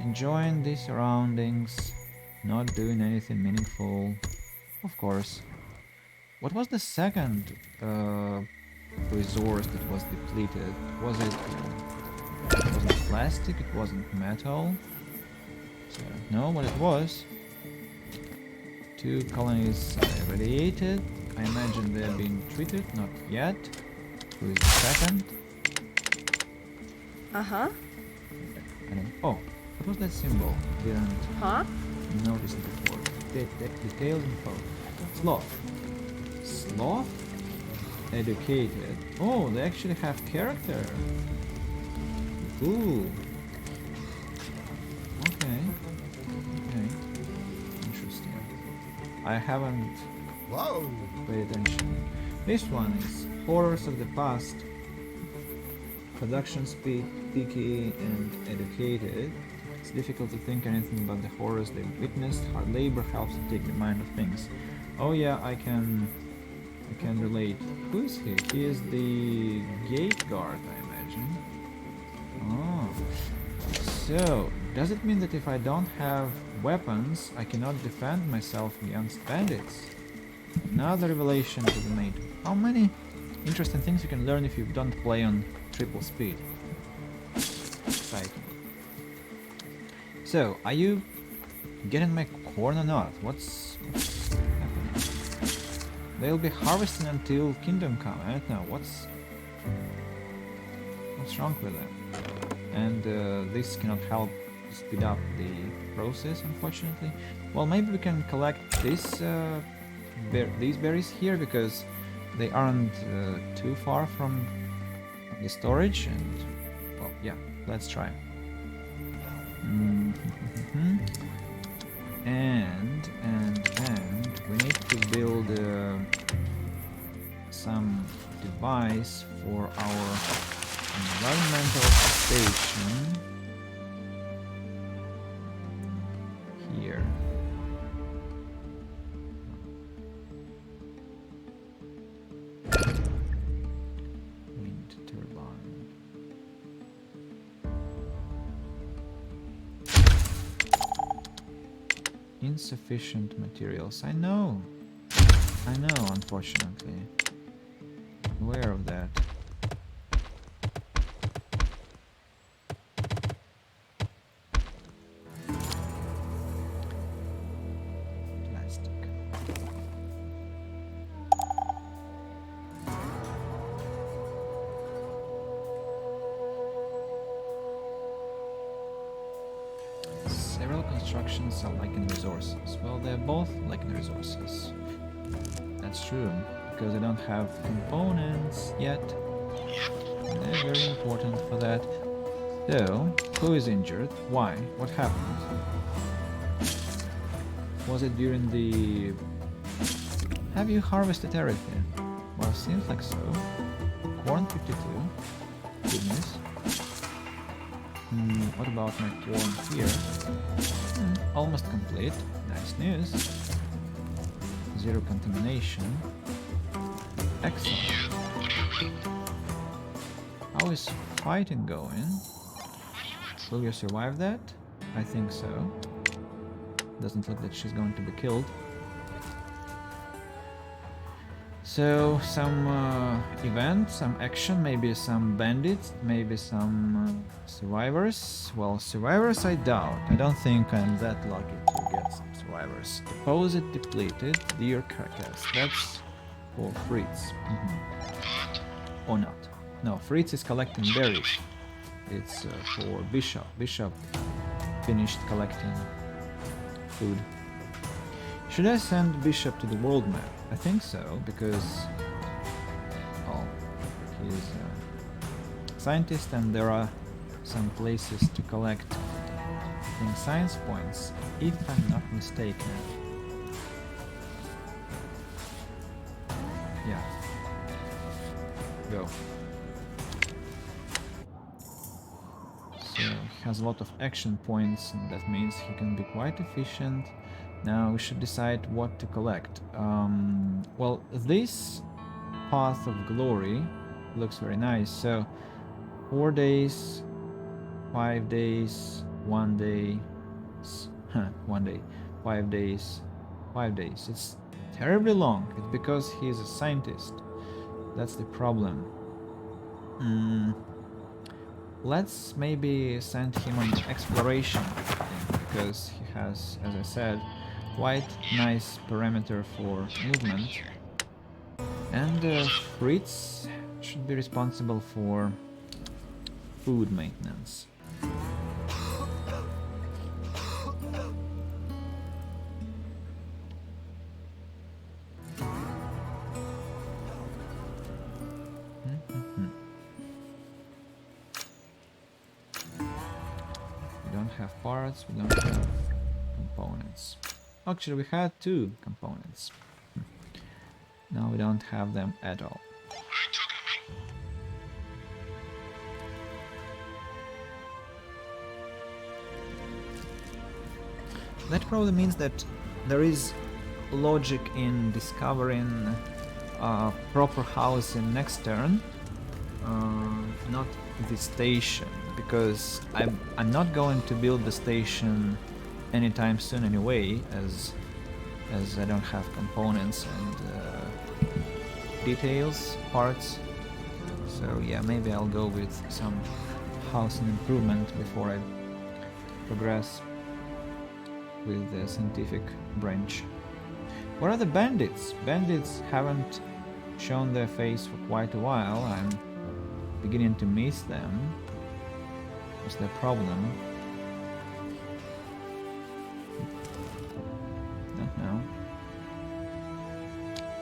enjoying the surroundings, not doing anything meaningful. Of course. What was the second resource that was depleted? Was it? It wasn't plastic. It wasn't metal. So I don't know what it was. 2 colonies irradiated. I imagine they're being treated. Not yet. Who is the second? Uh-huh. I don't. Oh, what was that symbol? Didn't notice it before. Detailed info. Sloth. Sloth? Educated. Oh, they actually have character. Ooh. Okay. Interesting. I haven't paid attention. This one is Horrors of the Past. Production speed, picky and educated. It's difficult to think anything about the horrors they've witnessed. Hard labor helps to take the mind of things. Oh yeah, I can relate. Who is he? He is the gate guard, I imagine. Oh. So, does it mean that if I don't have weapons, I cannot defend myself against bandits? Another revelation to the mate. How many interesting things you can learn if you don't play on triple speed? Exciting. So, are you getting my corn or not? What's happening? They'll be harvesting until Kingdom Come. I don't know. What's wrong with them? And this cannot help speed up the process, unfortunately. Well, maybe we can collect these berries here because they aren't too far from the storage. And well, yeah, let's try. And we need to build some device for our environmental station here. Wind turbine. Insufficient materials. I know, unfortunately. Aware of that. Several constructions are lacking resources. Well, they're both lacking resources. That's true, because I don't have components yet. And they're very important for that. So, who is injured? Why? What happened? Was it during the... Have you harvested everything? Well, seems like so. Corn 52. Goodness. What about my corn here? Almost complete. Nice news. Zero contamination. Excellent. How is fighting going? Will you survive that? I think so. Doesn't look that she's going to be killed. So, some event, some action, maybe some bandits, maybe some survivors. Well, survivors I doubt. I don't think I'm that lucky to get some survivors. Deposit depleted, deer carcass. That's for Fritz. Or not. No, Fritz is collecting berries. It's for Bishop. Bishop finished collecting food. Should I send Bishop to the world map? I think so, because well, he's a scientist and there are some places to collect, I think, science points, if I'm not mistaken. Yeah. Go. So he has a lot of action points, and that means he can be quite efficient. Now we should decide what to collect. Well, this Path of Glory looks very nice. So 4 days, 5 days, 1 day, 1 day, 5 days, 5 days. It's terribly long. It's because he's a scientist. That's the problem. Let's maybe send him on exploration, I think, because he has, as I said, quite nice parameter for movement. And Fritz should be responsible for food maintenance. We don't have parts, we don't have components. Actually, we had 2 components. Now we don't have them at all. That probably means that there is logic in discovering proper housing next turn, not the station, because I'm not going to build the station anytime soon anyway, as I don't have components and details, parts. So yeah, maybe I'll go with some housing improvement before I progress with the scientific branch. Where are the bandits? Bandits haven't shown their face for quite a while. I'm beginning to miss them. What's their problem? Don't know.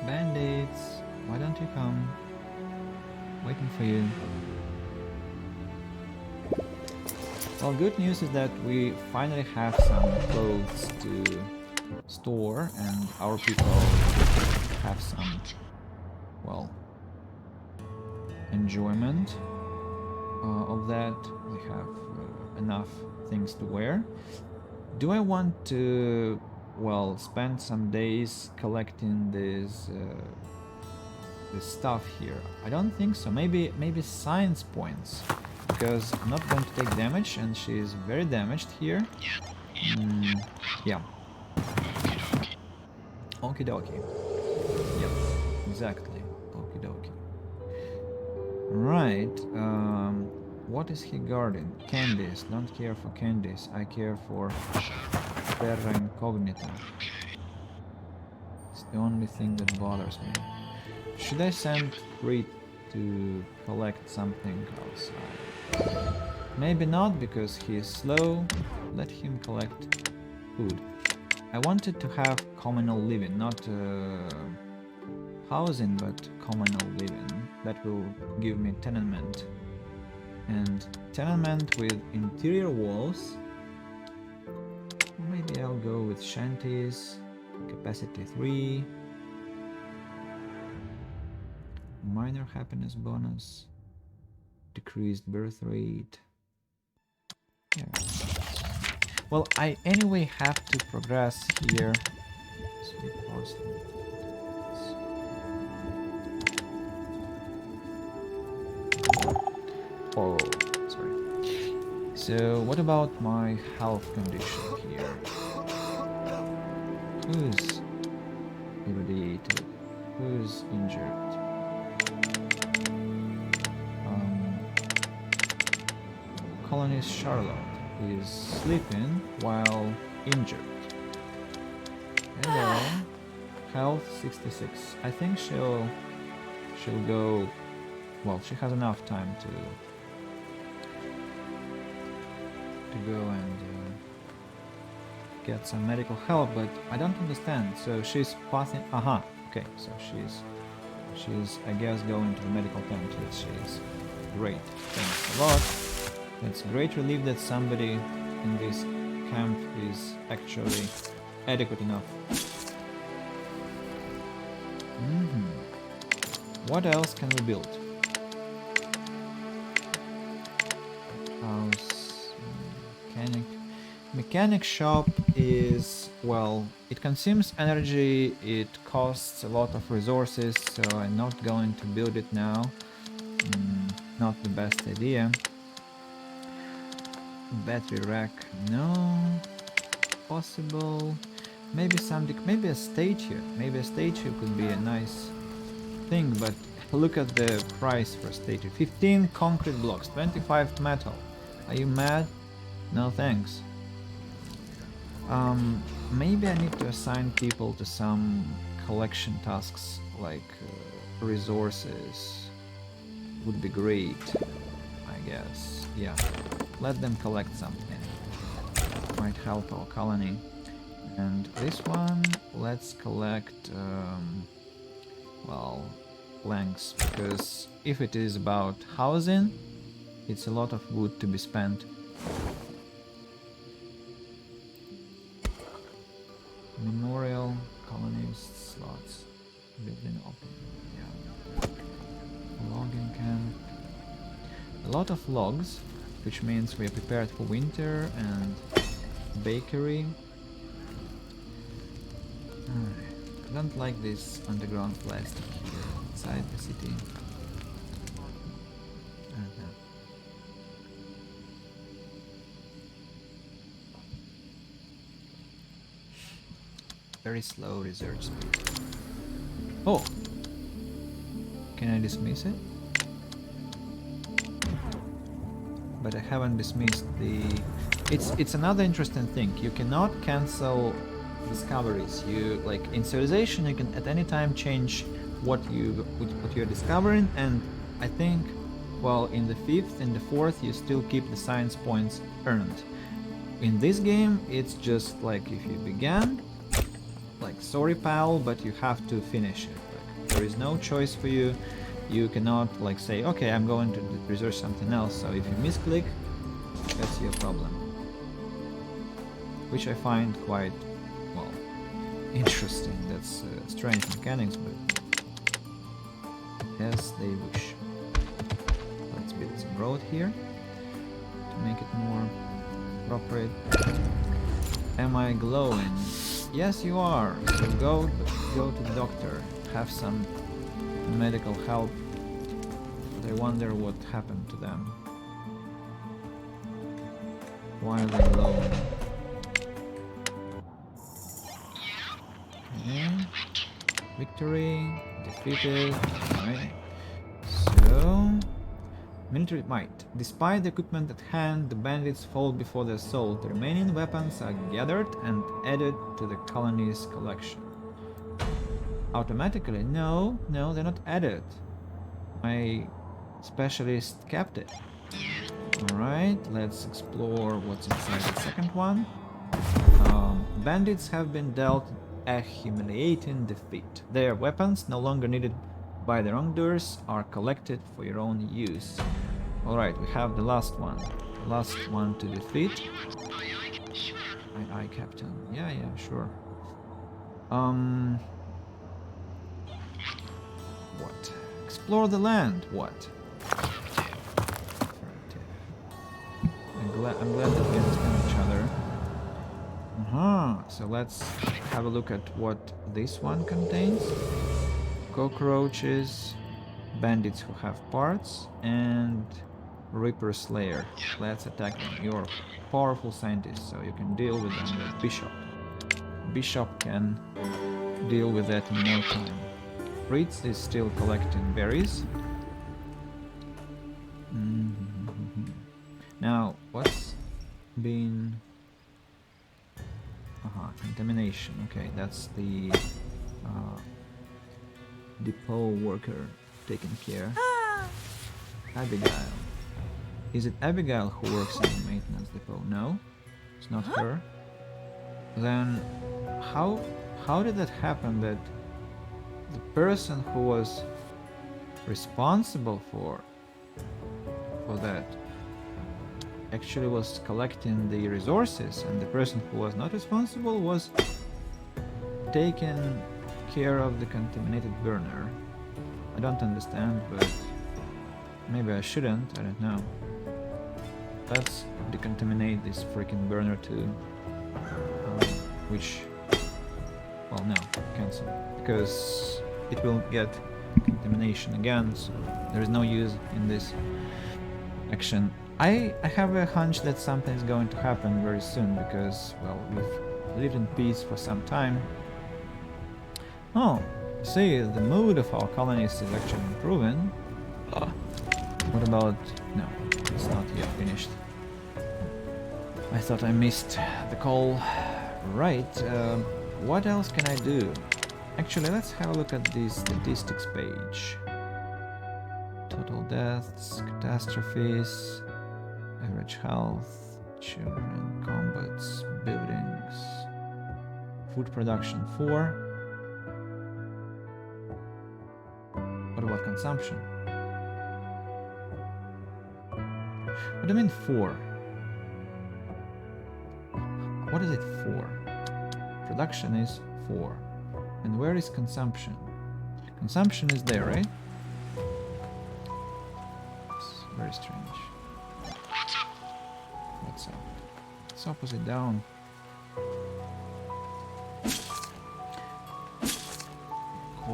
Bandits, why don't you come? Waiting for you. Well, good news is that we finally have some clothes to store, and our people have some, well, enjoyment of that. They have enough things to wear. Do I want to, well, spend some days collecting this stuff here? I don't think so. Maybe science points, because I'm not going to take damage, and she is very damaged here. Yeah. Okie dokie. Yep, exactly. Okie dokie. Right. What is he guarding? Candies. Don't care for candies. I care for Terra Incognita. It's the only thing that bothers me. Should I send Creed to collect something outside? Maybe not, because he is slow. Let him collect food. I wanted to have communal living, not housing, but communal living. That will give me tenement. And tenement with interior walls. Maybe I'll go with shanties. Capacity 3. Minor happiness bonus. Decreased birth rate. Yeah. Well, I anyway have to progress here. Sweet porcelain. Oh, sorry. So, what about my health condition here? Who's irradiated? Who's injured? Colonist Charlotte is sleeping while injured. Hello. Health 66. I think she'll go. Well, she has enough time to go and get some medical help, but I don't understand. So she's passing. Aha. Okay. So she's I guess going to the medical tent. Yes, she is. Great. Thanks a lot. It's great relief that somebody in this camp is actually adequate enough. What else can we build? House, mechanic shop is, well, it consumes energy, it costs a lot of resources, so I'm not going to build it now. Not the best idea. Battery rack, no. Possible. Maybe something, maybe a statue. Maybe a statue could be a nice thing, but look at the price for a statue. 15 concrete blocks, 25 metal. Are you mad? No thanks. Maybe I need to assign people to some collection tasks, like resources. Would be great, I guess. Yeah. Let them collect something. Might help our colony. And this one, let's collect, well, planks, because if it is about housing, it's a lot of wood to be spent. Memorial, colonists, slots, building open, yeah. Logging camp. A lot of logs, which means we are prepared for winter, and bakery. I don't like this underground plastic here inside the city. I don't know. Very slow research speed. Oh! Can I dismiss it? But I haven't dismissed the... It's another interesting thing. You cannot cancel discoveries. You, like, in Civilization, you can at any time change what you're discovering, and I think, well, in the 5th and the 4th you still keep the science points earned. In this game, it's just like if you began, like, sorry pal, but you have to finish it. Like, there is no choice for you. You cannot, like, say, okay, I'm going to research something else, so if you misclick, that's your problem. Which I find quite, well, interesting. That's strange mechanics, but as they wish. Let's build some road here to make it more appropriate. Am I glowing? Yes, you are. So go to the doctor. Have some medical help. But I wonder what happened to them. Why are they glowing? Okay. Victory. Defeated. Alright. So... military might. Despite the equipment at hand, the bandits fall before the assault. The remaining weapons are gathered and added to the colony's collection. Automatically? No, they're not added. My specialist kept it. Alright, let's explore what's inside the second one. Bandits have been dealt a humiliating defeat. Their weapons, no longer needed by the wrongdoers, are collected for your own use. Alright, we have the last one. Last one to defeat. Aye, Captain. Yeah, sure. What? Explore the land. What? I'm glad that we understand each other. So let's have a look at what this one contains. Cockroaches, bandits who have parts, and Reaper Slayer. Let's attack them. You're powerful scientists, so you can deal with them with Bishop. Bishop can deal with that in no time. Fritz is still collecting berries. Now, what's been... contamination. Okay, that's the depot worker taking care. Abigail. Is it Abigail who works in the maintenance depot? No, it's not her. Then how did that happen that the person who was responsible for that actually was collecting the resources, and the person who was not responsible was taking care of the contaminated burner? I don't understand, but maybe I shouldn't, I don't know. Let's decontaminate this freaking burner too. Which... well, no, cancel. Because it will get contamination again, so there is no use in this action. I have a hunch that something is going to happen very soon, because, well, we've lived in peace for some time. Oh, see, the mood of our colonists is actually improving. What about... no, it's not yet finished. I thought I missed the call. Right, what else can I do? Actually, let's have a look at the statistics page. Total deaths, catastrophes, average health, children, combats, buildings, food production 4. What about consumption? What do you mean 4? What is it for? Production is 4. And where is consumption? Consumption is there, right? It's very strange. What's up? It's opposite down.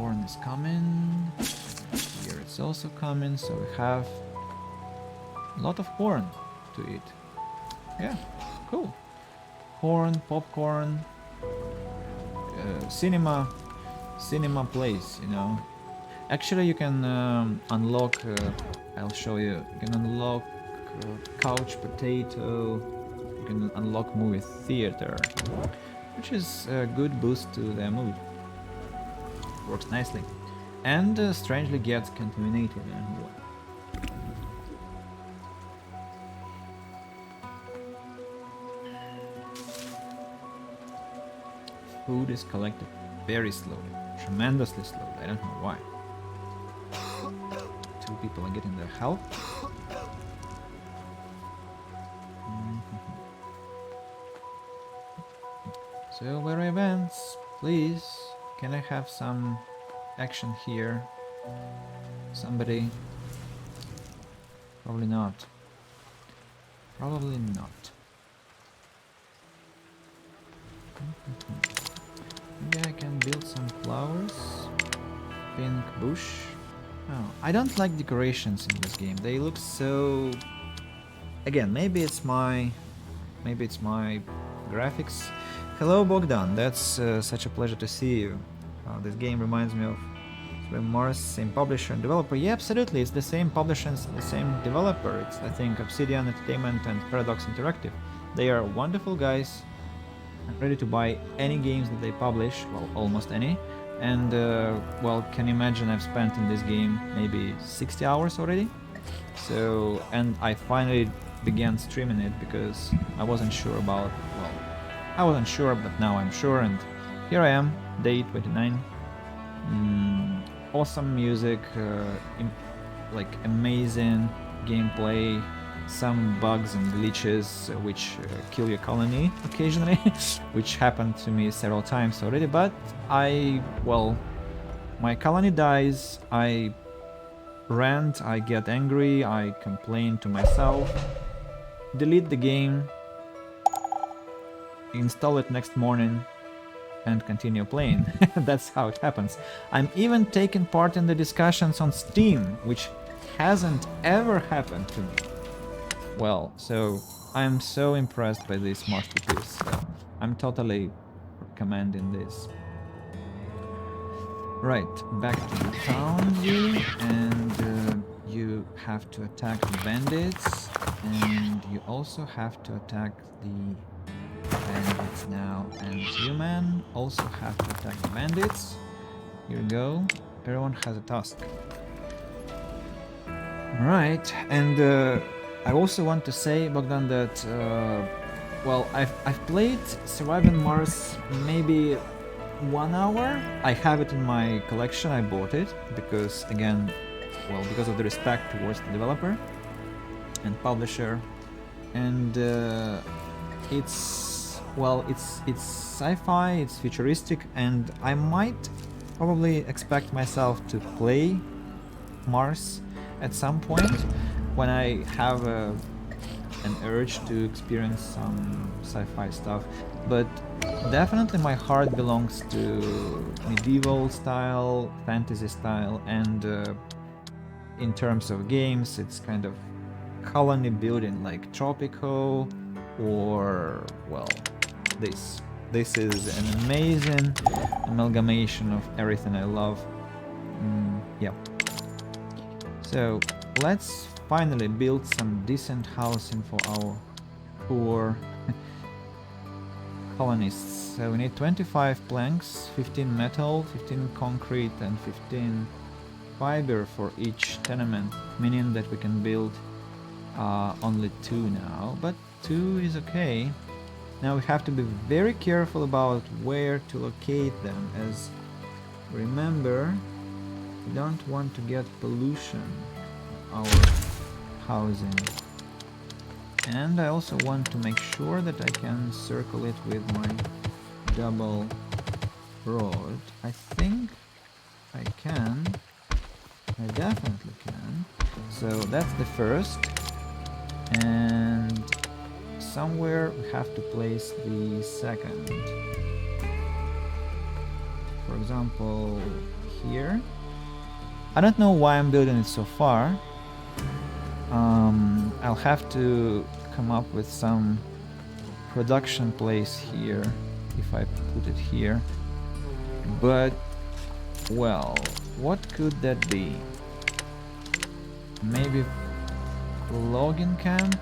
corn is coming. Here it's also coming, so we have a lot of corn to eat. Yeah, cool. Corn, popcorn, cinema place, you know. Actually, you can unlock, I'll show you, you can unlock couch potato, you can unlock movie theater, which is a good boost to the mood. Works nicely. And strangely gets contaminated. Food is collected very slowly, tremendously slowly. I don't know why. 2 people are getting their health. Silver events, please. Can I have some action here? Somebody? Probably not. Probably not. Maybe I can build some flowers. Pink bush. Oh, I don't like decorations in this game. They look so... Again, maybe it's my graphics. Hello Bogdan, that's such a pleasure to see you. This game reminds me of Mars, same publisher and developer. Yeah, absolutely, it's the same publisher and the same developer. It's, I think, Obsidian Entertainment and Paradox Interactive. They are wonderful guys. I'm ready to buy any games that they publish, well, almost any. And, well, can you imagine I've spent in this game maybe 60 hours already? So, and I finally began streaming it because I wasn't sure about, well, I wasn't sure, but now I'm sure, and here I am, day 29. Awesome music, like amazing gameplay, some bugs and glitches which kill your colony occasionally, which happened to me several times already, but well, my colony dies, I rant, I get angry, I complain to myself, delete the game, install it next morning, and continue playing. That's how it happens. I'm even taking part in the discussions on Steam, which hasn't ever happened to me. Well, so I'm so impressed by this masterpiece. I'm totally recommending this. Right, back to the town view, and you have to attack the bandits, and you also have to attack the bandits now, and you man also have to attack the bandits. Here we go, everyone has a task. Right, and I also want to say, Bogdan, that well, I've played Surviving Mars maybe 1 hour. I have it in my collection. I bought it because, again, well, because of the respect towards the developer and publisher, and it's, well, it's sci-fi, it's futuristic, and I might probably expect myself to play Mars at some point when I have an urge to experience some sci-fi stuff. But definitely my heart belongs to medieval style, fantasy style, and in terms of games, it's kind of colony building like Tropico, or, well, this. This is an amazing amalgamation of everything I love. Yeah. So let's finally build some decent housing for our poor colonists. So we need 25 planks, 15 metal, 15 concrete, and 15 fiber for each tenement, meaning that we can build only 2 now, but 2 is okay. Now we have to be very careful about where to locate them, as remember, we don't want to get pollution our housing. And I also want to make sure that I can circle it with my double rod. I think I can. I definitely can. So that's the first. And somewhere we have to place the second. For example, here. I don't know why I'm building it so far. I'll have to come up with some production place here if I put it here. But, well, what could that be? Maybe logging camp?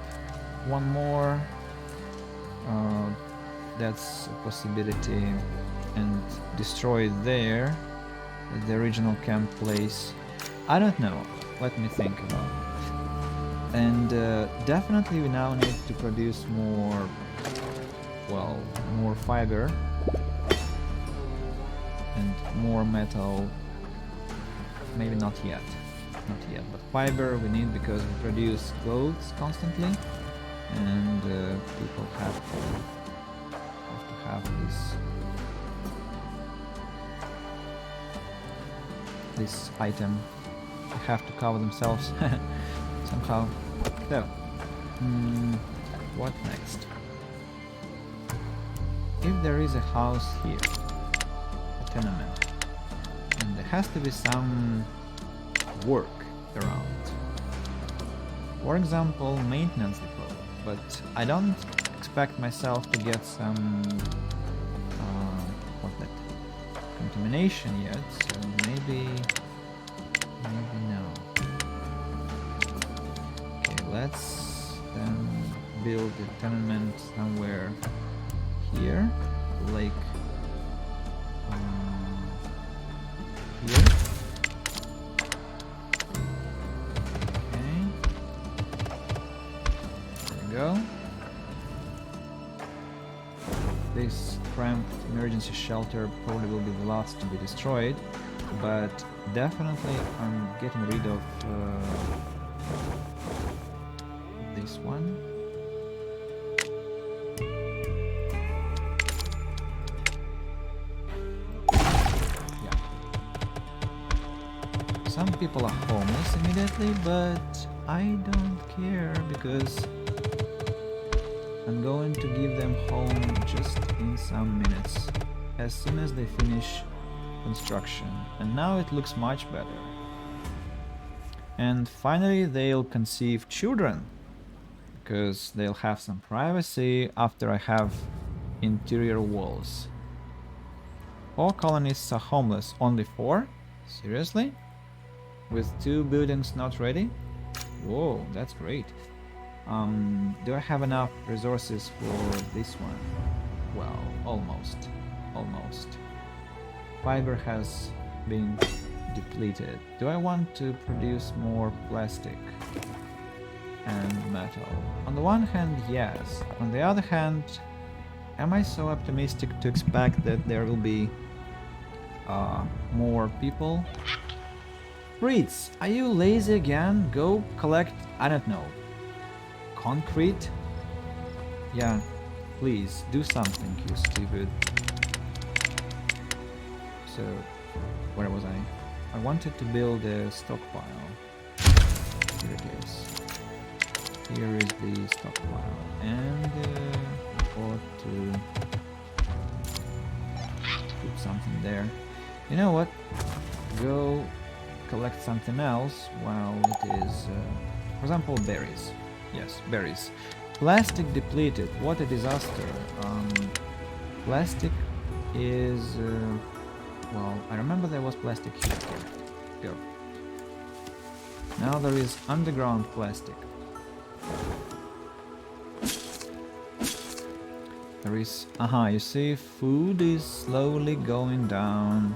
One more. That's a possibility. And destroy it there. The original camp place. I don't know. Let me think about it. And definitely we now need to produce more, well, more fiber and more metal. Maybe not yet, but fiber we need because we produce clothes constantly, and people have to have this item. They have to cover themselves somehow. So, what next? If there is a house here, a tenement, and there has to be some work around. For example, maintenance depot, but I don't expect myself to get some what's that? Contamination yet, so maybe no. Okay, let's then build a tenement somewhere here, like here. Okay, there we go. This cramped emergency shelter probably will be the last to be destroyed, but definitely I'm getting rid of this one. Yeah. Some people are homeless immediately, but I don't care because I'm going to give them home just in some minutes, as soon as they finish construction. And now it looks much better. And finally they'll conceive children, because they'll have some privacy after I have interior walls. 4 colonists are homeless. Only 4? Seriously? With 2 buildings not ready? Whoa, that's great. Do I have enough resources for this one? Well, almost. Fiber has been depleted. Do I want to produce more plastic and metal? On the one hand, yes. On the other hand, am I so optimistic to expect that there will be more people? Fritz, are you lazy again? Go collect, I don't know, concrete? Yeah, please, do something, you stupid. So, where was I? I wanted to build a stockpile. Here it is. Here is the stockpile. And ought to put something there. You know what? Go collect something else while it is, for example, berries. Yes, berries. Plastic depleted. What a disaster. Plastic is... well, I remember there was plastic here. Go. Now there is underground plastic. There is... aha, you see, food is slowly going down.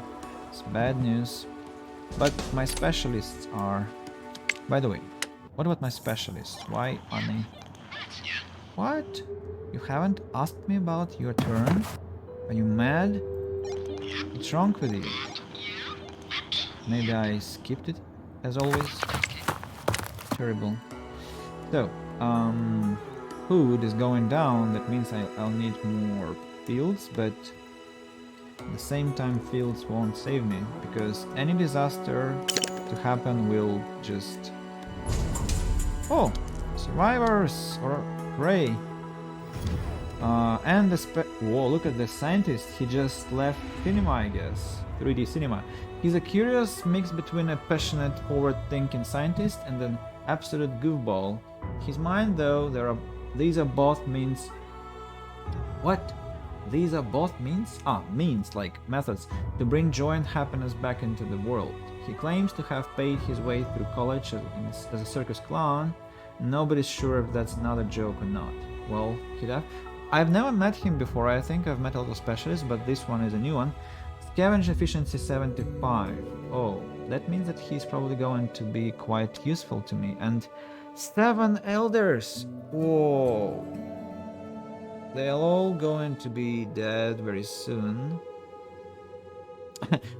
It's bad news. But my specialists are... By the way, what about my specialists? Why are they... What? You haven't asked me about your turn? Are you mad? What's wrong with you? Maybe I skipped it, as always. Terrible. So, food is going down. That means I'll need more fields, but at the same time fields won't save me, because any disaster to happen will just... Oh! Survivors! Hooray! And the whoa, look at the scientist. He just left cinema, I guess. 3D cinema. He's a curious mix between a passionate, forward-thinking scientist and an absolute goofball. His mind, though, these are both means. What? These are both means? Means, like methods, to bring joy and happiness back into the world. He claims to have paid his way through college as a circus clown. Nobody's sure if that's another joke or not. Well, he'd have. I've never met him before. I think I've met other specialists, but this one is a new one. Scavenge efficiency 75. Oh, that means that he's probably going to be quite useful to me. And 7 elders! Whoa! They're all going to be dead very soon.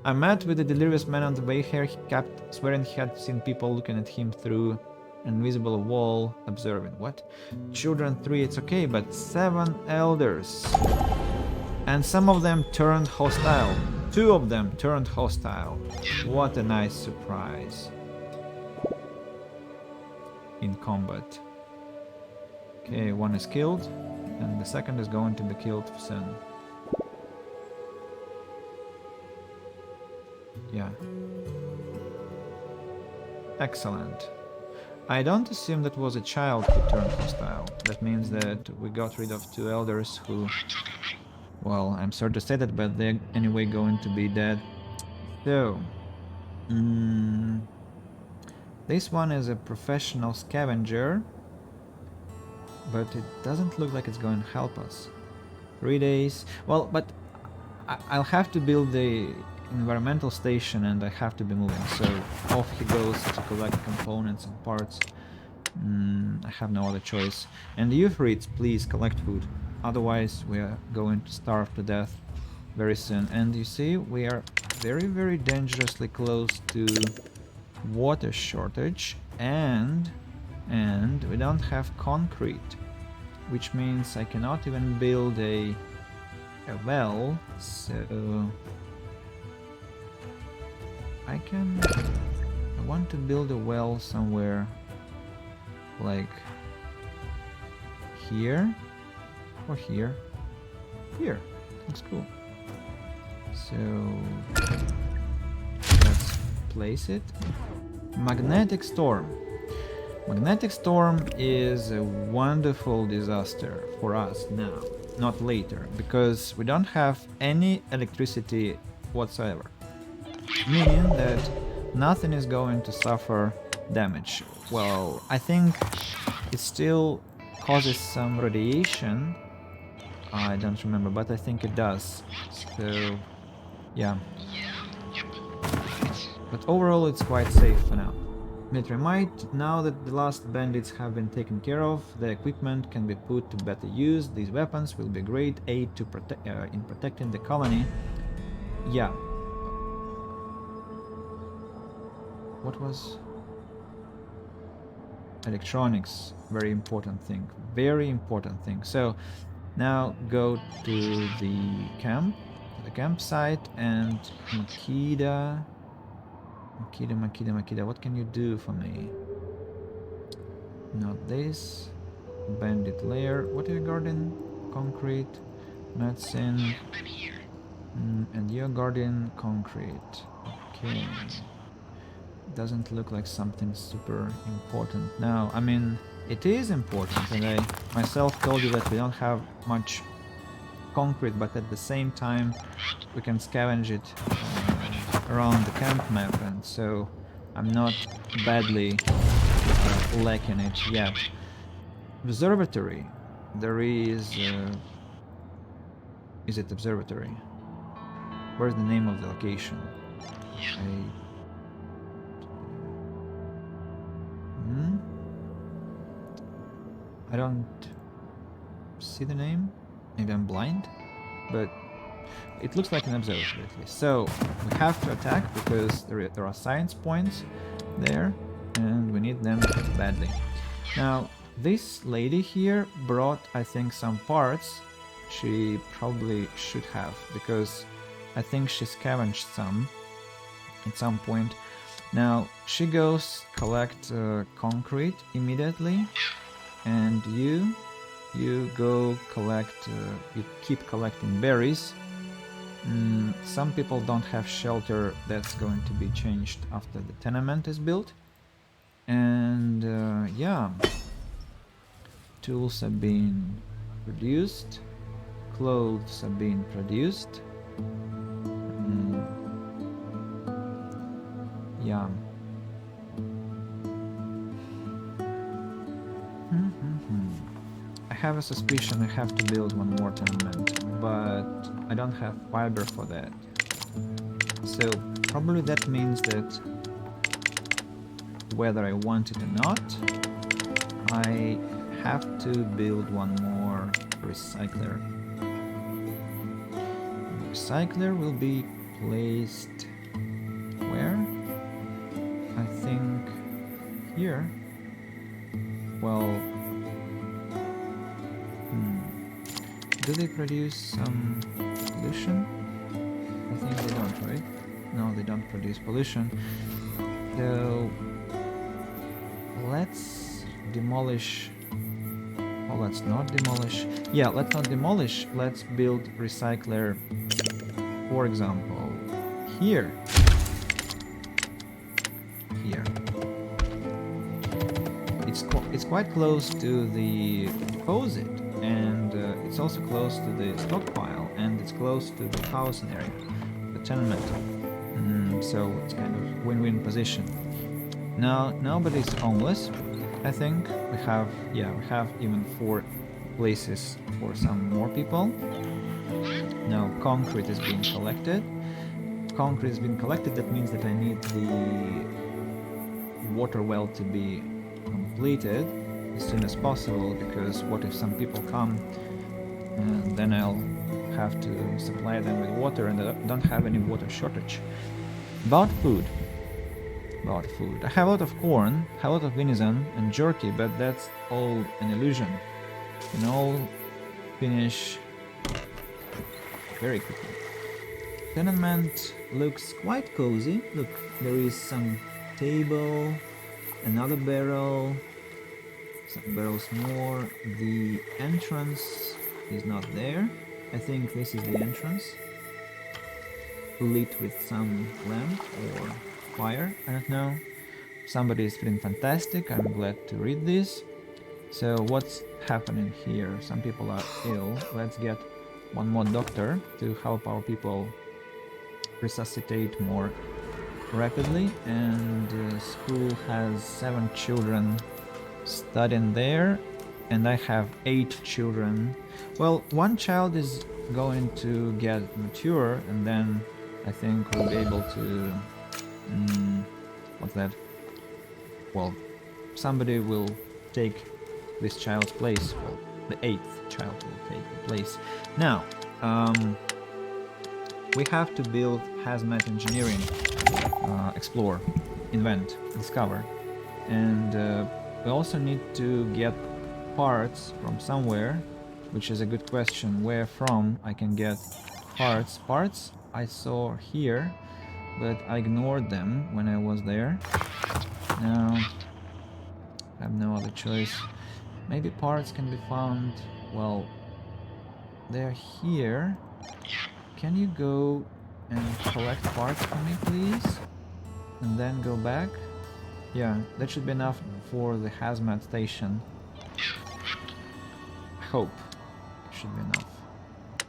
I met with the delirious man on the way here. He kept swearing he had seen people looking at him through an invisible wall, observing. What? Children 3, it's okay, but 7 elders. And some of them turned hostile. 2 of them turned hostile. What a nice surprise. In combat. Okay, 1 is killed. And the second is going to be killed soon. Yeah. Excellent. I don't assume that was a child who turned hostile. That means that we got rid of 2 elders who... Well, I'm sorry to say that, but they're anyway going to be dead. So... this one is a professional scavenger. But it doesn't look like it's going to help us. 3 days... Well, but I'll have to build the environmental station and I have to be moving. So off he goes to collect components and parts. I have no other choice. And the Euphrates, please collect food. Otherwise we are going to starve to death very soon. And you see, we are very, very dangerously close to water shortage. And we don't have concrete, which means I cannot even build a well, so I want to build a well somewhere like here or here. Here, looks cool. So let's place it. Magnetic storm. Magnetic storm is a wonderful disaster for us now, not later, because we don't have any electricity whatsoever. Meaning that nothing is going to suffer damage. Well, I think it still causes some radiation. I don't remember, but I think it does. So, yeah. But overall it's quite safe for now. Military might. Now that the last bandits have been taken care of, the equipment can be put to better use. These weapons will be a great aid to in protecting the colony. Yeah. What was... Electronics. Very important thing. Very important thing. So, now go to the camp, to the campsite, and Makida, what can you do for me? Not this. Bandit lair. What are you guarding? Concrete, medicine, and you're guarding concrete. Okay. Doesn't look like something super important now. I mean, it is important, and I myself told you that we don't have much concrete, but at the same time we can scavenge it around the camp map, and so I'm not badly lacking it yet. Observatory. There is... is it observatory? Where's the name of the location? I don't see the name. Maybe I'm blind, but it looks like an observatory at least. So we have to attack because there are science points there and we need them badly. Now this lady here brought, I think, some parts. She probably should have, because I think she scavenged some at some point. Now she goes collect concrete immediately, and you go collect, you keep collecting berries, Some people don't have shelter. That's going to be changed after the tenement is built. And yeah, tools are being produced, clothes are being produced. Yeah. I have a suspicion I have to build one more tenement, but I don't have fiber for that. So probably that means that whether I want it or not, I have to build one more recycler. The recycler will be placed where? I think here. Well, do they produce some pollution? I think they don't, right? No, they don't produce pollution. So let's demolish. Oh, let's not demolish. Yeah, let's not demolish. Let's build recycler, for example, here. Here. It's quite close to the deposit, and it's also close to the stockpile, and it's close to the housing area, the tenement. So it's kind of win-win position. Now nobody's homeless. I think we have even 4 places for some more people. Now concrete is being collected. Concrete is being collected. That means that I need the water well to be completed as soon as possible, because what if some people come and then I'll have to supply them with water, and I don't have any water shortage. About food. I have a lot of corn, have a lot of venison and jerky, but that's all an illusion. And all finish very quickly. Tenement looks quite cozy. Look, there is some table, another barrel, some barrels more. The entrance is not there. I think this is the entrance, lit with some lamp or fire, I don't know. Somebody is feeling fantastic. I'm glad to read this. So what's happening here? Some people are ill. Let's get one more doctor to help our people resuscitate more rapidly. And school has 7 children studying there, and I have 8 children. Well, one child is going to get mature, and then I think we'll be able to what's that? Well, somebody will take this child's place. Well, the 8th child will take the place. Now, we have to build hazmat engineering, explore, invent, discover, and we also need to get parts from somewhere, which is a good question. Where from I can get parts? Parts I saw here, but I ignored them when I was there. Now I have no other choice. Maybe parts can be found. Well, they're here. Can you go and collect parts for me, please? And then go back? Yeah, that should be enough for the hazmat station. I hope it should be enough.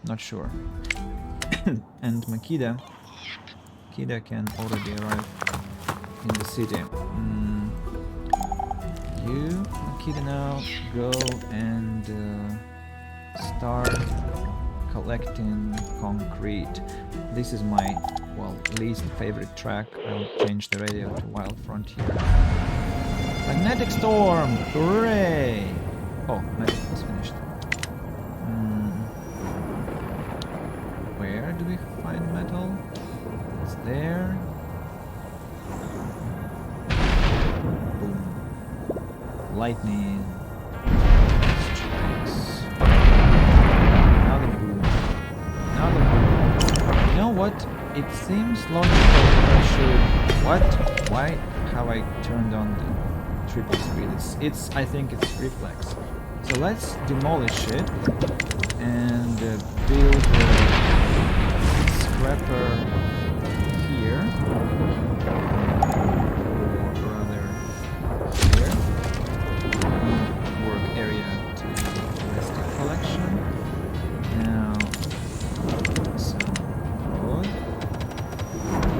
Not sure. And Makida can already arrive in the city. You, Makida, now go and start collecting concrete. This is my, well, least favorite track. I'll change the radio to Wild Frontier. Magnetic Storm! Hooray! Oh, magic was finished. Where do we find metal? It's there. Boom. Lightning. Strikes. Another boom. Another boom. You know what? It seems logical that I should... What? Why have I turned on the triple speed? I think it's reflex. So let's demolish it and build scrapper here, or rather here. Work area to plastic collection. Now some wood.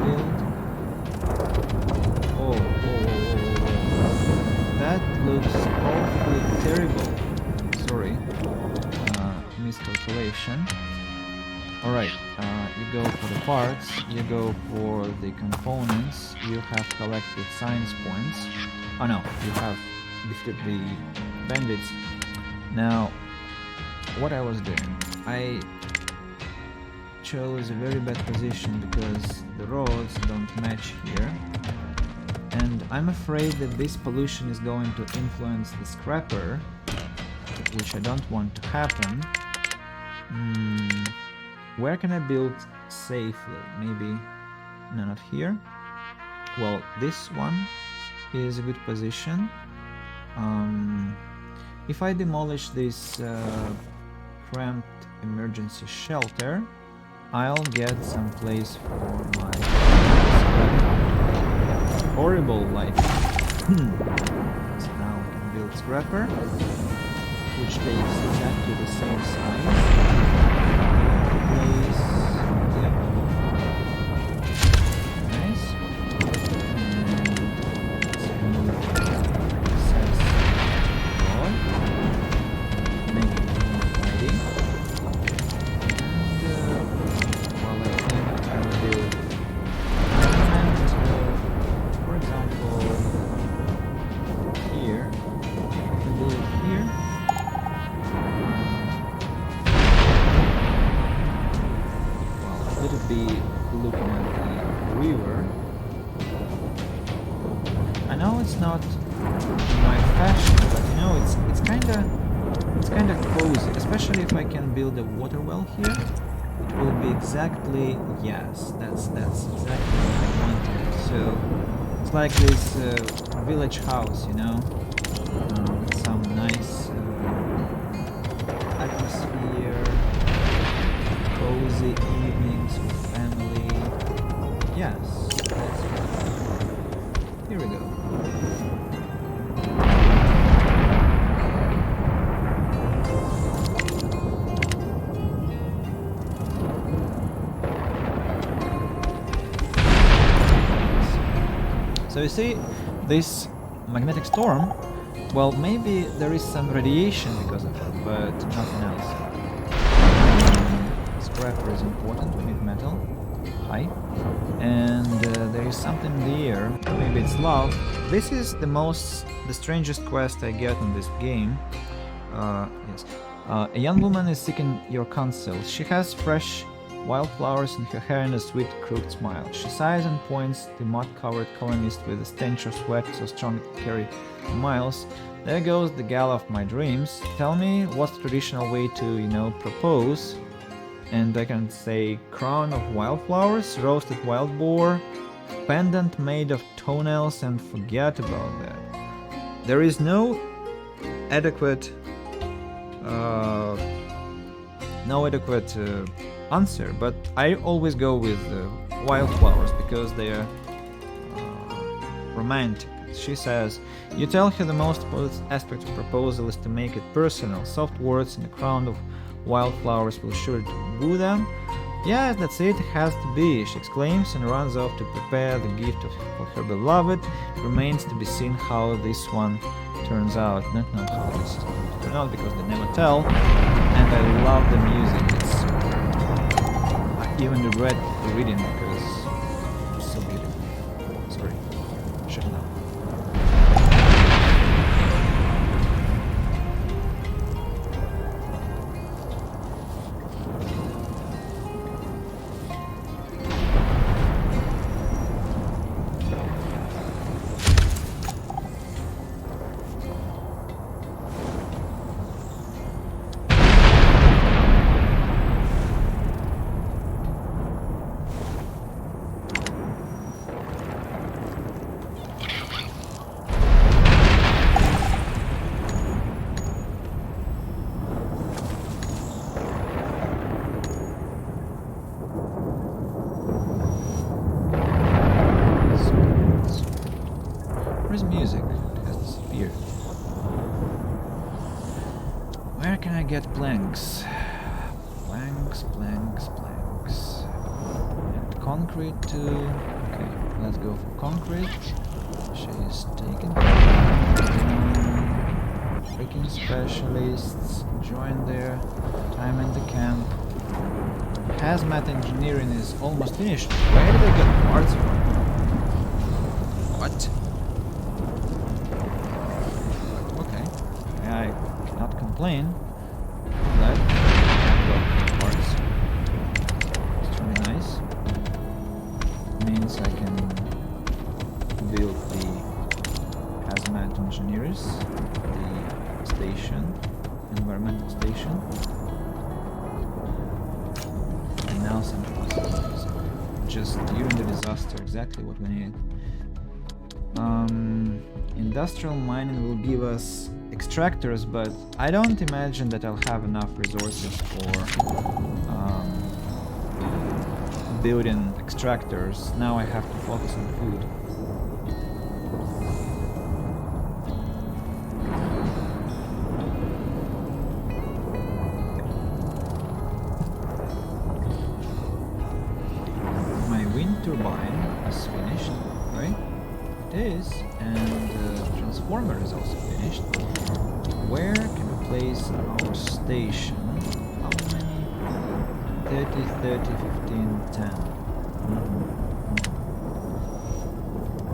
Build. Oh. That looks awfully terrible. Sorry. Miscalculation. Alright, you go for the parts, you go for the components, you have collected science points. Oh no, you have defeated the bandits. Now, what I was doing, I chose a very bad position because the roads don't match here. And I'm afraid that this pollution is going to influence the scrapper, which I don't want to happen. Where can I build safely? Maybe not here. Well, this one is a good position. If I demolish this cramped emergency shelter, I'll get some place for my horrible life. So now I can build scrapper, which takes exactly the same size. Place, yep. Nice. And let's remove excess rod. Make it more tidy. And well, I think I will build element, for example, here. I can build it here. It'll be looking at the river. I know it's not my fashion, but you know it's kinda cozy, especially if I can build a water well here. It will be exactly, yes, that's exactly what I wanted. So it's like this village house, you know, with some nice atmosphere, cozy evenings with family. Yes, that's good. Here we go. So you see, this magnetic storm, well, maybe there is some radiation because of it, but nothing else. Scrapper is important, we need metal. Hi. And there is something in the air, maybe it's love. This is the strangest quest I get in this game. Yes. A young woman is seeking your counsel. She has fresh wildflowers in her hair and a sweet, crooked smile. She sighs and points the mud-covered colonist with a stench of sweat so strong it can carry miles. There goes the gal of my dreams. Tell me what's the traditional way to, propose? And I can say crown of wildflowers, roasted wild boar, pendant made of toenails, and forget about that. There is no adequate answer, but I always go with wildflowers because they are romantic. She says, you tell her the most important aspect of proposal is to make it personal. Soft words in a crown of wildflowers will sure to woo them. Yes, that's it, has to be, she exclaims and runs off to prepare the gift for her beloved. It remains to be seen how this one turns out. Don't know how this is going to turn out because they never tell. And I love the music. I even regret reading because it's so beautiful. Sorry, shut up. Where can I get planks? Planks. And concrete too. Okay, let's go for concrete. She is taken. Freaking specialists. Join their time in the camp. Hazmat engineering is almost finished. Where did I get parts from? What? Okay. I cannot complain. That got parts. It's really nice. Means I can build the hazmat engineers, the station, environmental station. And now some possibilities. Just during the disaster, exactly what we need. Industrial mining will give us extractors, but I don't imagine that I'll have enough resources for building extractors. Now I have to focus on food. My wind turbine is finished, right? It is, and the transformer is also finished. Where can we place our station? How many? 30, 30, 15, 10.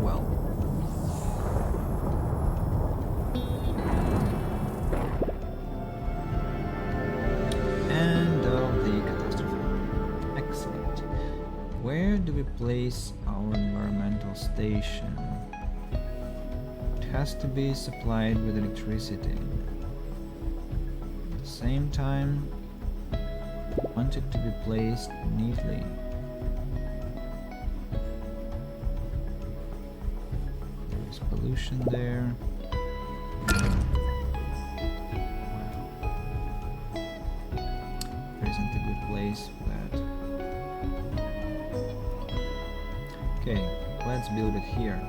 Well. End of the catastrophe. Excellent. Where do we place our environmental station? It has to be supplied with electricity. At the same time, I want it to be placed neatly. There's pollution there. There isn't a good place for that. Okay, let's build it here.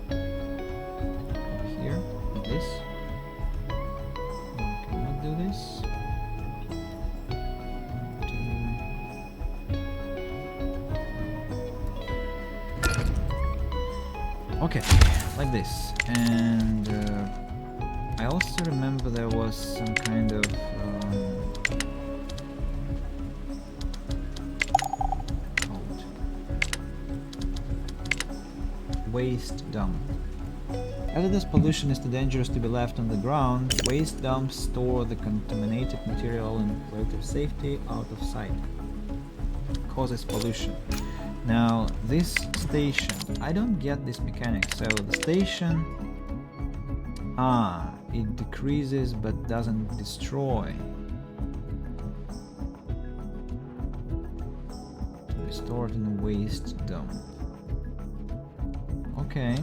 Over here, like this. Cannot do this. Okay, like this. And I also remember there was some kind of waste dump. Hazardous pollution is too dangerous to be left on the ground. Waste dumps store the contaminated material in relative safety out of sight. Causes pollution. Now this station, I don't get this mechanic. So the station, it decreases but doesn't destroy. To be stored in a waste dump. Okay,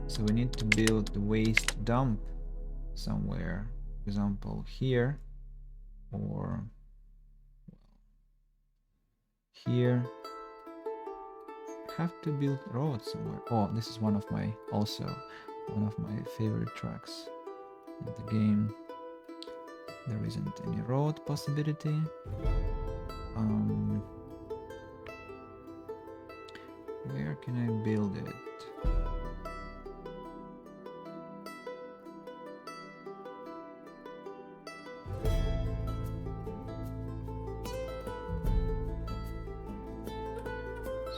so we need to build the waste dump somewhere, for example here, or here. Have to build a road somewhere. Oh, this is one of my favorite tracks in the game. There isn't any road possibility. Where can I build it?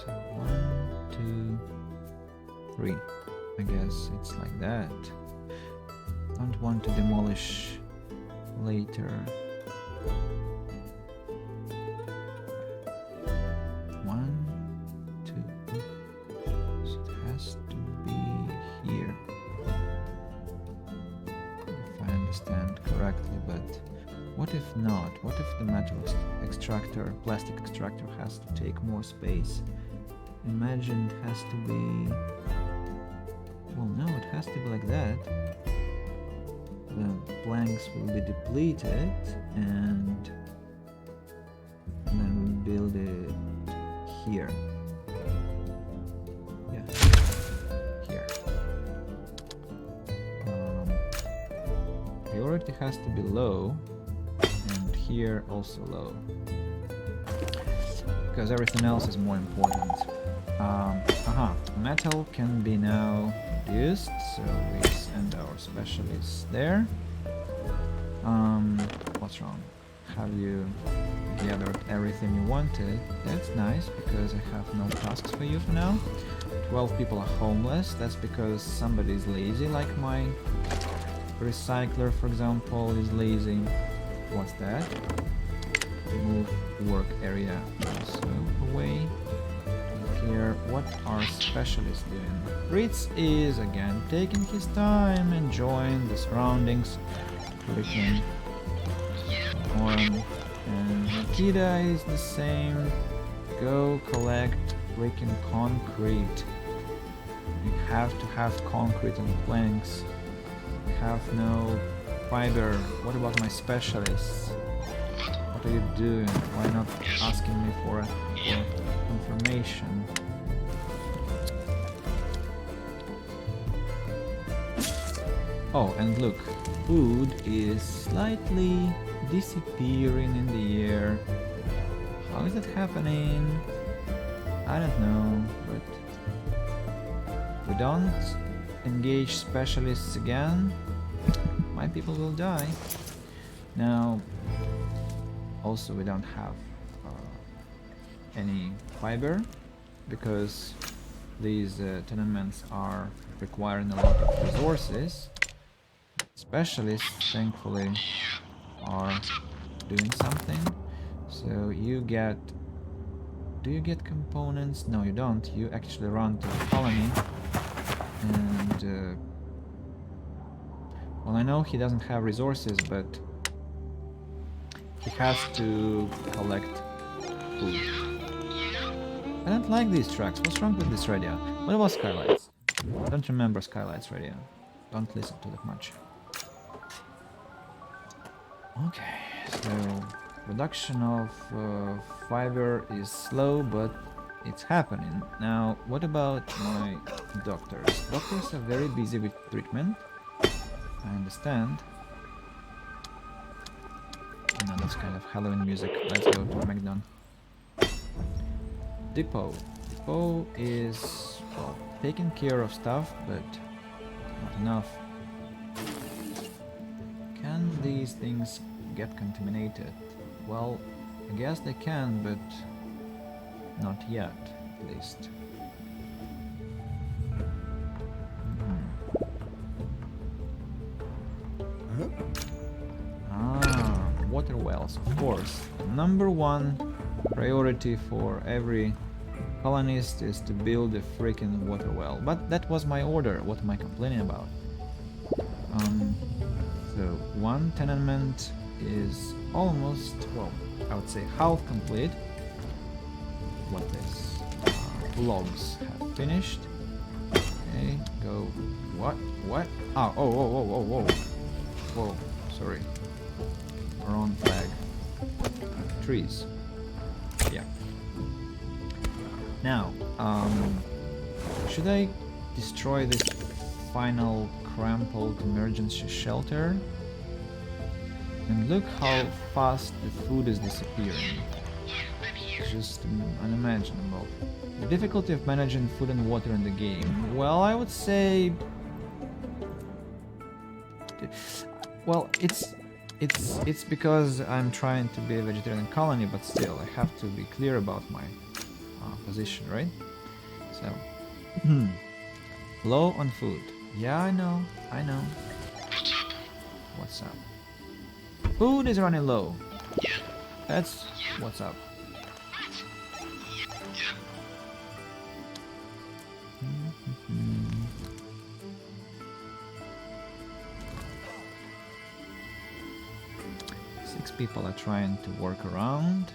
So 1, 2, 3. I guess it's like that. Don't want to demolish later. What if not? What if the metal extractor, plastic extractor has to take more space? Imagine it has to be... Well, no, it has to be like that. The planks will be depleted and then we build it here. Yeah, here. priority has to be low, and here also low, because everything else is more important. Metal can be now produced, so we send our specialists there. What's wrong? Have you gathered everything you wanted? That's nice, because I have no tasks for you for now. 12 people are homeless. That's because somebody is lazy, like my recycler, for example, is lazy. What's that? Move work area also away. Here, what are specialists doing? Ritz is again taking his time, enjoying the surroundings. Freaking warm. And Nikita is the same. Go collect freaking concrete. You have to have concrete and planks. You have no fiber. What about my specialists? What are you doing? Why not asking me for information? Oh, and look, food is slightly disappearing in the air. How is that happening? I don't know, but we don't engage specialists again, my people will die. Now, also we don't have any fiber, because these tenements are requiring a lot of resources. Specialists, thankfully, are doing something. So you get... Do you get components? No, you don't. You actually run to the colony. And... well, I know he doesn't have resources, but... he has to collect food. I don't like these tracks. What's wrong with this radio? What about Skylights? I don't remember Skylights radio. Don't listen to it much. Okay, so production of fiber is slow, but it's happening. Now, what about my doctors? Doctors are very busy with treatment. I understand. No, that's kind of Halloween music. Let's go to McDonald's. Depot. Depot is, well, taking care of stuff, but not enough. Can these things get contaminated? Well, I guess they can, but not yet, at least. Water wells, of course. Number one priority for every colonist is to build a freaking water well. But that was my order. What am I complaining about? So one tenement is almost, well, I would say half complete. What is? Logs have finished. Okay, go. What? What? Oh, oh, oh, oh, oh, whoa. Whoa, sorry. Wrong flag. Trees. Yeah. Now, should I destroy this final crumpled emergency shelter? And look how fast the food is disappearing. It's just unimaginable. The difficulty of managing food and water in the game. Well, I would say... well, it's because I'm trying to be a vegetarian colony, but still, I have to be clear about my position, right? So, low on food. Yeah, I know. What's up? Food is running low. That's what's up. People are trying to work around.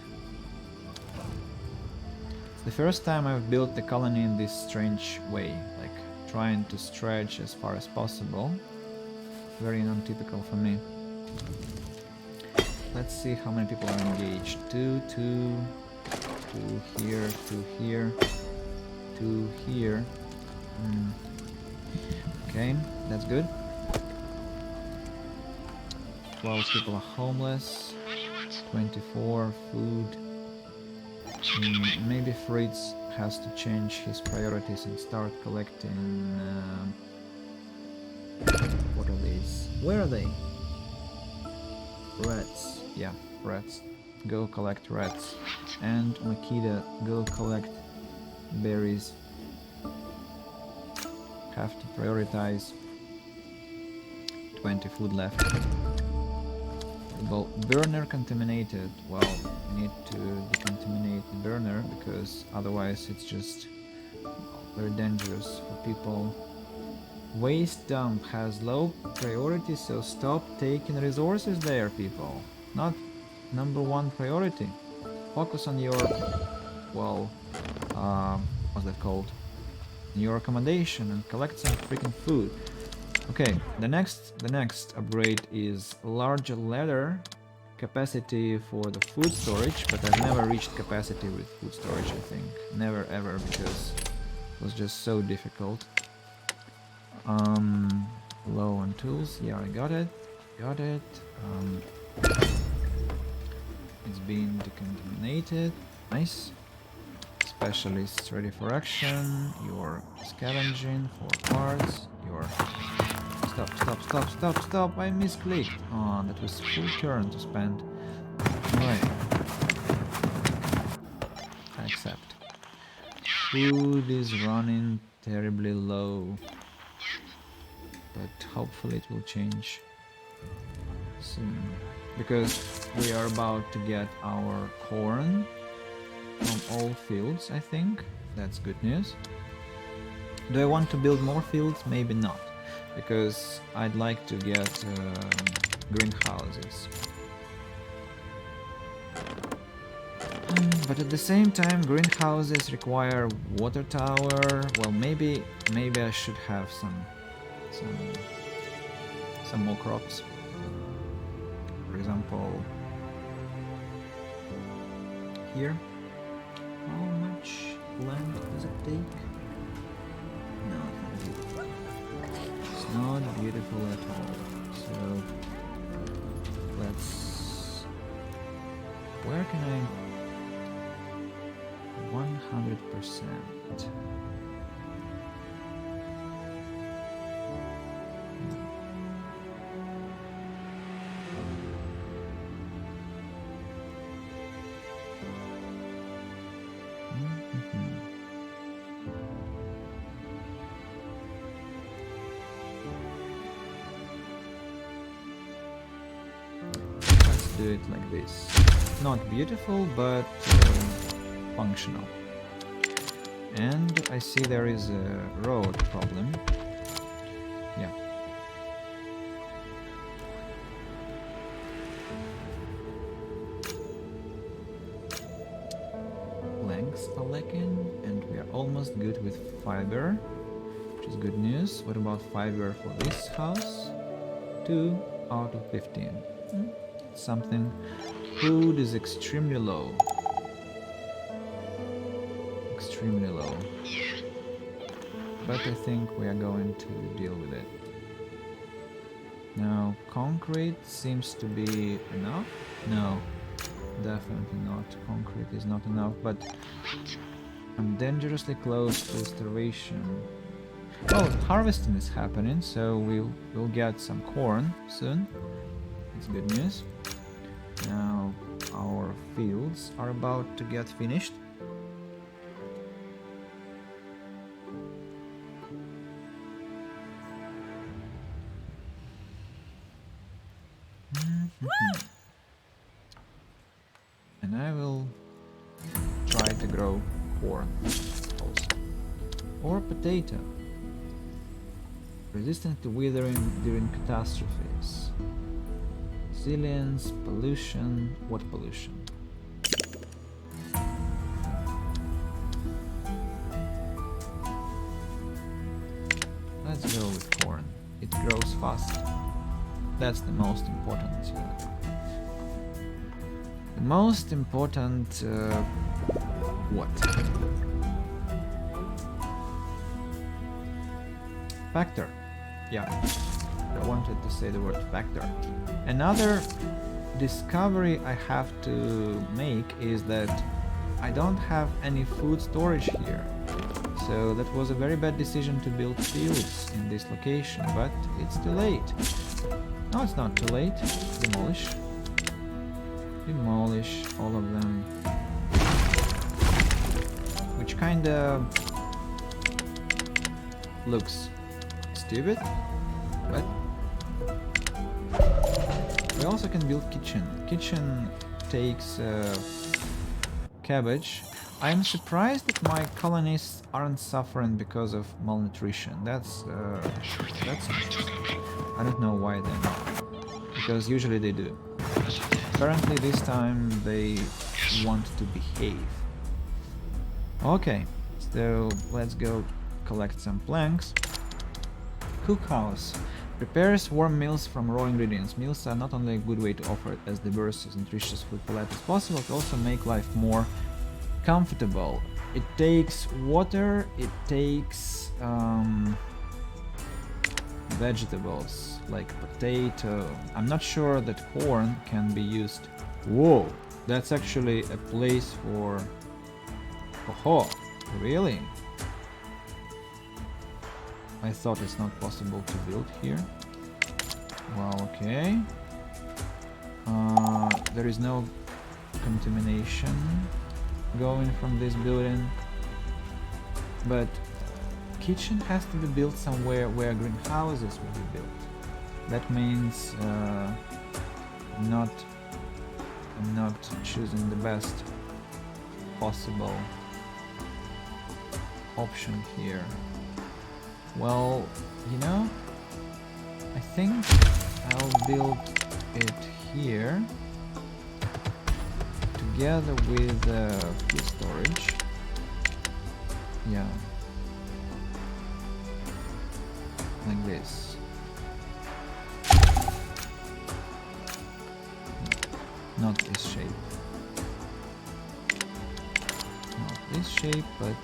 It's the first time I've built the colony in this strange way, like trying to stretch as far as possible. Very non-typical for me. Let's see how many people are engaged. Two here, 2 here, 2 here. Okay, that's good. 12 people are homeless. 24 food. Maybe Fritz has to change his priorities and start collecting. What are these? Where are they? Rats. Yeah, rats. Go collect rats. And Makita, go collect berries. Have to prioritize. 20 food left. Well, burner contaminated. Well, we need to decontaminate the burner because otherwise it's just very dangerous for people. Waste dump has low priority, so stop taking resources there, people. Not number one priority. Focus on your, well, what's that called? Your accommodation and collect some freaking food. Okay, the next upgrade is larger ladder capacity for the food storage, but I've never reached capacity with food storage, I think. Never ever, because it was just so difficult. Low on tools. Yeah, I got it. Got it. It's been decontaminated. Nice. Specialists ready for action. You're scavenging for parts. You're... Stop. I misclicked. Oh, that was full turn to spend. Right. Accept. Food is running terribly low. But hopefully it will change soon. Because we are about to get our corn from all fields, I think. That's good news. Do I want to build more fields? Maybe not. Because I'd like to get greenhouses. But at the same time, greenhouses require water tower. Well, maybe I should have some more crops. For example, here. How much land does it take? No, it's not beautiful at all. So let's... Where can I... 100%. Do it like this. Not beautiful, but functional. And I see there is a road problem. Yeah. Planks are lacking, and we are almost good with fiber, which is good news. What about fiber for this house? 2 out of 15. Something. Food is extremely low. Extremely low. But I think we are going to deal with it. Now, concrete seems to be enough. No, definitely not. Concrete is not enough, but I'm dangerously close to starvation. Oh, harvesting is happening, so we'll get some corn soon. It's good news. Now our fields are about to get finished. And I will try to grow corn also. Or potato. Resistant to withering during catastrophes. Resilience, pollution. What pollution? Let's go with corn. It grows fast. That's the most important. The most important what? Factor. Yeah. factor. I wanted to say the word factor. Another discovery I have to make is that I don't have any food storage here. So that was a very bad decision to build fields in this location, but it's too late. No, it's not too late. Demolish. Demolish all of them. Which kinda looks stupid, but we also can build kitchen. Kitchen takes cabbage. I'm surprised that my colonists aren't suffering because of malnutrition. That's I don't know why then, because usually they do. Apparently this time they want to behave. Okay, so let's go collect some planks. Cookhouse prepares warm meals from raw ingredients. Meals are not only a good way to offer as diverse as nutritious food palette as possible, but also make life more comfortable. It takes water, it takes vegetables like potato. I'm not sure that corn can be used. Whoa, that's actually a place for... Oh, really? I thought it's not possible to build here. Well, okay. There is no contamination going from this building, but kitchen has to be built somewhere where greenhouses will be built. That means I'm not choosing the best possible option here. Well, you know, I think I'll build it here together with food storage. Yeah, like this. Not this shape. Not this shape, but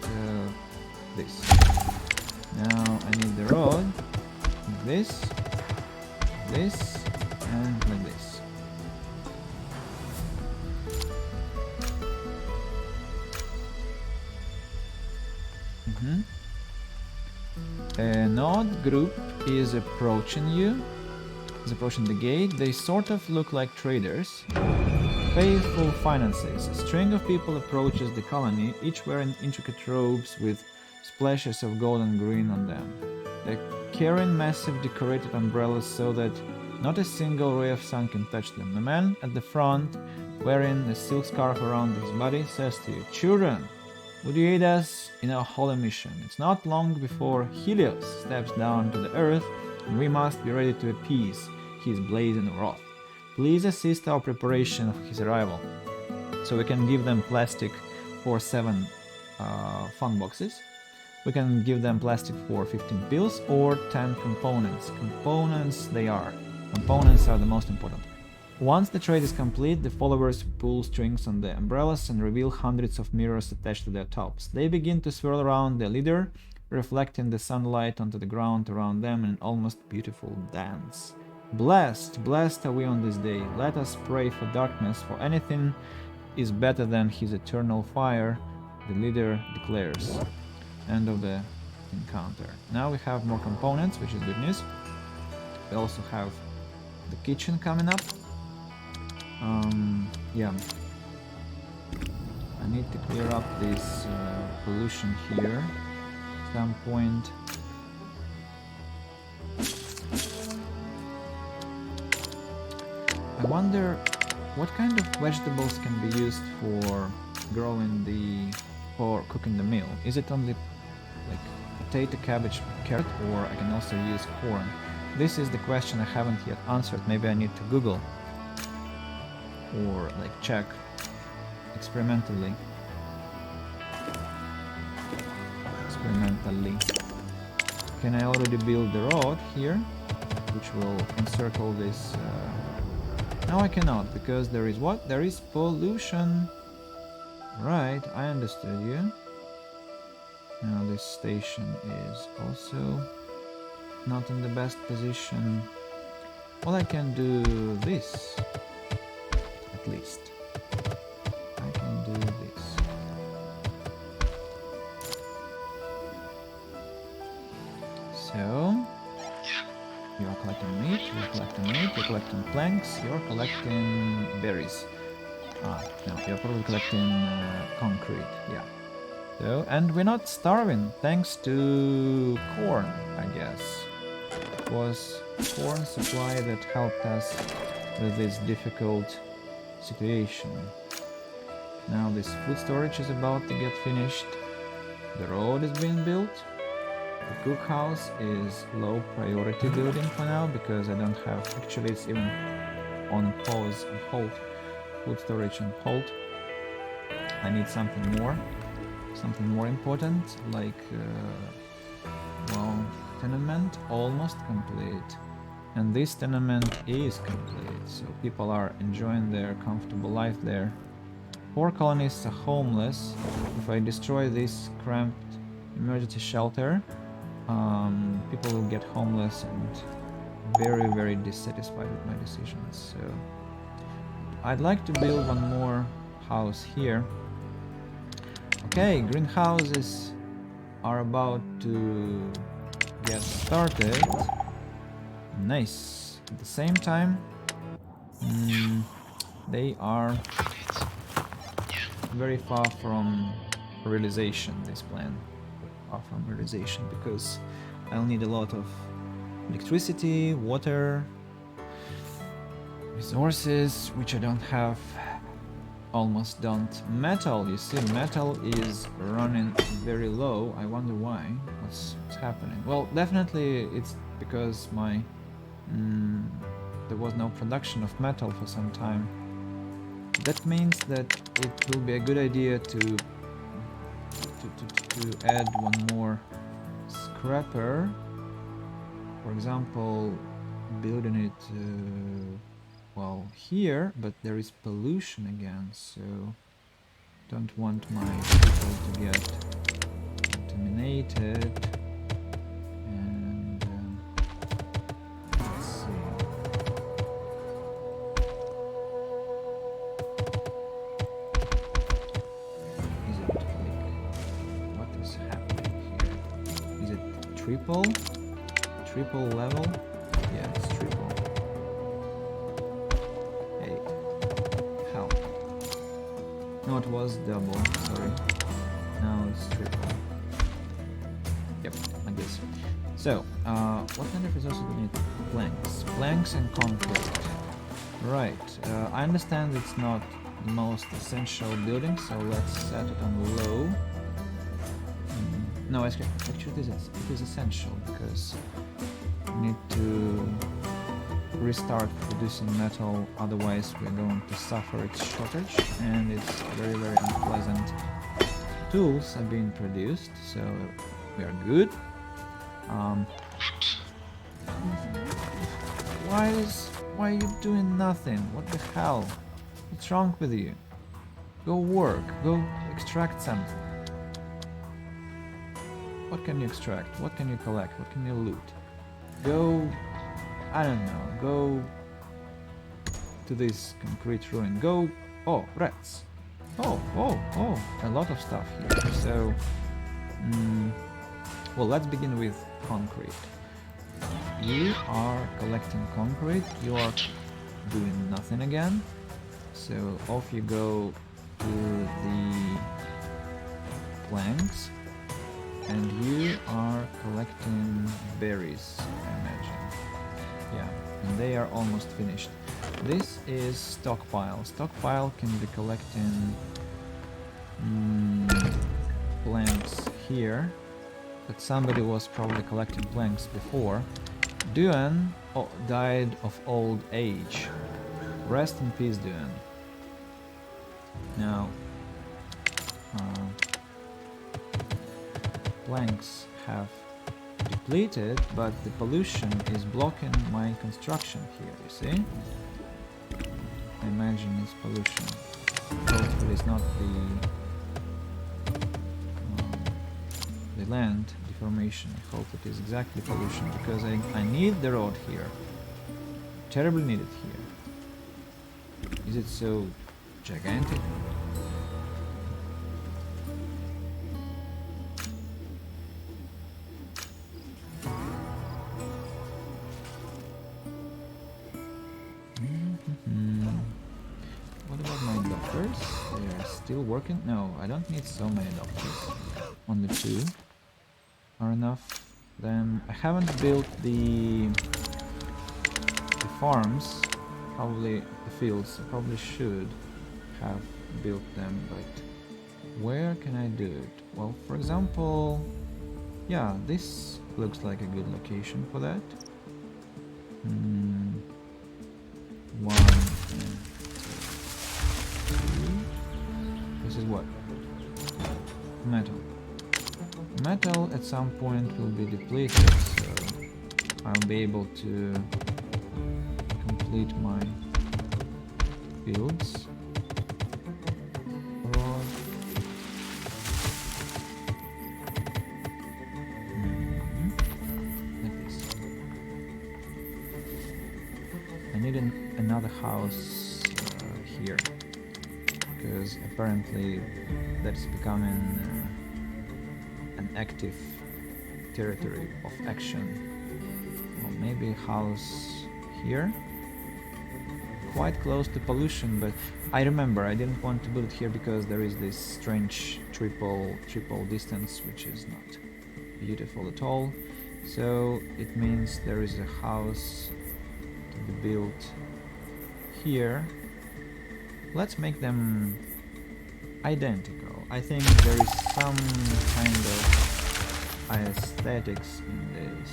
this. Now I need the rod, like this, and like this. A node group is approaching you, is approaching the gate. They sort of look like traders. Faithful finances. A string of people approaches the colony, each wearing intricate robes with splashes of gold and green on them. They're carrying massive decorated umbrellas so that not a single ray of sun can touch them. The man at the front, wearing a silk scarf around his body, says to you, "Children, would you aid us in our holy mission? It's not long before Helios steps down to the earth, and we must be ready to appease his blazing wrath. Please assist our preparation of his arrival." So we can give them plastic for 7 fun boxes. We can give them plastic for 15 pills or 10 components. Components are the most important. Once the trade is complete, the followers pull strings on the umbrellas and reveal hundreds of mirrors attached to their tops. They begin to swirl around their leader, reflecting the sunlight onto the ground around them in an almost beautiful dance. Blessed, blessed are we on this day. Let us pray for darkness, for anything is better than his eternal fire, the leader declares. End of the encounter. Now we have more components, which is good news. We also have the kitchen coming up. Yeah. I need to clear up this pollution here at some point. I wonder what kind of vegetables can be used for for cooking the meal. Is it only like potato, cabbage, carrot, or I can also use corn? This is the question I haven't yet answered. Maybe I need to Google or like check experimentally. Can I already build the rod here, which will encircle this? No, I cannot, because there is what? There is pollution. Right, I understood you. Now this station is also not in the best position. Well, I can do this. At least. I can do this. So... You are collecting meat, you're collecting meat, you're collecting planks, you're collecting berries. Ah, no, you're probably collecting concrete, yeah. So, and we're not starving, thanks to corn, I guess. It was corn supply that helped us with this difficult situation. Now this food storage is about to get finished. The road is being built. The cookhouse is low priority building for now because I don't have, actually it's even on pause and hold, food storage on hold. I need something more important, like, well, tenement almost complete. And this tenement is complete, so people are enjoying their comfortable life there. 4 colonists are homeless. If I destroy this cramped emergency shelter, people will get homeless and very, very dissatisfied with my decisions. So I'd like to build one more house here. Okay, greenhouses are about to get started. Nice. At the same time, they are very far from realization, this plan. From realization, because I'll need a lot of electricity, water, resources, which I don't have, almost don't. Metal, you see, metal is running very low. I wonder why. What's happening? Well, definitely it's because my there was no production of metal for some time. That means that it will be a good idea to add one more scrapper. For example, building it well here, but there is pollution again, so don't want my people to get contaminated. And let's see. Is it like, what is happening here? Is it triple level? Yeah, it's triple. Hey, how? No, it was double, sorry. Now it's triple. Yep, like this. So, what kind of resources do we need? Planks and concrete. Right, I understand it's not the most essential building, so let's set it on low. No, actually it is essential, because we need to restart producing metal, otherwise we're going to suffer its shortage, and it's very, very unpleasant. Tools are being produced, so we are good. Why are you doing nothing? What the hell? What's wrong with you? Go work, go extract something. What can you extract? What can you collect? What can you loot? Go, I don't know, go to this concrete ruin. Go, oh, rats. Oh, a lot of stuff here. So, well, let's begin with concrete. You are collecting concrete, you are doing nothing again. So off you go to the planks, and you are collecting berries, I imagine. Yeah, and they are almost finished. This is stockpile. Stockpile can be collecting planks here, but somebody was probably collecting planks before. Duan died of old age. Rest in peace, Duan. Now, planks have depleted, but the pollution is blocking my construction here, you see? I imagine it's pollution. Hopefully it's not the land deformation. I hope it is exactly pollution, because I need the road here terribly need it here. Is it so gigantic? What about my doctors? They are still working? No, I don't need so many doctors. Only 2 are enough. Then I haven't built the farms, probably the fields. I probably should have built them, but where can I do it? Well, for example, yeah, this looks like a good location for that. One and 2. This is what? Metal. Metal at some point will be depleted, so I'll be able to complete my fields. Rod. Like this. I need another house here, because apparently that's becoming an active territory of action. Or maybe a house here, quite close to pollution, but I remember I didn't want to build it here because there is this strange triple distance, which is not beautiful at all. So it means there is a house to be built here. Let's make them identical. I think there is some kind of aesthetics in this.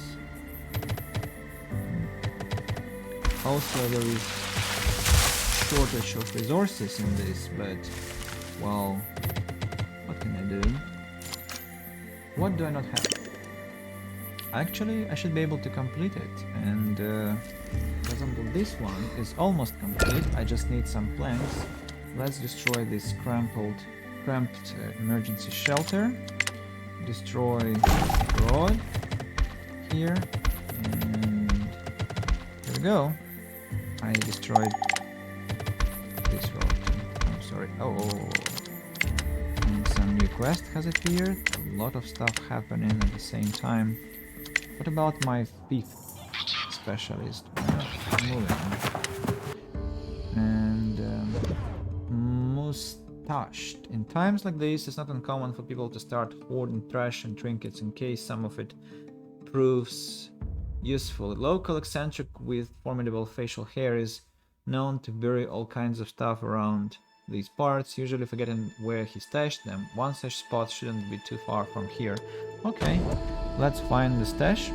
Also, there is shortage of resources in this, but well, what can I do? What do I not have? Actually, I should be able to complete it, and for example, this one is almost complete. I just need some planks. Let's destroy this cramped emergency shelter. Destroy road here, and there we go. I destroyed this road. I'm sorry. Oh. And some new quest has appeared. A lot of stuff happening at the same time. What about my 5th specialist? Moving. And mustached. In times like this, it's not uncommon for people to start hoarding trash and trinkets in case some of it proves useful. A local eccentric with formidable facial hair is known to bury all kinds of stuff around these parts, usually forgetting where he stashed them. One such spot shouldn't be too far from here. Okay, let's find the stash,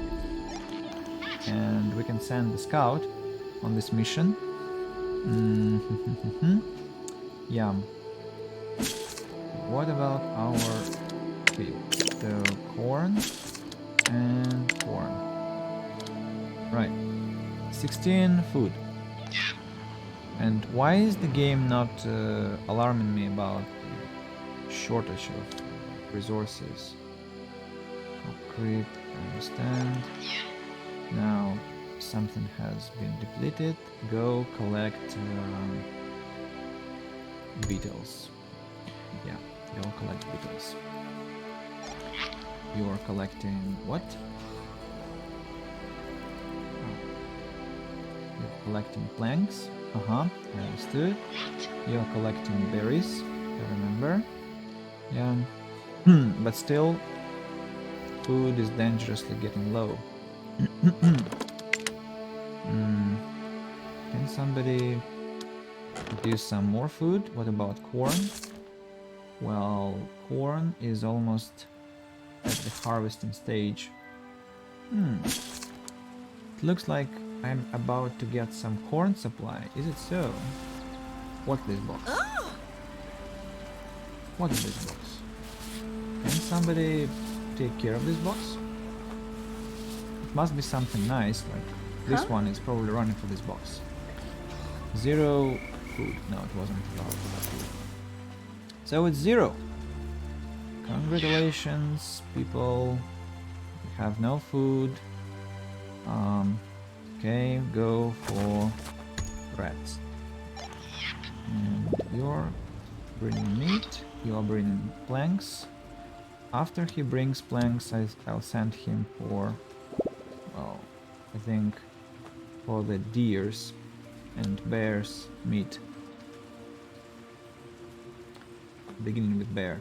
and we can send the scout on this mission. Yeah. What about our field? So corn and corn. Right. 16 food. And why is the game not alarming me about the shortage of resources? Concrete, I understand. Now something has been depleted. Go collect beetles. Yeah, go collect beetles. You are collecting what? You're collecting planks. Understood. You're collecting berries, I remember. Yeah. But still, food is dangerously getting low. Can somebody produce some more food? What about corn? Well, corn is almost at the harvesting stage. It looks like I'm about to get some corn supply. Is it so? What's this box? What is this box? Can somebody take care of this box? It must be something nice, like this one is probably running for this box. 0 food. No, it wasn't allowed for that food. So it's 0. Congratulations, people. We have no food. Okay, go for rats. And you're bringing meat, you're bringing planks. After he brings planks, I'll send him for, well, I think for the deers and bears meat. Beginning with bear.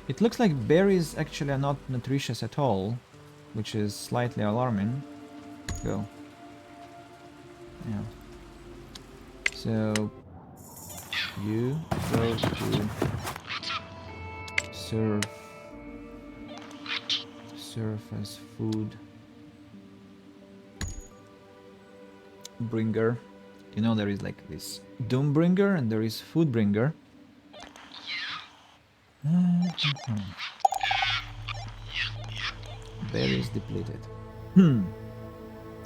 It looks like berries actually are not nutritious at all, which is slightly alarming. Go. Yeah. So you go to serve as food bringer. You know, there is like this doom bringer and there is food bringer. Berries depleted.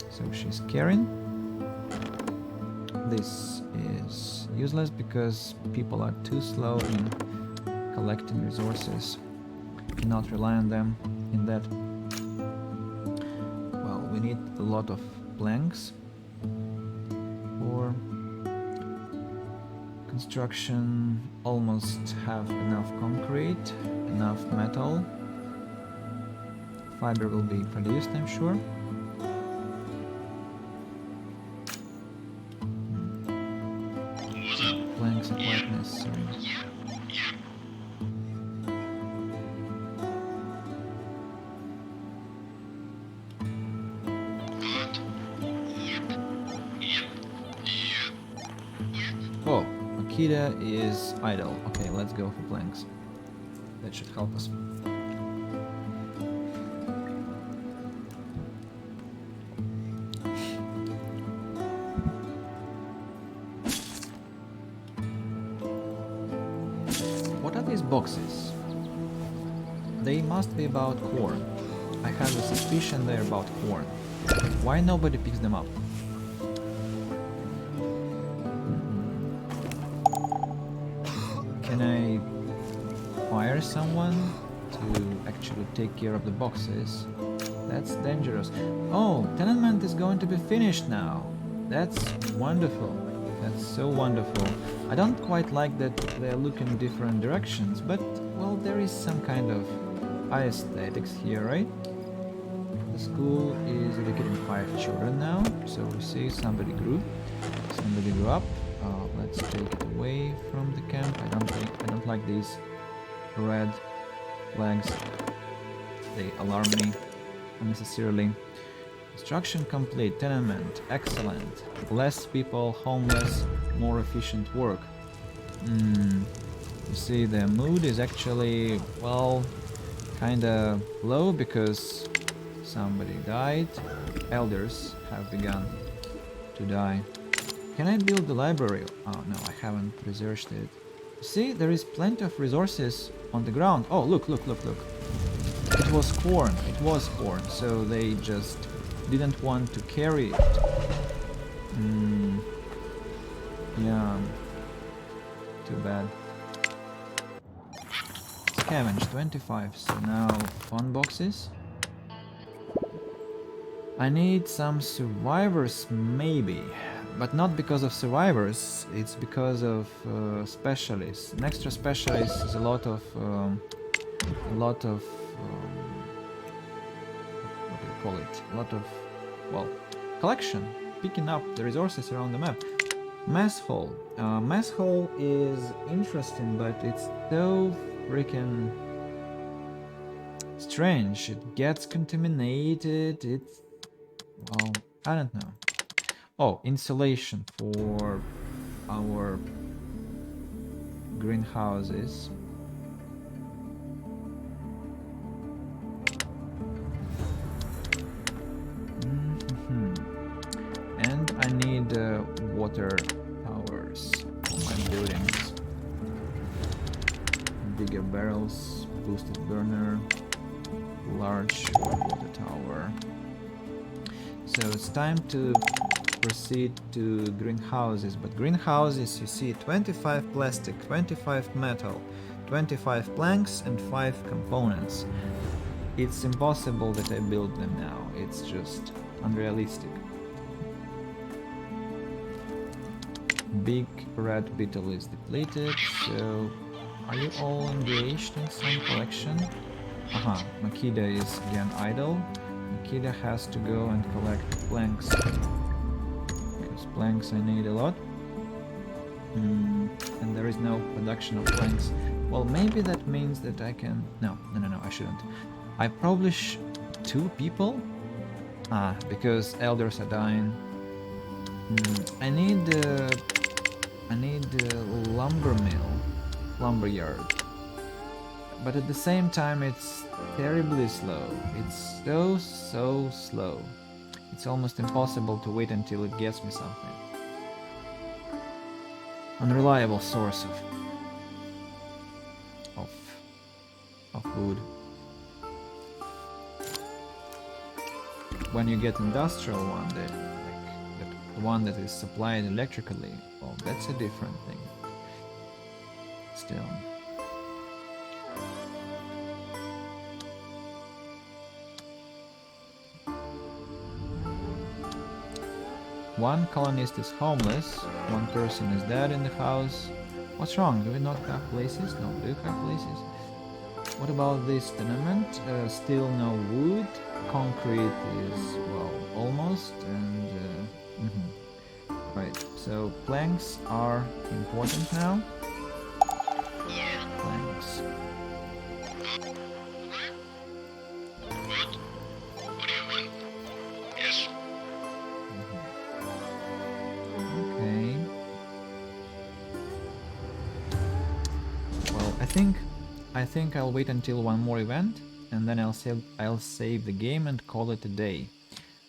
So she's carrying. This is useless because people are too slow in collecting resources. Cannot rely on them in that. Well, we need a lot of planks for construction. Almost have enough concrete, enough metal. Fiber will be produced, I'm sure. Planks are quite necessary. Oh, Akita is idle. Okay, let's go for planks. That should help us. What are these boxes? They must be about corn. I have a suspicion they're about corn. Why nobody picks them up? Can I fire someone to actually take care of the boxes? That's dangerous. Oh, tenement is going to be finished now. That's wonderful. That's so wonderful. I don't quite like that they look in different directions, but, well, there is some kind of aesthetics here, right? The school is educating 5 children now, so we see somebody grew up. Let's take it away from the camp. I don't like these red flags. They alarm me unnecessarily. Construction complete. Tenement. Excellent. Less people, homeless, more efficient work. You see, the mood is actually, well, kinda low because somebody died. Elders have begun to die. Can I build the library? Oh no, I haven't researched it. See, there is plenty of resources on the ground. Oh, look. It was corn, so they just didn't want to carry it. Yeah, too bad. Scavenge 25, so now fun boxes. I need some survivors, maybe, but not because of survivors, it's because of specialists. An extra specialist is a lot of what do you call it? A lot of, well, collection, picking up the resources around the map. Mess hall. Mess hall is interesting, but it's so freaking strange. It gets contaminated. It's, well, I don't know. Oh, insulation for our greenhouses. And I need water towers for my buildings. Bigger barrels, boosted burner, large water tower. So it's time to proceed to greenhouses, but greenhouses, you see, 25 plastic, 25 metal, 25 planks and 5 components. It's impossible that I build them now. It's just unrealistic. Big red beetle is depleted, so are you all engaged in some collection? Aha, Makida is again idle. Makida has to go and collect planks. Because planks I need a lot. And there is no production of planks. Well, maybe that means that I can... No, I shouldn't. I publish 2 people? Because elders are dying. I need a lumber mill, lumber yard. But at the same time, it's terribly slow. It's so slow. It's almost impossible to wait until it gets me something. Unreliable source of food. When you get industrial one, the one that is supplied electrically, well, that's a different thing. Still. One colonist is homeless, one person is dead in the house. What's wrong? Do we not have places? No, do you have places? What about this tenement? Still no wood. Concrete is, well, almost, and right, so planks are important now. Planks. Okay. Well, I think I'll wait until one more event, and then I'll save the game and call it a day,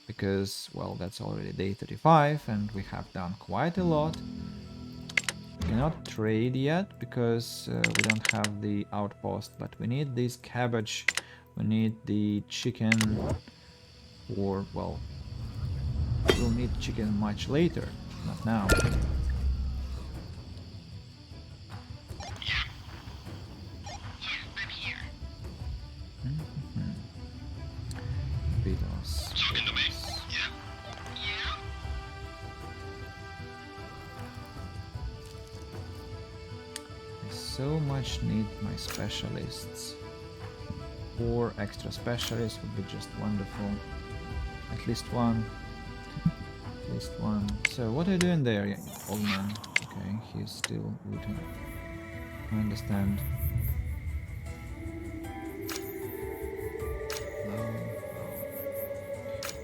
because, well, that's already day 35 and we have done quite a lot. We cannot trade yet because we don't have the outpost, but we need this cabbage, we need the chicken, or, well, we'll need chicken much later, not now. Beetles. I so much need my specialists. 4 extra specialists would be just wonderful. At least one. At least one. So what are you doing there, old man? Okay, he's still looting. I understand.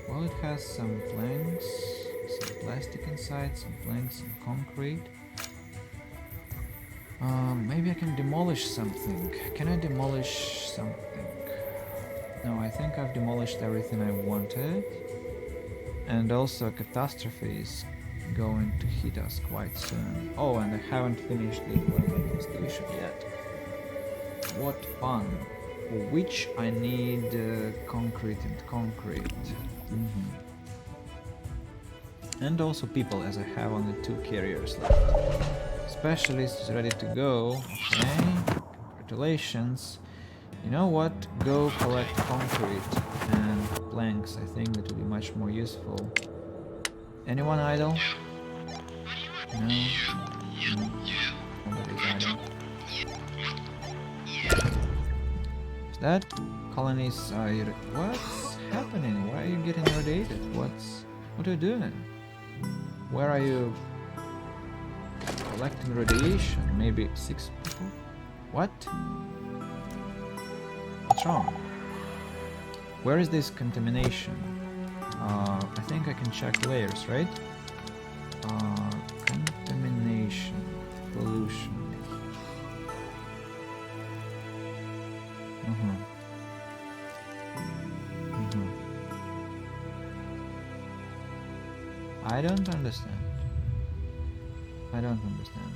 Well, it has some planks, some plastic inside, some planks, some concrete. Maybe I can demolish something. Can I demolish something? No, I think I've demolished everything I wanted. And also, catastrophe is going to hit us quite soon. Oh, and I haven't finished the environmental station yet. What fun! For which I need concrete and concrete. And also people, as I have only 2 carriers left. Specialist is ready to go. Okay, congratulations. You know what? Go collect concrete and planks. I think that will be much more useful. Anyone idle? No. Nobody's idle. Is that colonies are... What's happening? Why are you getting irradiated? What are you doing? Where are you collecting radiation? Maybe 6 people? What? What's wrong? Where is this contamination? I think I can check layers, right? Contamination, pollution. I don't understand. I don't understand.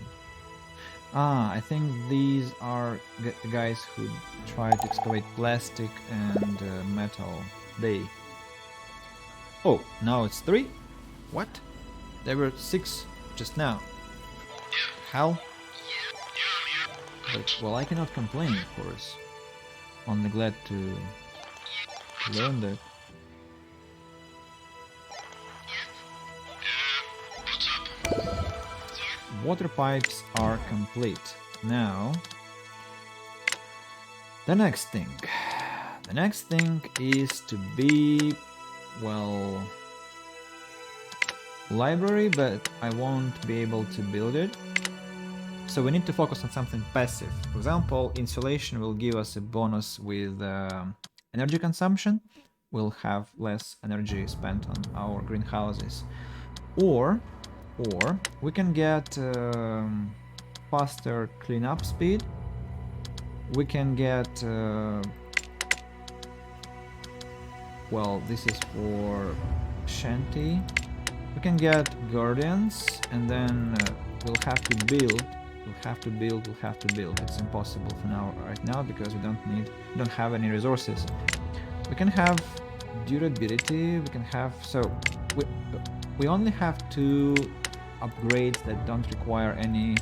I think these are the guys who try to excavate plastic and metal. Oh, now it's 3? What? There were 6 just now. Hell? But, well, I cannot complain, of course. Only glad to learn that. Water pipes are complete. Now, the next thing. The next thing is to be, well, library, but I won't be able to build it. So we need to focus on something passive. For example, insulation will give us a bonus with energy consumption. We'll have less energy spent on our greenhouses. Or we can get faster cleanup speed. We can get well, this is for shanty. We can get guardians, and then we'll have to build. We'll have to build. It's impossible for now, right now, because we don't have any resources. We can have durability. We can have, so we only have 2 upgrades that don't require any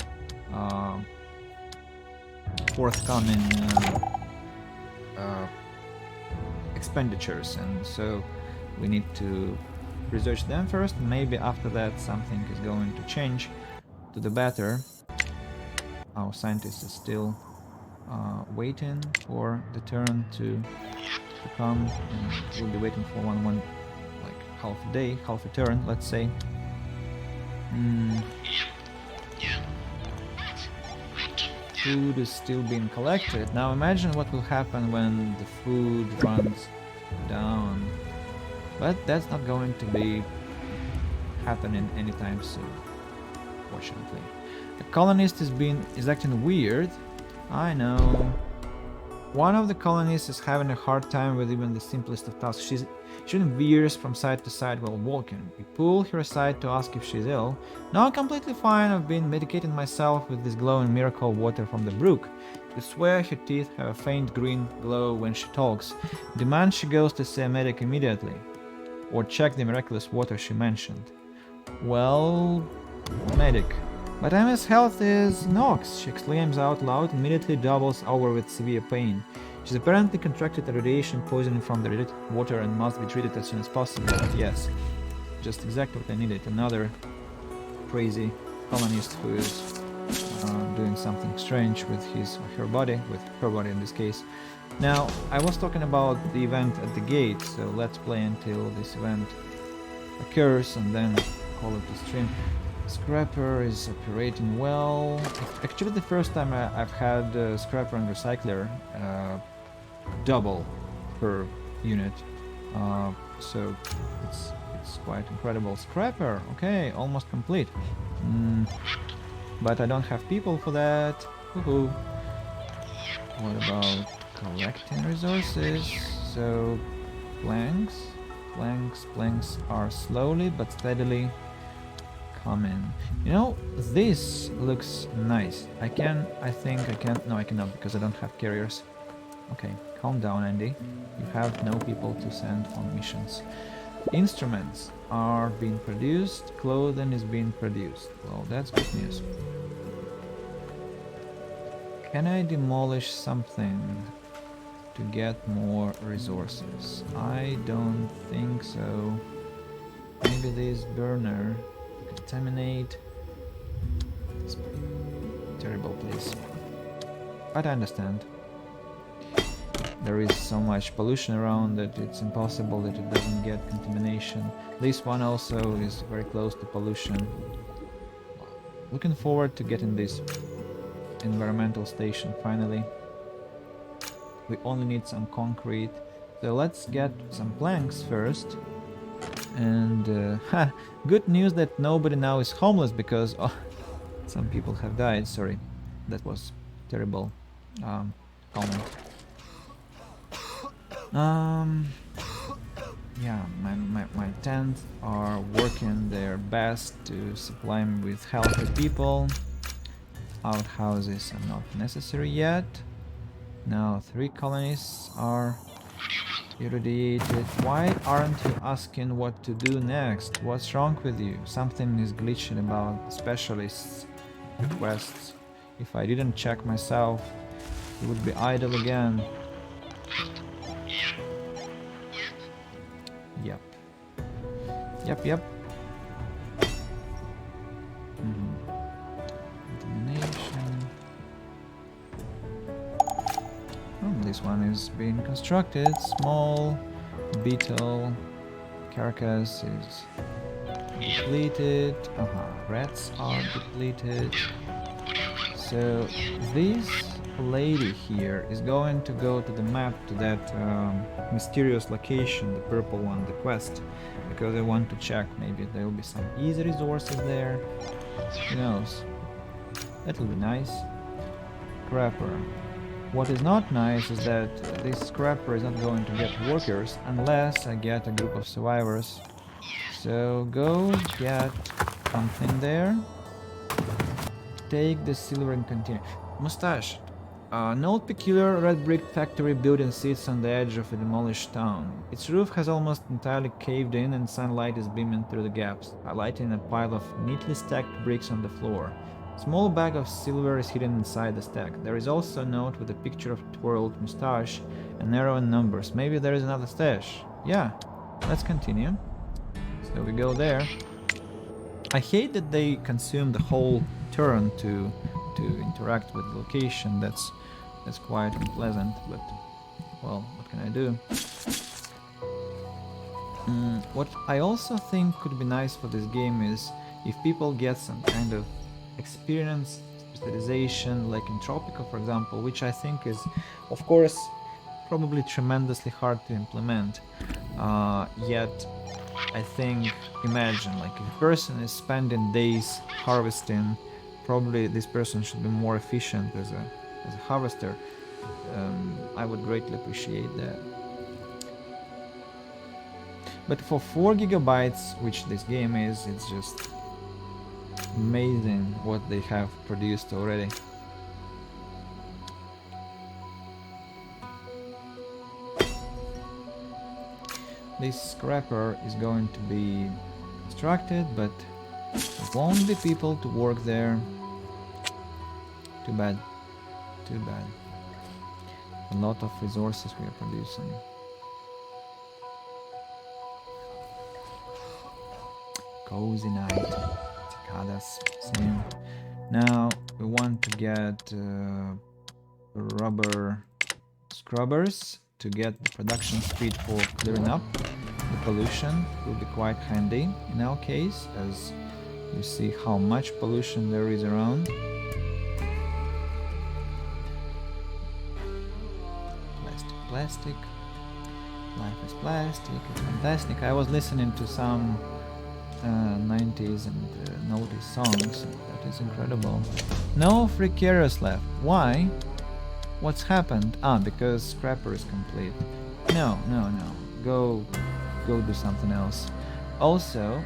forthcoming expenditures, and so we need to research them first. Maybe after that something is going to change to the better. Our scientist is still waiting for the turn to come, and we'll be waiting for one like half a day, half a turn, let's say. Food is still being collected. Now imagine what will happen when the food runs down. But that's not going to be happening anytime soon, fortunately. The colonist is acting weird. I know. One of the colonists is having a hard time with even the simplest of tasks. She veers from side to side while walking. We pull her aside to ask if she's ill. No, I'm completely fine. I've been medicating myself with this glowing miracle water from the brook. I swear her teeth have a faint green glow when she talks. Demand she goes to see a medic immediately. Or check the miraculous water she mentioned. Well, medic. But I'm as healthy as Nox, she exclaims out loud and immediately doubles over with severe pain. She's apparently contracted a radiation poisoning from the related water and must be treated as soon as possible. Yes, just exactly what I needed. Another crazy colonist who is doing something strange with her body in this case. Now, I was talking about the event at the gate, so let's play until this event occurs and then call it a stream. Scrapper is operating well. Actually, the first time I've had Scrapper and Recycler double per unit, so it's quite incredible. Scrapper, okay, almost complete. But I don't have people for that. Woohoo! What about collecting resources? So planks are slowly but steadily coming. You know, this looks nice. I think I can. No, I cannot because I don't have carriers. Okay, calm down, Andy. You have no people to send on missions. Instruments are being produced. Clothing is being produced. Well, that's good news. Can I demolish something to get more resources? I don't think so. Maybe this burner. Contaminate. It's a terrible place. But I understand. There is so much pollution around that it's impossible that it doesn't get contamination. This one also is very close to pollution. Looking forward to getting this environmental station finally. We only need some concrete. So let's get some planks first. And good news that nobody now is homeless because some people have died. Sorry, that was terrible comment. Yeah, my tents are working their best to supply me with healthy people. Outhouses are not necessary yet. Now 3 colonists are irradiated. Why aren't you asking what to do next? What's wrong with you? Something is glitching about the specialists' requests. If I didn't check myself, it would be idle again. Yep. this one is being constructed. Small beetle carcass is depleted. Rats are depleted. So this lady here is going to go to the map to that mysterious location, the purple one, the quest, because I want to check. Maybe there will be some easy resources there. Who knows? That'll be nice. Scrapper. What is not nice is that this scrapper is not going to get workers unless I get a group of survivors. So go get something there. Take the silver and container. Mustache. An old peculiar red brick factory building sits on the edge of a demolished town. Its roof has almost entirely caved in and sunlight is beaming through the gaps, highlighting a pile of neatly stacked bricks on the floor. A small bag of silver is hidden inside the stack. There is also a note with a picture of a twirled mustache, an arrow and numbers. Maybe there is another stash. Yeah, let's continue. So we go there. I hate that they consume the whole turn to interact with the location. That's quite unpleasant, but well, what can I do? What I also think could be nice for this game is if people get some kind of experience, specialization, like in Tropico, for example, which I think is, of course, probably tremendously hard to implement. Yet, I think, imagine, like if a person is spending days harvesting, probably this person should be more efficient as a harvester. I would greatly appreciate that. But for 4 gigabytes, which this game is, it's just amazing what they have produced already. This scrapper is going to be constructed, but there won't be people to work there. Too bad. Too bad. A lot of resources we are producing. Cozy night. Cicadas. Same. Now we want to get rubber scrubbers to get the production speed for clearing up the pollution. Will be quite handy in our case, as you see how much pollution there is around. Plastic. Life is plastic. It's fantastic. I was listening to some 90s and noughties songs. That is incredible. No free carriers left. Why? What's happened? Because scrapper is complete. No. Go do something else. Also,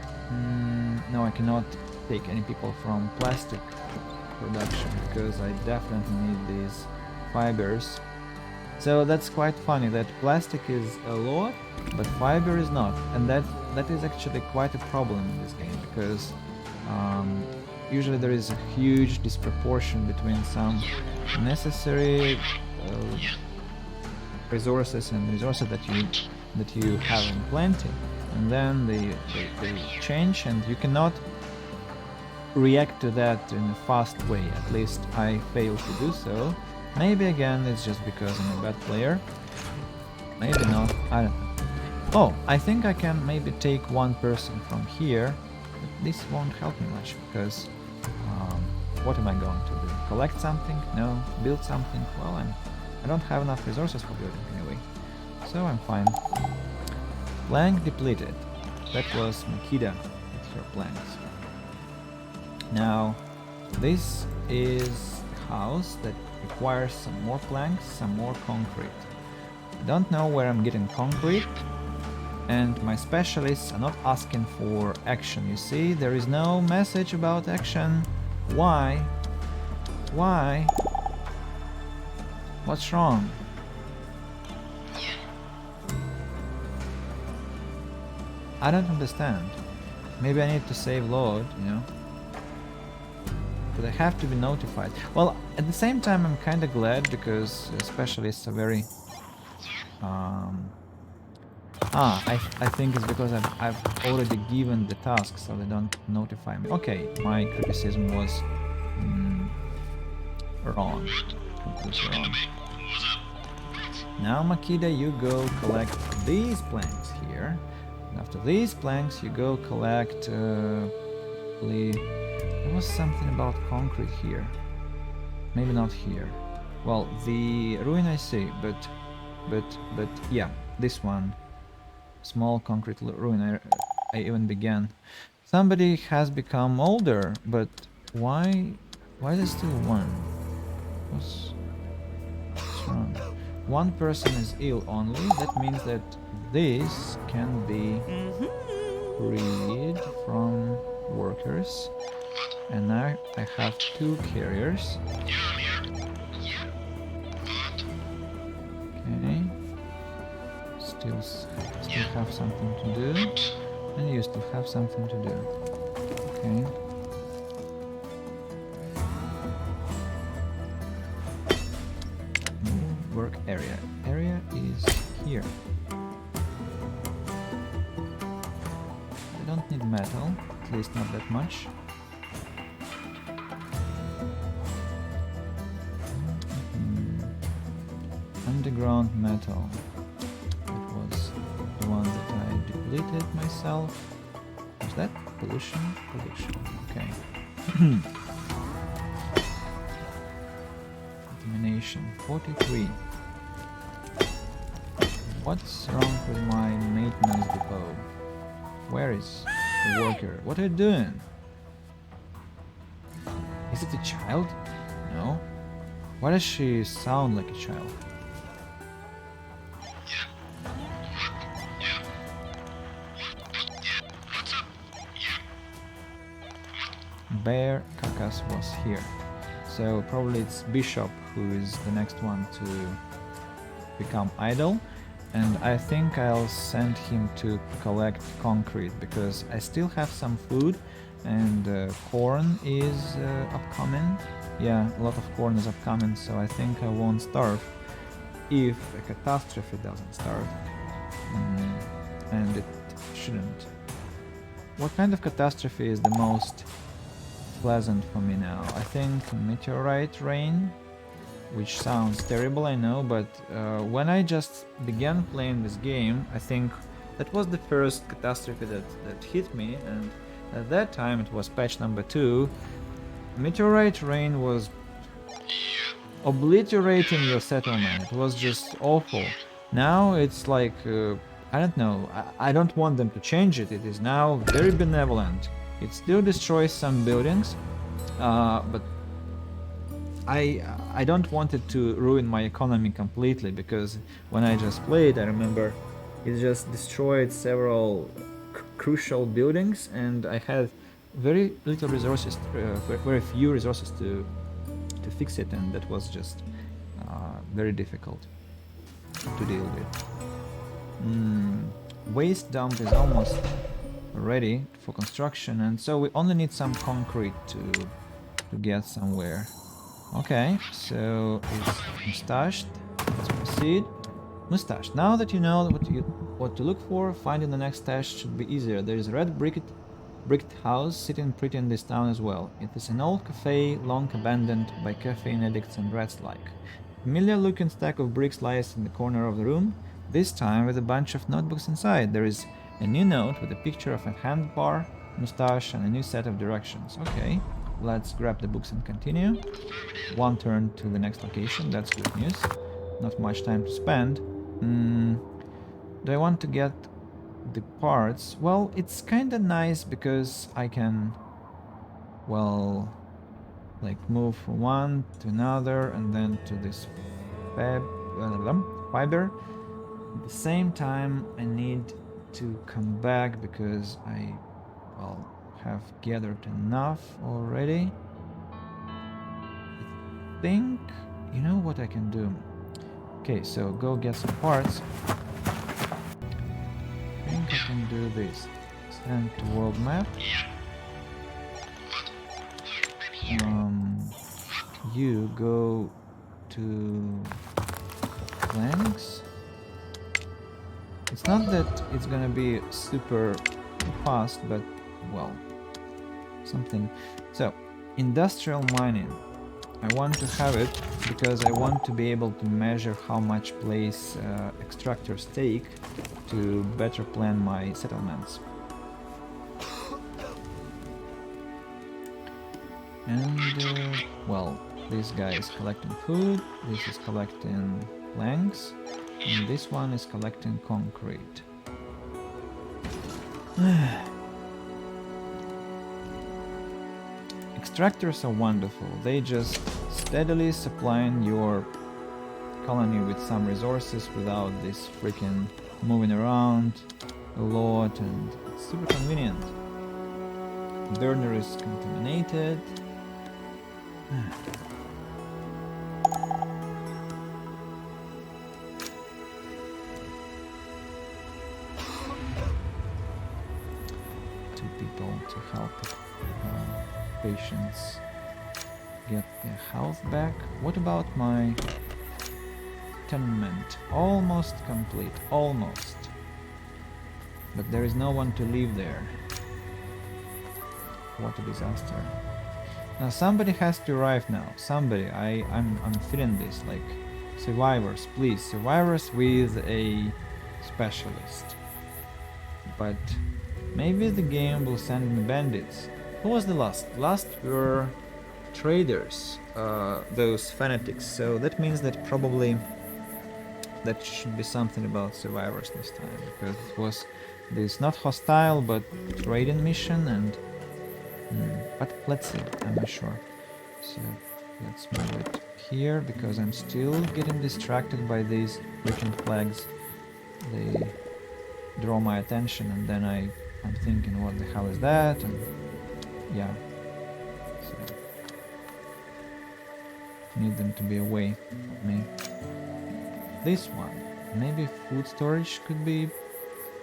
no, I cannot take any people from plastic production because I definitely need these fibers. So that's quite funny that plastic is a lot, but fiber is not, and that is actually quite a problem in this game because usually there is a huge disproportion between some necessary resources and resources that you have in plenty, and then they change, and you cannot react to that in a fast way. At least I fail to do so. Maybe again it's just because I'm a bad player. Maybe not. I don't know. Oh, I think I can maybe take one person from here, but this won't help me much because what am I going to do? Collect something? No. Build something? Well, I don't have enough resources for building anyway, so I'm fine. Plank depleted. That was Makida with her planks. Now, this is a house that requires some more planks, some more concrete. I don't know where I'm getting concrete, and my specialists are not asking for action. You see, there is no message about action. Why? Why? What's wrong? I don't understand. Maybe I need to save load, you know? But I have to be notified. Well, at the same time, I'm kind of glad because specialists are very... I think it's because I've already given the task, so they don't notify me. Okay, my criticism was wrong. Completely wrong. Now, Makida, you go collect these planks here. And after these planks, you go collect. There was something about concrete here. Maybe not here. Well, the ruin I see, but yeah, this one. Small concrete ruin. I even began. Somebody has become older, but why is there still one? What's wrong? One person is ill only. That means that this can be freed from workers. And now I have 2 carriers. Okay. Still have something to do. And you still have something to do. Okay. Work area. Area is here. I don't need metal, at least not that much. Underground metal. It was the one that I depleted myself. Was that pollution? Pollution. Okay. Contamination 43. What's wrong with my maintenance depot? Where is the worker? What are you doing? Is it a child? No. Why does she sound like a child? Bear Kakas was here. So probably it's Bishop who is the next one to become idle. And I think I'll send him to collect concrete because I still have some food and corn is upcoming. Yeah, a lot of corn is upcoming, so I think I won't starve if a catastrophe doesn't start. And it shouldn't. What kind of catastrophe is the most pleasant for me now? I think meteorite rain, which sounds terrible, I know, but when I just began playing this game, I think that was the first catastrophe that hit me, and at that time it was patch number 2. Meteorite rain was obliterating your settlement. It was just awful. Now it's like, I don't know, I don't want them to change it. It is now very benevolent. It still destroys some buildings, but I don't want it to ruin my economy completely, because when I just played, I remember it just destroyed several crucial buildings, and I had very little resources, very few resources to fix it, and that was just very difficult to deal with. Waste dump is almost ready for construction, and so we only need some concrete to get somewhere. Okay, so it's mustached. Let's proceed. Mustache. Now that you know what to look for, finding the next stash should be easier. There is a red bricked house sitting pretty in this town as well. It is an old cafe, long abandoned by caffeine addicts and rats like. Familiar looking stack of bricks lies in the corner of the room, this time with a bunch of notebooks inside. There is a new note with a picture of a handbar, mustache, and a new set of directions. Okay, let's grab the books and continue. One turn to the next location, that's good news. Not much time to spend. Do I want to get the parts? Well, it's kinda nice because I can, well, like move from one to another and then to this fiber. At the same time, I need to come back because I, well, have gathered enough already. I think, you know what I can do? Okay, so go get some parts. I think I can do this. Send to world map. You go to planks. It's not that it's gonna be super fast, but well, something. So, industrial mining. I want to have it because I want to be able to measure how much place extractors take to better plan my settlements. And well, this guy is collecting food, this is collecting planks, and this one is collecting concrete. Extractors are wonderful. They just steadily supplying your colony with some resources without this freaking moving around a lot, and it's super convenient. Burner is contaminated. Two people to help patients get their health back. What about my tenement? Almost complete, almost. But there is no one to live there. What a disaster. Now somebody has to arrive now. Somebody. I'm feeling this. Like, survivors, please. Survivors with a specialist. But maybe the game will send me bandits. Who was the last? Last were traders, those fanatics. So that means that probably that should be something about survivors this time, because it was this not hostile but trading mission, and but let's see, I'm not sure. So let's move it here because I'm still getting distracted by these freaking flags. They draw my attention, and then I'm thinking, what the hell is that? And yeah, so need them to be away from me. This one, maybe food storage could be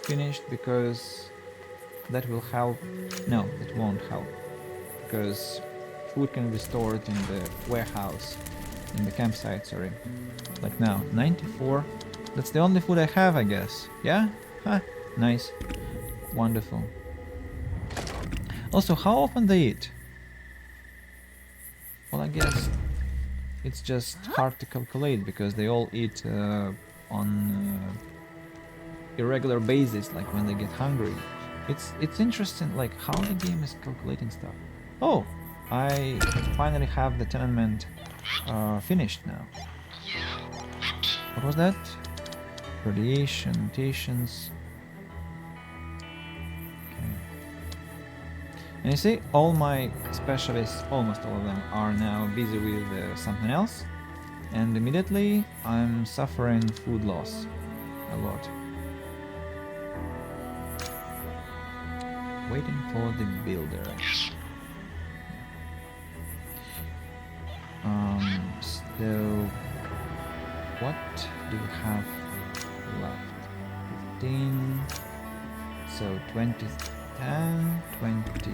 finished, because that will help. No, it won't help, because food can be stored in the warehouse, in the campsite, sorry. Like now, 94. That's the only food I have, I guess. Yeah? Huh, nice. Wonderful. Also, how often they eat? Well, I guess it's just hard to calculate, because they all eat on irregular basis, like when they get hungry. It's interesting, like how the game is calculating stuff. Oh, I finally have the tenement finished now. What was that? Radiation, mutations. Okay. And you see, all my specialists, almost all of them, are now busy with something else. And immediately I'm suffering food loss a lot. Waiting for the builder. So what do we have left? 15. So 20, 10, 23.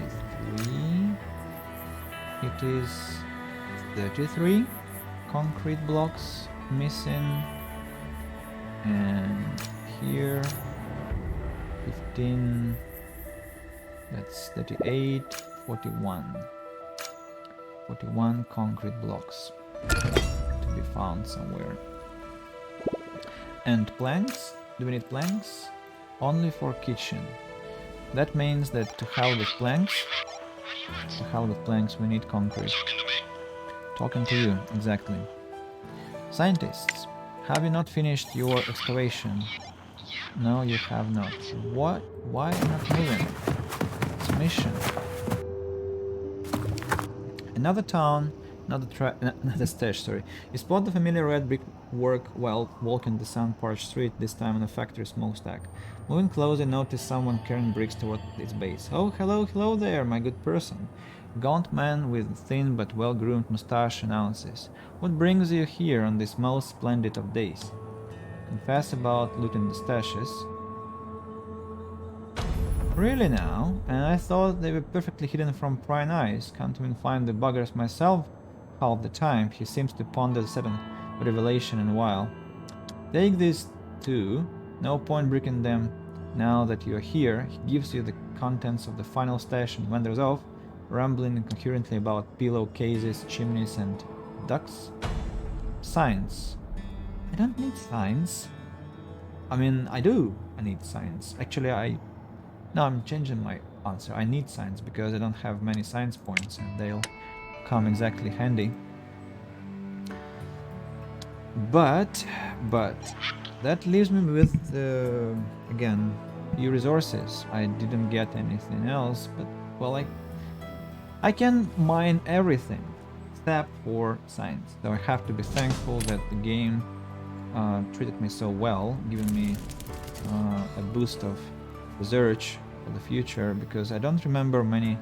It is 33 concrete blocks missing. And here 15. That's 38, 41. 41 concrete blocks to be found somewhere. And planks? Do we need planks? Only for kitchen. That means that to have the planks, we need concrete. Talking to you, exactly. Scientists, have you not finished your excavation? No, you have not. What? Why am I not moving? It's a mission. Another town, another stage, sorry. You spot the familiar red brickwork while walking the sun-parched street, this time on a factory smokestack. Moving closer, notice someone carrying bricks toward its base. Oh, hello there, my good person. A gaunt man with thin but well-groomed mustache announces. What brings you here on this most splendid of days? Confess about looting the stashes. Really now? And I thought they were perfectly hidden from prying eyes. Can't even find the buggers myself half the time. He seems to ponder the sudden revelation in a while. Take these two. No point breaking them now that you're here. He gives you the contents of the final stash and wanders off, rambling incoherently about pillowcases, chimneys, and ducks. Science. I don't need science. I mean, I do. I need science. Actually, no, I'm changing my answer. I need science because I don't have many science points and they'll come exactly handy. But that leaves me with, again, few resources. I didn't get anything else, but, well, I can mine everything except for science. So I have to be thankful that the game treated me so well, giving me a boost of research for the future, because I don't remember many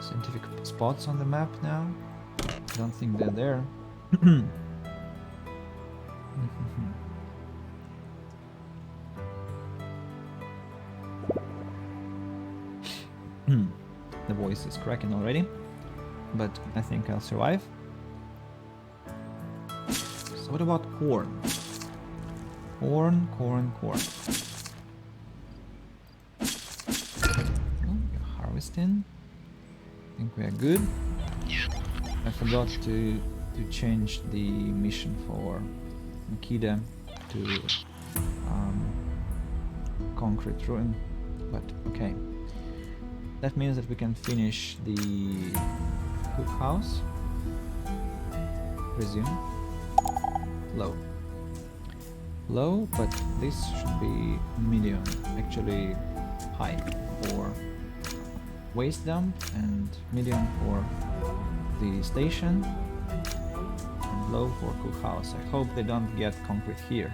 scientific spots on the map now. I don't think they're there. The voice is cracking already, but I think I'll survive. So what about corn? Corn. Oh, we're harvesting. I think we are good. I forgot to change the mission for Makita to concrete ruin, but okay. That means that we can finish the cookhouse. Resume. Low, but this should be medium, actually high for waste dump and medium for the station and low for cookhouse. I hope they don't get concrete here,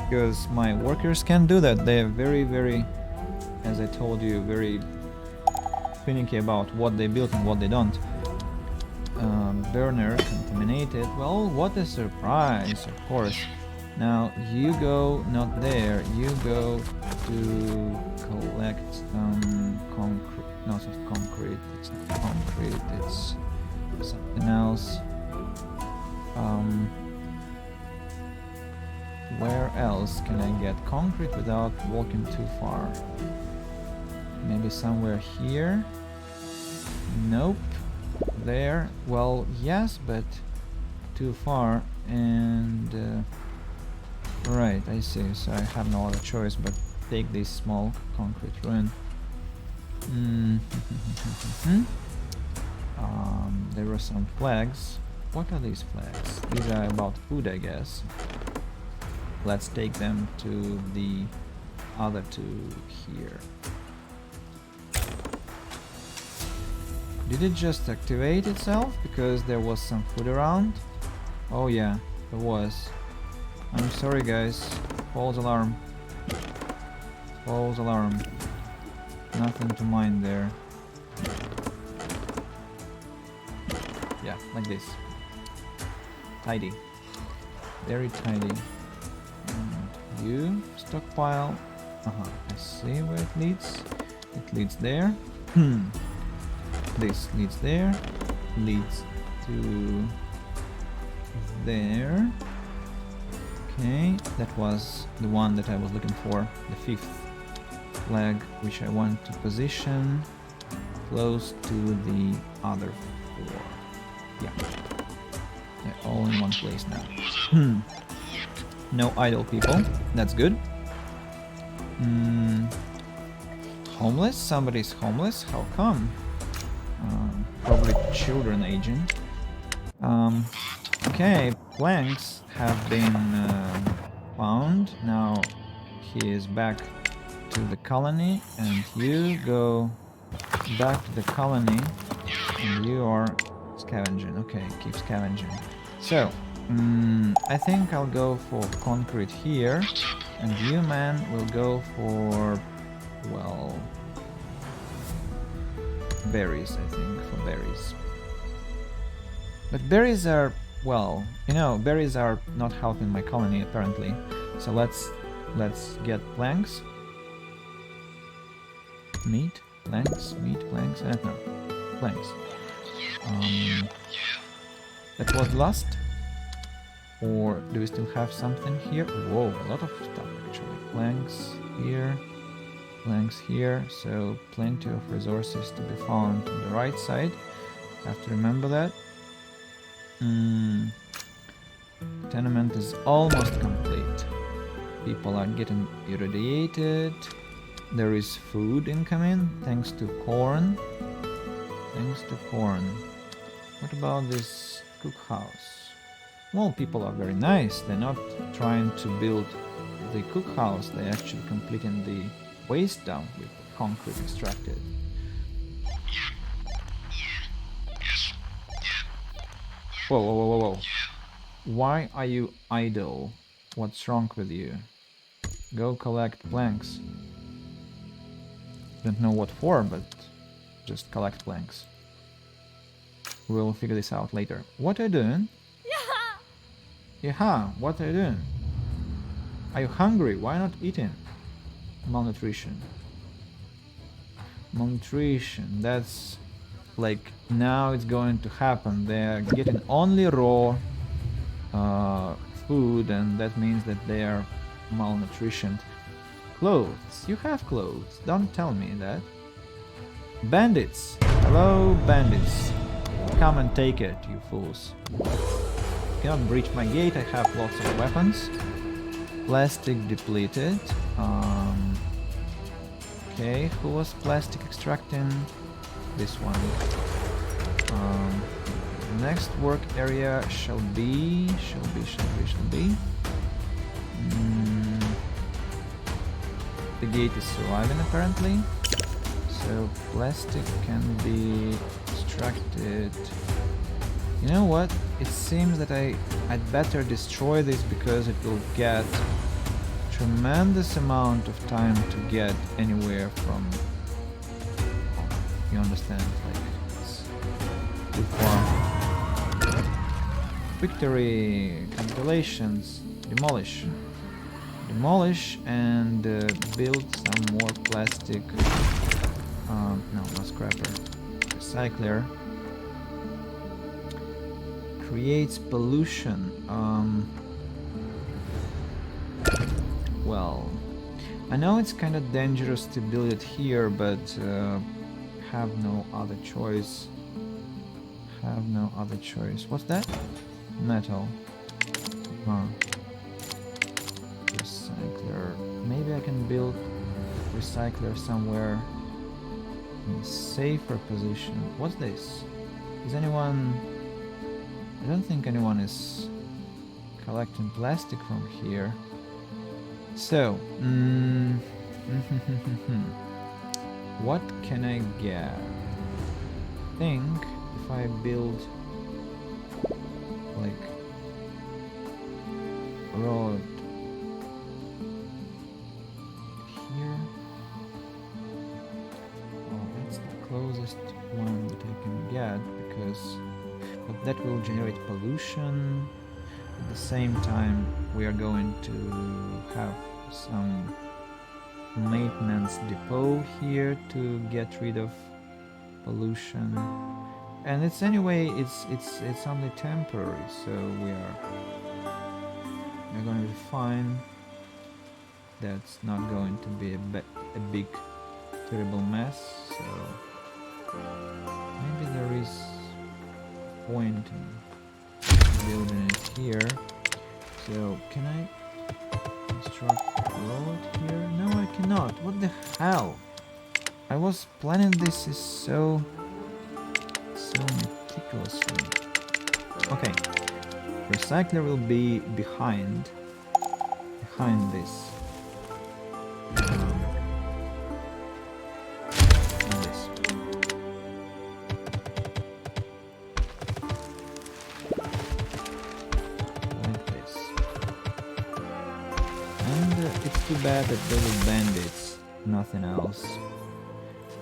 because my workers can do that. They're very, as I told you, very finicky about what they build and what they don't. Burner contaminated. Well, what a surprise, of course. Now you go not there, you go to collect some concrete. No, it's not concrete, it's not concrete, it's something else. Where else can I get concrete without walking too far? Maybe somewhere here? Nope. There? Well, yes, but too far. And right, I see. So I have no other choice but take this small concrete ruin. There were some flags. What are these flags? These are about food, I guess. Let's take them to the other two here. Did it just activate itself because there was some food around? Oh yeah, there was. I'm sorry guys. False alarm. False alarm. Nothing to mind there. Yeah, like this. Tidy. Very tidy. And you stockpile. I see where it leads. It leads there. This leads there. Leads to there. Okay, that was the one that I was looking for. The fifth flag, which I want to position close to the other four. Yeah. They're all in one place now. No idle people. That's good. Homeless? Somebody's homeless? How come? Probably children aging. Okay, planks have been found. Now he is back to the colony, and you go back to the colony, and you are scavenging. Okay, keep scavenging. So, I think I'll go for concrete here, and you, man, will go for, well, berries, I think, for berries. But berries are, well, you know, berries are not helping my colony apparently. So let's get planks. Meat, planks, I don't know. Planks. That was last? Or do we still have something here? Whoa, a lot of stuff actually. Planks here, so plenty of resources to be found on the right side. Have to remember that. Tenement is almost complete. People are getting irradiated. There is food incoming, thanks to corn. Thanks to corn. What about this cookhouse? Well, people are very nice. They're not trying to build the cookhouse. They're actually completing the waste dump with concrete extracted. Whoa, whoa, whoa, whoa, whoa. Why are you idle? What's wrong with you? Go collect planks. Don't know what for, but just collect planks. We'll figure this out later. What are you doing? Yeah, what are you doing? Are you hungry? Why not eating? Malnutrition. Malnutrition, that's like now it's going to happen. They're getting only raw food, and that means that they are malnutritioned. Clothes. You have clothes. Don't tell me that. Bandits. Hello, bandits. Come and take it, you fools. Cannot breach my gate. I have lots of weapons. Plastic depleted. Okay, who was plastic extracting? This one. Next work area shall be. The gate is surviving apparently. So plastic can be extracted. You know what? It seems that I'd better destroy this because it will get tremendous amount of time to get anywhere from. You understand? Like it's too far. Victory! Congratulations! Demolish. Demolish and build some more plastic. No, not scrapper. Recycler. Creates pollution. Well, I know it's kind of dangerous to build it here, but have no other choice. Have no other choice. What's that? Metal. Huh. Recycler. Maybe I can build a recycler somewhere in a safer position. What's this? Is anyone... I don't think anyone is collecting plastic from here. So, what can I get? I think if I build like road here, oh, that's the closest one that I can get because, but that will generate pollution. At the same time, we are going to have some maintenance depot here to get rid of pollution. And it's anyway, it's only temporary, so we're going to be fine. That's not going to be a big, terrible mess. So maybe there is point in building it here. So can I construct a road here? No, I cannot. What the hell? I was planning this is so meticulously. Okay, recycler will be behind this. This. Like this. And it's too bad that there were bandits, nothing else.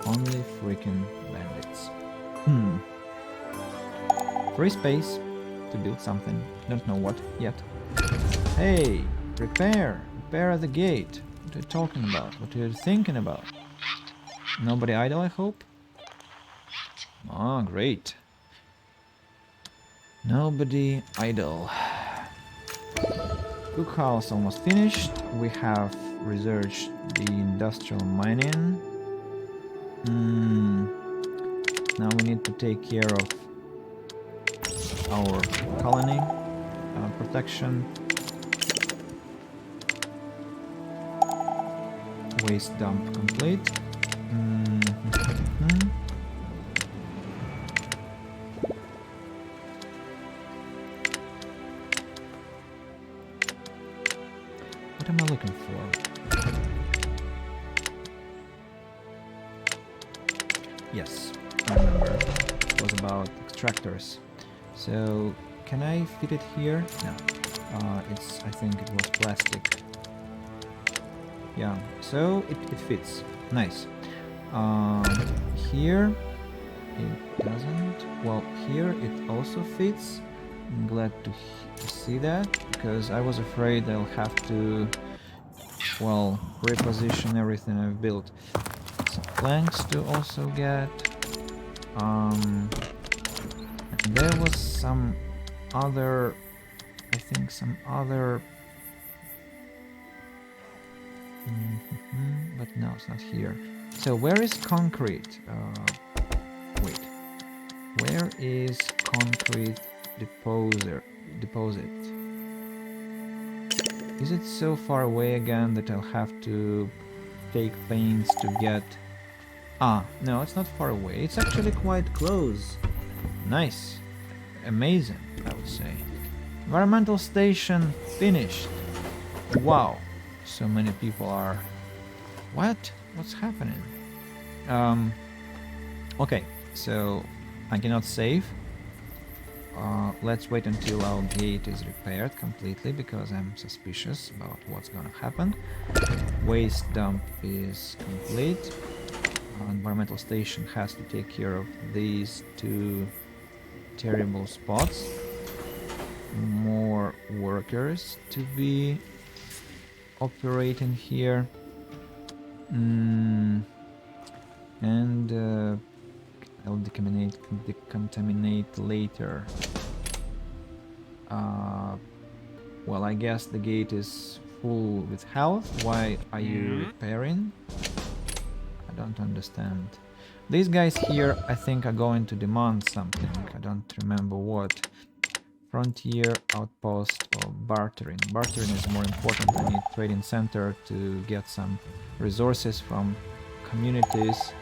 Only freaking bandits. Free space to build something. Don't know what yet. Hey, repair the gate. What are you talking about? What are you thinking about? Nobody idle, I hope? Oh, great. Nobody idle. Cookhouse almost finished. We have researched the industrial mining. Now we need to take care of our colony. protection. Waste dump complete. Mhm. What am I looking for? Yes, I remember. It was about extractors. So, can I fit it here? No. I think it was plastic. Yeah, so it fits. Nice. Here it doesn't. Well, here it also fits. I'm glad to see that, because I was afraid I'll have to, well, reposition everything I've built. Some planks to also get. And there was some other, I think some other, but no, it's not here. So where is concrete? Wait, where is concrete deposit? Is it so far away again that I'll have to take pains to get? Ah, no, it's not far away. It's actually quite close. Nice. Amazing, I would say. Environmental station finished. Wow. So many people are... What? What's happening? Okay, so I cannot save. Let's wait until our gate is repaired completely, because I'm suspicious about what's gonna happen. Waste dump is complete. Environmental station has to take care of these two terrible spots. More workers to be operating here. And I'll decontaminate later. Well, I guess the gate is full with health. Why are you repairing? I don't understand. These guys here, I think, are going to demand something. I don't remember what. Frontier, outpost, or bartering. Bartering is more important. I need trading center to get some resources from communities.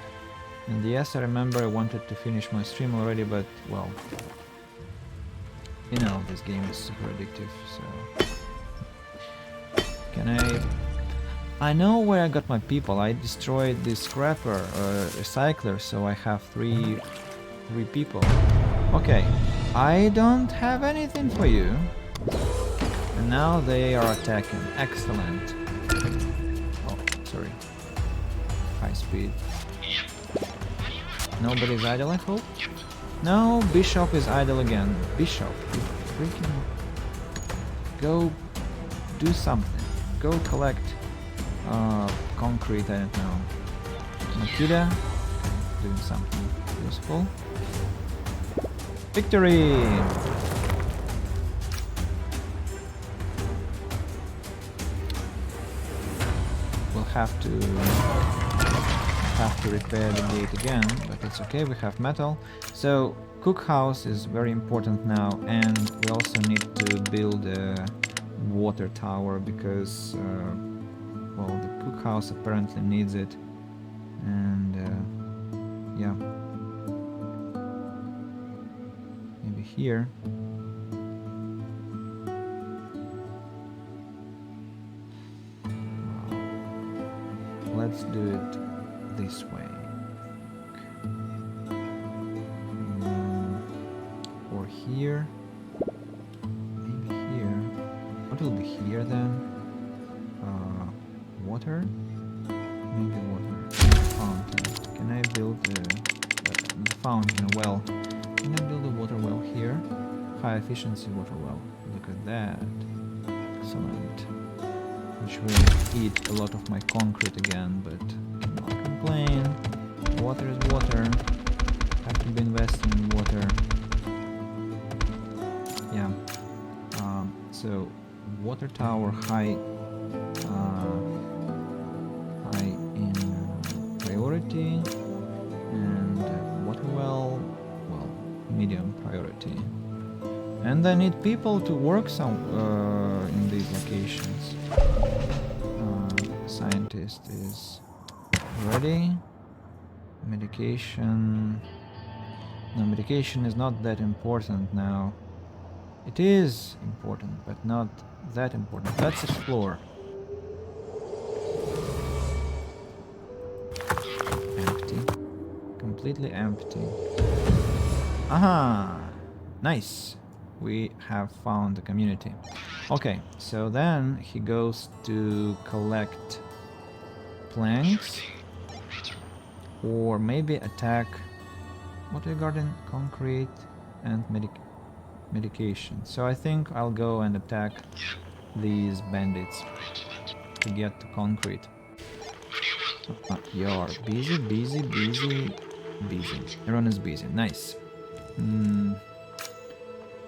And yes, I remember I wanted to finish my stream already, but, well, you know, this game is super addictive, so... Can I know where I got my people. I destroyed the scrapper, recycler, so I have three people. Okay, I don't have anything for you. And now they are attacking. Excellent. Oh, sorry. High speed. Nobody's idle, I hope? No, Bishop is idle again. Bishop, you freaking... Go do something. Go collect concrete, I don't know. Makita, doing something useful. Victory! We'll have to repair the gate again, but it's okay, we have metal. So cookhouse is very important now, and we also need to build a water tower, because well, the cookhouse apparently needs it. And yeah, maybe here. Let's do it this way. Or here. Maybe here. What will be here then? Water? Maybe water. Fountain. Can I build the fountain, a well? Can I build a water well here? High efficiency water well. Look at that. Excellent. Which will eat a lot of my concrete again, but cannot complain. Water is water. Have to be investing in water. Yeah. So water tower high in priority, and water well medium priority. And I need people to work some in these locations. Scientist is ready. Medication. No, medication is not that important now. It is important, but not that important. Let's explore. Empty. Completely empty. Aha! Nice. We have found the community. Okay, so then he goes to collect planks or maybe attack water garden, concrete, and medication. So I think I'll go and attack these bandits to get to concrete. You're busy, busy, busy, busy. Everyone is busy. Nice.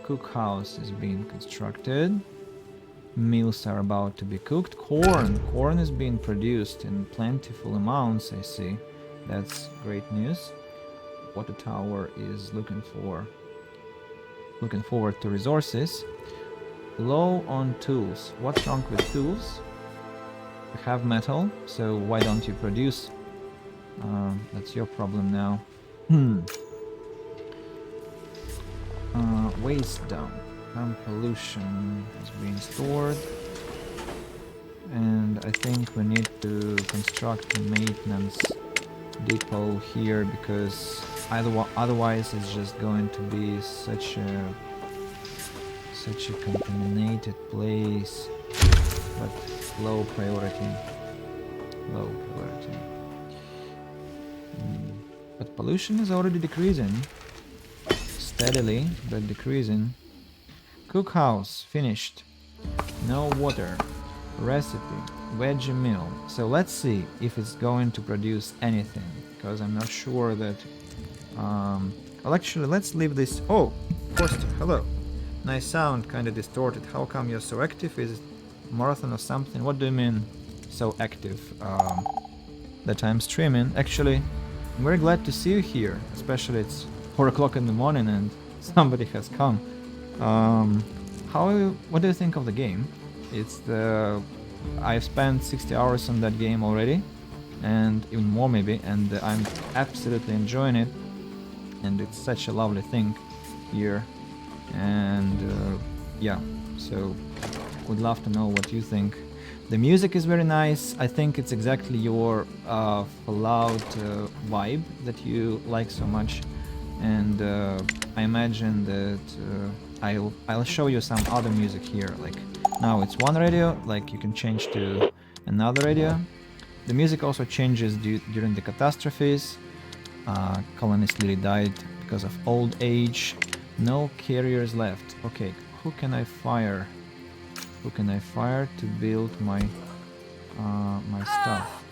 Cook house is being constructed. Meals are about to be cooked. Corn is being produced in plentiful amounts, I see. That's great news. Water tower is looking forward to resources. Low on tools. What's wrong with tools? We have metal, so why don't you produce? That's your problem now. Waste dump. Pollution is being stored. And I think we need to construct a maintenance depot here because otherwise it's just going to be such a contaminated place. But low priority. But pollution is already decreasing. Steadily, but decreasing. Cookhouse, finished. No water. Recipe, veggie meal. So let's see if it's going to produce anything, because I'm not sure that... well, actually, let's leave this... Oh, Kostya, hello. Nice sound, kinda distorted. How come you're so active? Is it marathon or something? What do you mean, so active? That I'm streaming. Actually, I'm very glad to see you here, especially it's 4 o'clock in the morning and somebody has come. What do you think of the game? It's the... I've spent 60 hours on that game already, and even more maybe, and I'm absolutely enjoying it, and it's such a lovely thing here, and yeah, so would love to know what you think. The music is very nice. I think it's exactly your Fallout vibe that you like so much, and I imagine that I'll show you some other music here. Like now it's one radio, like you can change to another radio. The music also changes during the catastrophes. Colonists literally died because of old age. No carriers left. Okay, who can I fire? Who can I fire to build my my stuff?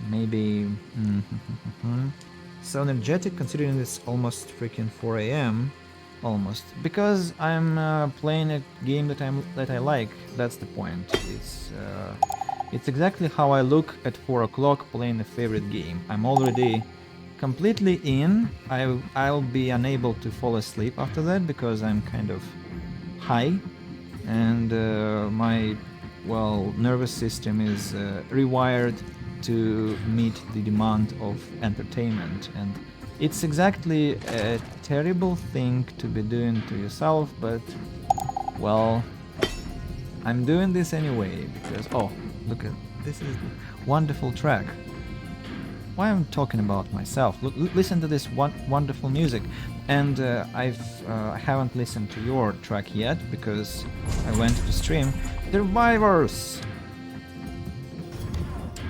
Maybe... So energetic considering it's almost freaking 4 AM. Almost. Because I'm playing a game that I like. That's the point. It's exactly how I look at 4 o'clock playing a favorite game. I'm already completely in. I'll be unable to fall asleep after that because I'm kind of high. And my, well, nervous system is rewired to meet the demand of entertainment, and it's exactly a terrible thing to be doing to yourself, but well, I'm doing this anyway because, oh, look at this, is a wonderful track. Why I'm talking about myself? Listen to this wonderful music. And I haven't listened to your track yet because I went to stream. Survivors!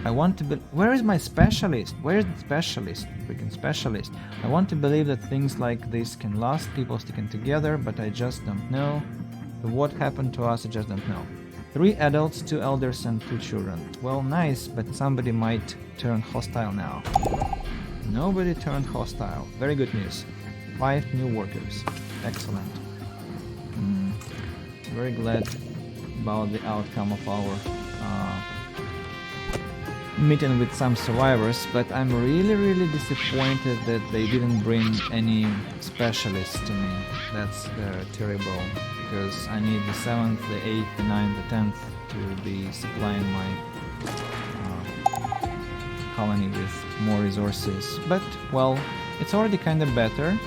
I want to be... Where is my specialist? Where is the specialist? Freaking specialist. I want to believe that things like this can last, people sticking together, but I just don't know. What happened to us, I just don't know. 3 adults, 2 elders and 2 children. Well, nice, but somebody might turn hostile now. Nobody turned hostile. Very good news. 5 new workers. Excellent. Very glad about the outcome of our meeting with some survivors, but I'm really disappointed that they didn't bring any specialists to me. That's terrible, because I need the 7th, the 8th, the 9th, the 10th to be supplying my colony with more resources. But, well, it's already kind of better.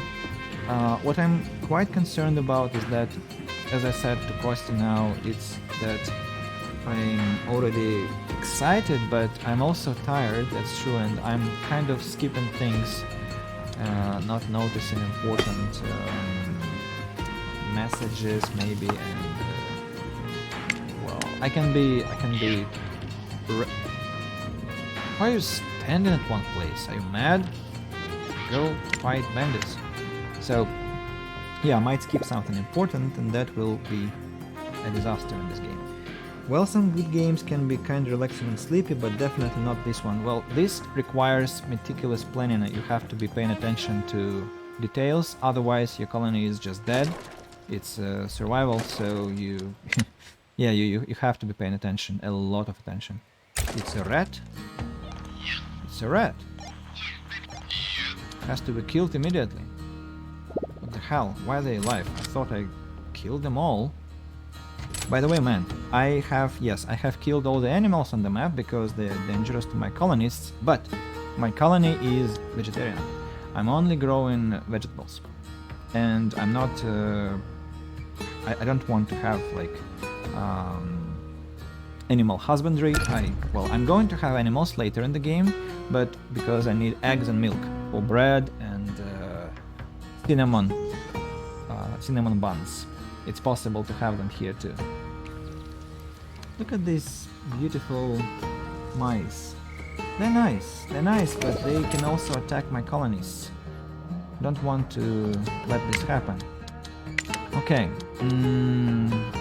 What I'm quite concerned about is that, as I said to Kostya now, it's that I'm already excited, but I'm also tired, that's true, and I'm kind of skipping things, not noticing important messages maybe, and well, I can be why are you standing at one place? Are you mad? Go fight bandits. So yeah, I might skip something important, and that will be a disaster in this game. Well, some good games can be kind of relaxing and sleepy, but definitely not this one. Well, this requires meticulous planning. You have to be paying attention to details, otherwise your colony is just dead. It's survival, so you yeah, you have to be paying attention, a lot of attention. It's a rat? It's a rat. Has to be killed immediately. What the hell? Why are they alive? I thought I killed them all. By the way, man, I have killed all the animals on the map because they're dangerous to my colonists, but my colony is vegetarian. I'm only growing vegetables, and I'm not I don't want to have like animal husbandry. I'm going to have animals later in the game, but because I need eggs and milk for bread and cinnamon buns. It's possible to have them here too. Look at these beautiful mice. They're nice, but they can also attack my colonies. Don't want to let this happen. Okay,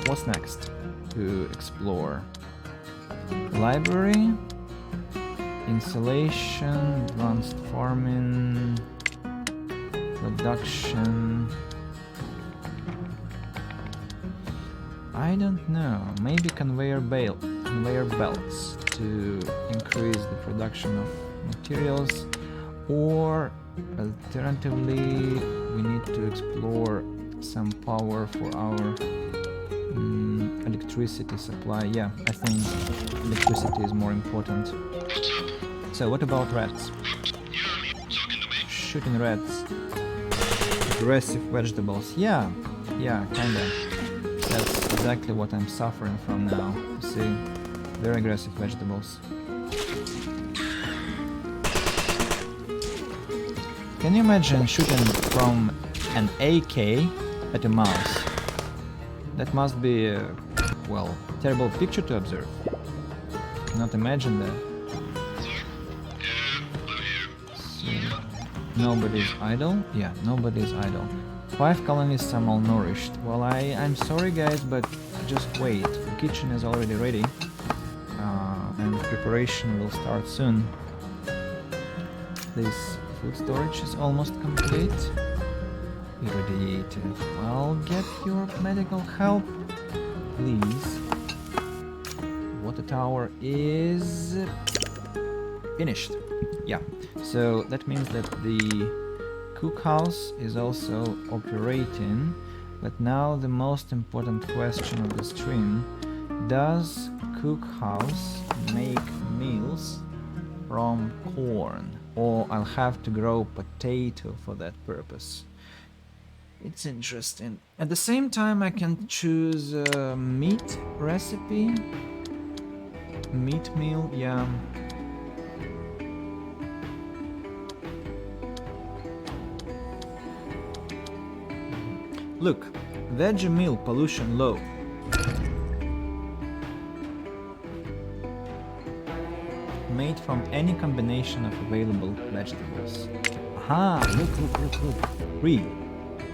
what's next to explore? Library, insulation, advanced farming, production. I don't know, maybe conveyor belts to increase the production of materials, or alternatively we need to explore some power for our electricity supply. Yeah, I think electricity is more important. So what about rats? Shooting rats. Aggressive vegetables. Yeah, kinda. That's exactly what I'm suffering from now. You see, very aggressive vegetables. Can you imagine shooting from an AK at a mouse? That must be a, well, terrible picture to observe. Cannot imagine that. So, nobody's idle? Yeah, nobody's idle. 5 colonists are malnourished. Well, I'm sorry guys, but just wait. The kitchen is already ready, and preparation will start soon. This food storage is almost complete. Irradiated. Well, get your medical help, please. Water tower is finished. Yeah, so that means that the cookhouse is also operating, but now the most important question of the stream: does cookhouse make meals from corn, or I'll have to grow potato for that purpose? It's interesting. At the same time, I can choose a meat recipe, meat meal. Yeah. Look, veggie meal pollution low. Made from any combination of available vegetables. Aha, look. Read.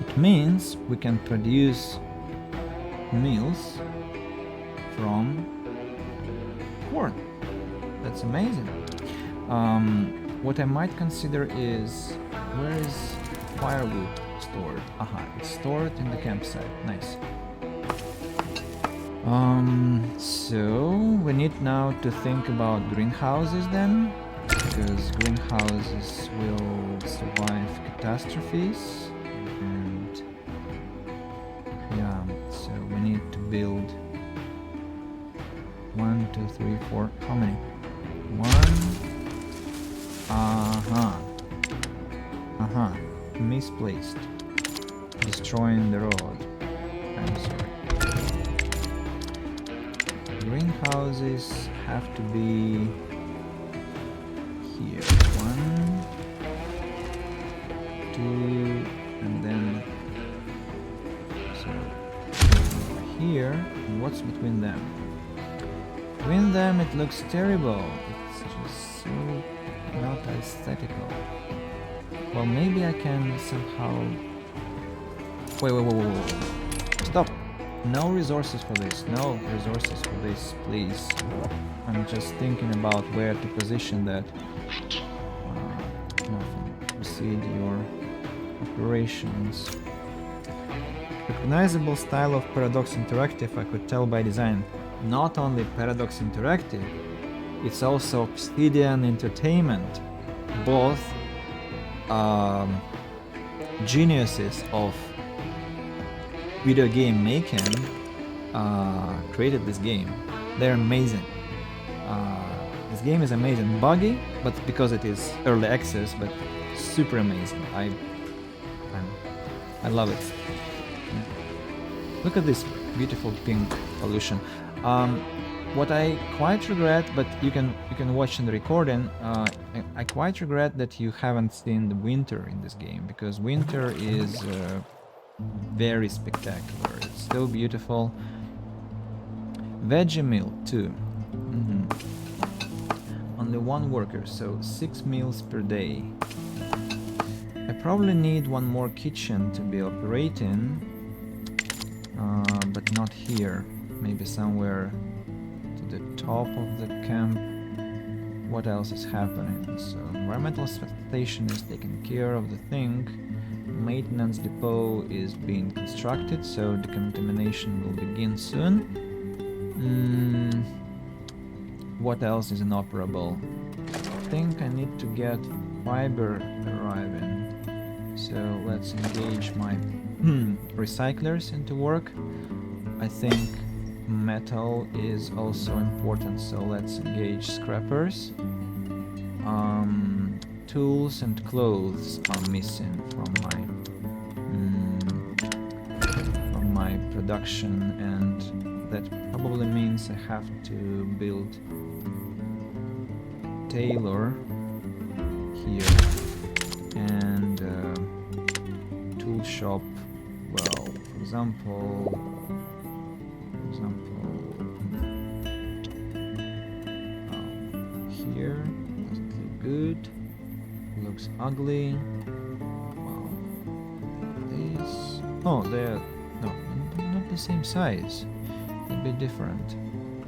It means we can produce meals from corn. That's amazing. What I might consider is, where is firewood stored? Aha, it's stored in the campsite. Nice. So we need now to think about greenhouses then, because greenhouses will survive catastrophes, and yeah, so we need to build 1, 2, 3, 4. How many? 1. Misplaced. Destroying the road. I'm sorry. Greenhouses have to be here. 1, 2, and then so here. And what's between them? Between them it looks terrible. It's just so not aesthetical. Well, maybe I can somehow... Wait. Stop! No resources for this. No resources for this, please. I'm just thinking about where to position that. Nothing. Proceed your operations. Recognizable style of Paradox Interactive, I could tell by design. Not only Paradox Interactive, it's also Obsidian Entertainment. Both geniuses of video game making created this game. They're amazing. This game is amazing. Buggy, but because it is early access, but super amazing. I love it. Yeah. Look at this beautiful pink pollution. What I quite regret, but you can watch in the recording, I quite regret that you haven't seen the winter in this game, because winter is very spectacular. It's so beautiful. Veggie meal too. Only 1 worker, so 6 meals per day. I probably need 1 more kitchen to be operating, but not here. Maybe somewhere to the top of the camp. What else is happening? So environmental station is taking care of the thing. Maintenance depot is being constructed, so decontamination will begin soon. What else is inoperable? I think I need to get fiber arriving. So let's engage my recyclers into work. I think metal is also important, so let's engage scrappers. Tools and clothes are missing from my production, and that probably means I have to build tailor here and tool shop. Well, for example, here doesn't look good. Looks ugly. Wow. This. Oh, they're not the same size. A bit different.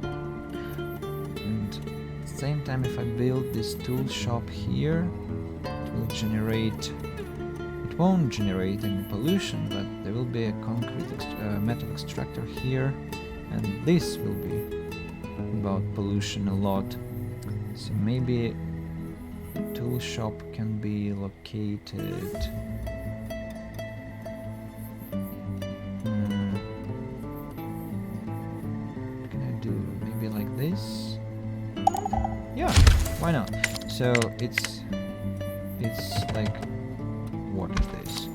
And at the same time, if I build this tool shop here, it will generate. It won't generate any pollution, but there will be a concrete metal extractor here, and this will be about pollution a lot. So maybe the tool shop can be located. What can I do? Maybe like this? Yeah, why not? So it's like, what is this?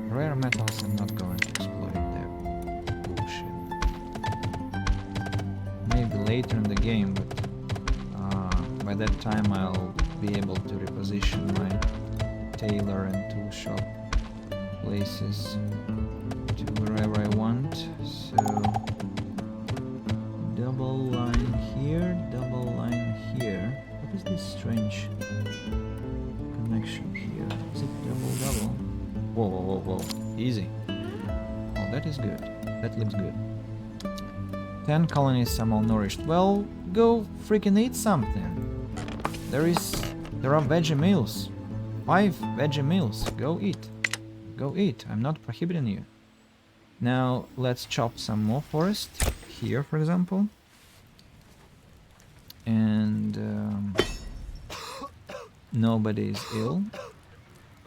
Rare metals. I'm not going to exploit their bullshit. Maybe later in the game, but by that time I'll be able to reposition my tailor and tool shop places to wherever I want. So double line here, double line here. What is this strange connection here? Is it double? Whoa. Easy. Oh, that is good. That looks good. 10 colonies are malnourished. Well, go freaking eat something. There are veggie meals. 5 veggie meals. Go eat. Go eat. I'm not prohibiting you. Now let's chop some more forest here, for example. And nobody is ill.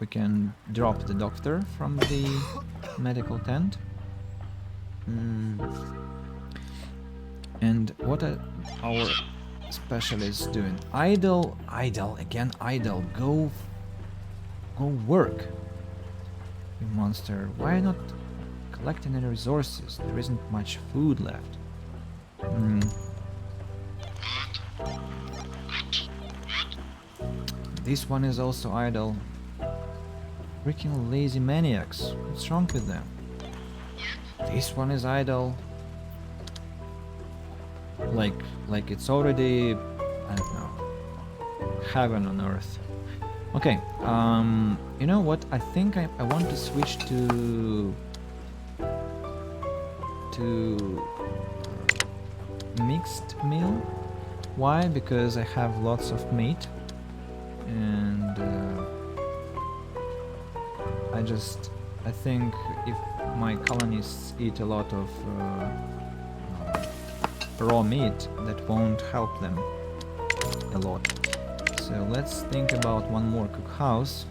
We can drop the doctor from the medical tent. And what are our specialists doing? Idle, again, idle. Go work. You monster. Why not collecting any resources? There isn't much food left. This one is also idle. Freaking lazy maniacs. What's wrong with them? This one is idle. Like it's already, I don't know, heaven on earth. Okay, you know what? I think I want to switch to mixed meal. Why? Because I have lots of meat, and I think if my colonists eat a lot of raw meat, that won't help them a lot. So let's think about one more cookhouse.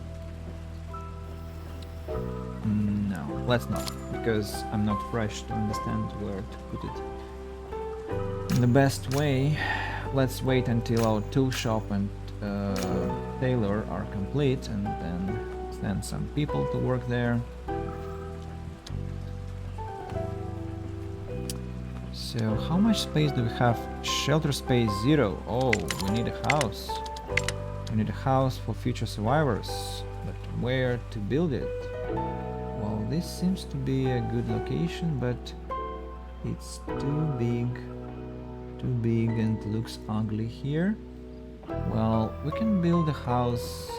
No, let's not, because I'm not fresh to understand where to put it. The best way, let's wait until our tool shop and tailor are complete, and then send some people to work there. So how much space do we have? Shelter space 0. Oh, we need a house. We need a house for future survivors. But where to build it? Well, this seems to be a good location, but it's too big and looks ugly here. Well, we can build a house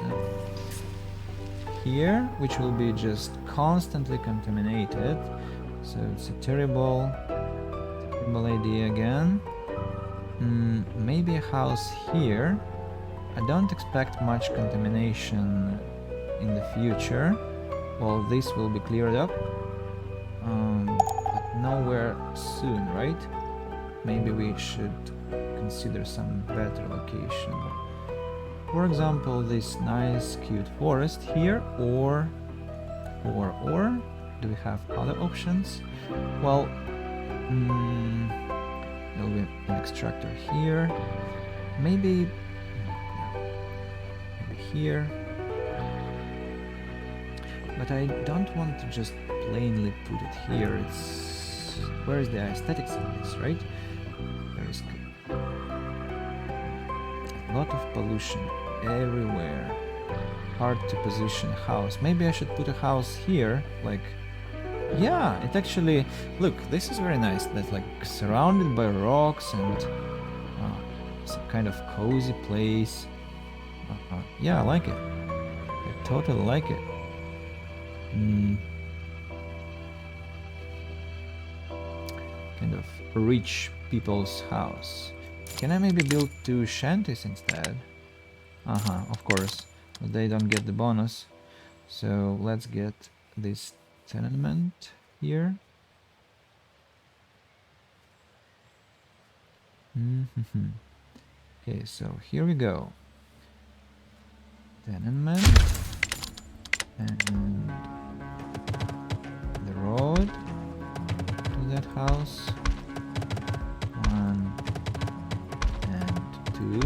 here, which will be just constantly contaminated. So it's a terrible idea again. Maybe a house here. I don't expect much contamination in the future. Well, this will be cleared up, but nowhere soon, right? Maybe we should consider some better location. For example, this nice cute forest here, or do we have other options? Well, there'll be an extractor here, maybe here, but I don't want to just plainly put it here. It's, where is the aesthetics in this, right? There is a lot of pollution everywhere. Hard to position a house. Maybe I should put a house here, like, yeah, it actually, look, this is very nice. That's like surrounded by rocks, and it's a kind of cozy place. Yeah, I like it. I totally like it. Kind of rich people's house. Can I maybe build 2 shanties instead? Of course, but they don't get the bonus. So let's get this tenement here. Okay, so here we go. Tenement, and the road to that house. 1 and 2.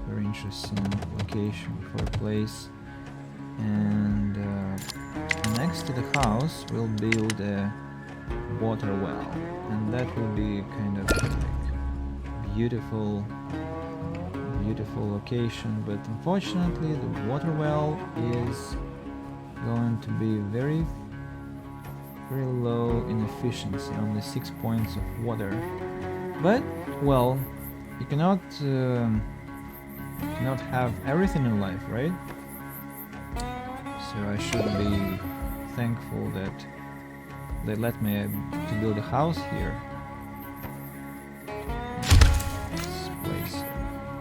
Very interesting location for a place. And next to the house we'll build a water well, and that will be kind of like beautiful location, but unfortunately the water well is going to be very low in efficiency, only 6 points of water. But well, you cannot have everything in life, right? So I should be thankful that they let me to build a house here. Let's place a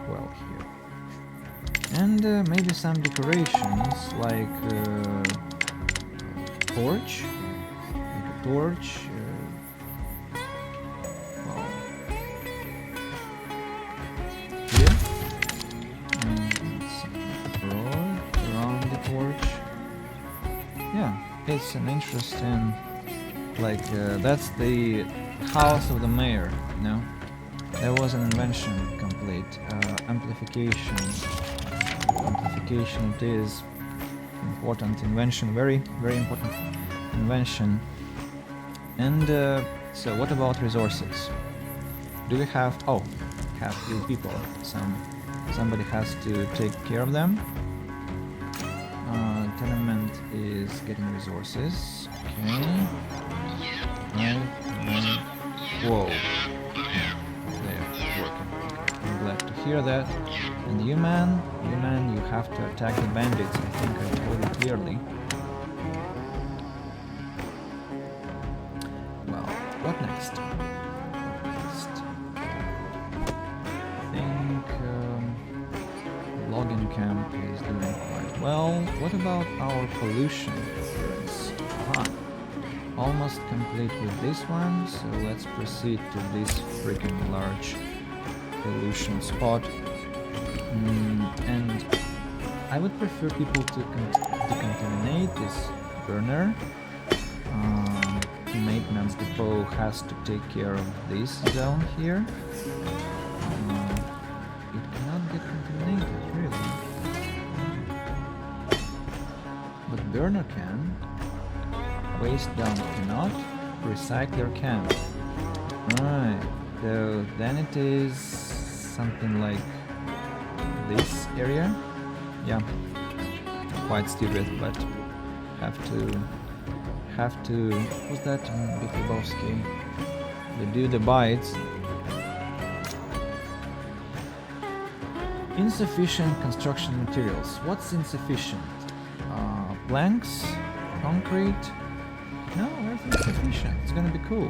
well here, and maybe some decorations like porch, like a torch. Well, here. And it's broad around the torch. Yeah, it's an interesting, like, that's the house of the mayor, you know? There was an invention complete. Amplification. Amplification, it is important invention, very, very important invention. And so what about resources? Do we have, oh, have few people. Somebody has to take care of them. Tenement is getting resources. Okay. Right. Whoa. They're working. I'm glad to hear that. And you man, you have to attack the bandits. I think I told you clearly. Well, what next? I think Login Camp is doing quite well. What about our pollution clearance? Almost complete with this one, so let's proceed to this freaking large pollution spot. And I would prefer people to decontaminate this burner. Maintenance depot has to take care of this zone here. It cannot get contaminated, really. But burner can. Waste dump cannot. Recycler can. Right. So then it is something like this area. Yeah. Quite stupid, but have to. Who's that? Big Lebowski. They do the bites. Insufficient construction materials. What's insufficient? Planks? Concrete? No, everything's sufficient. It's gonna be cool.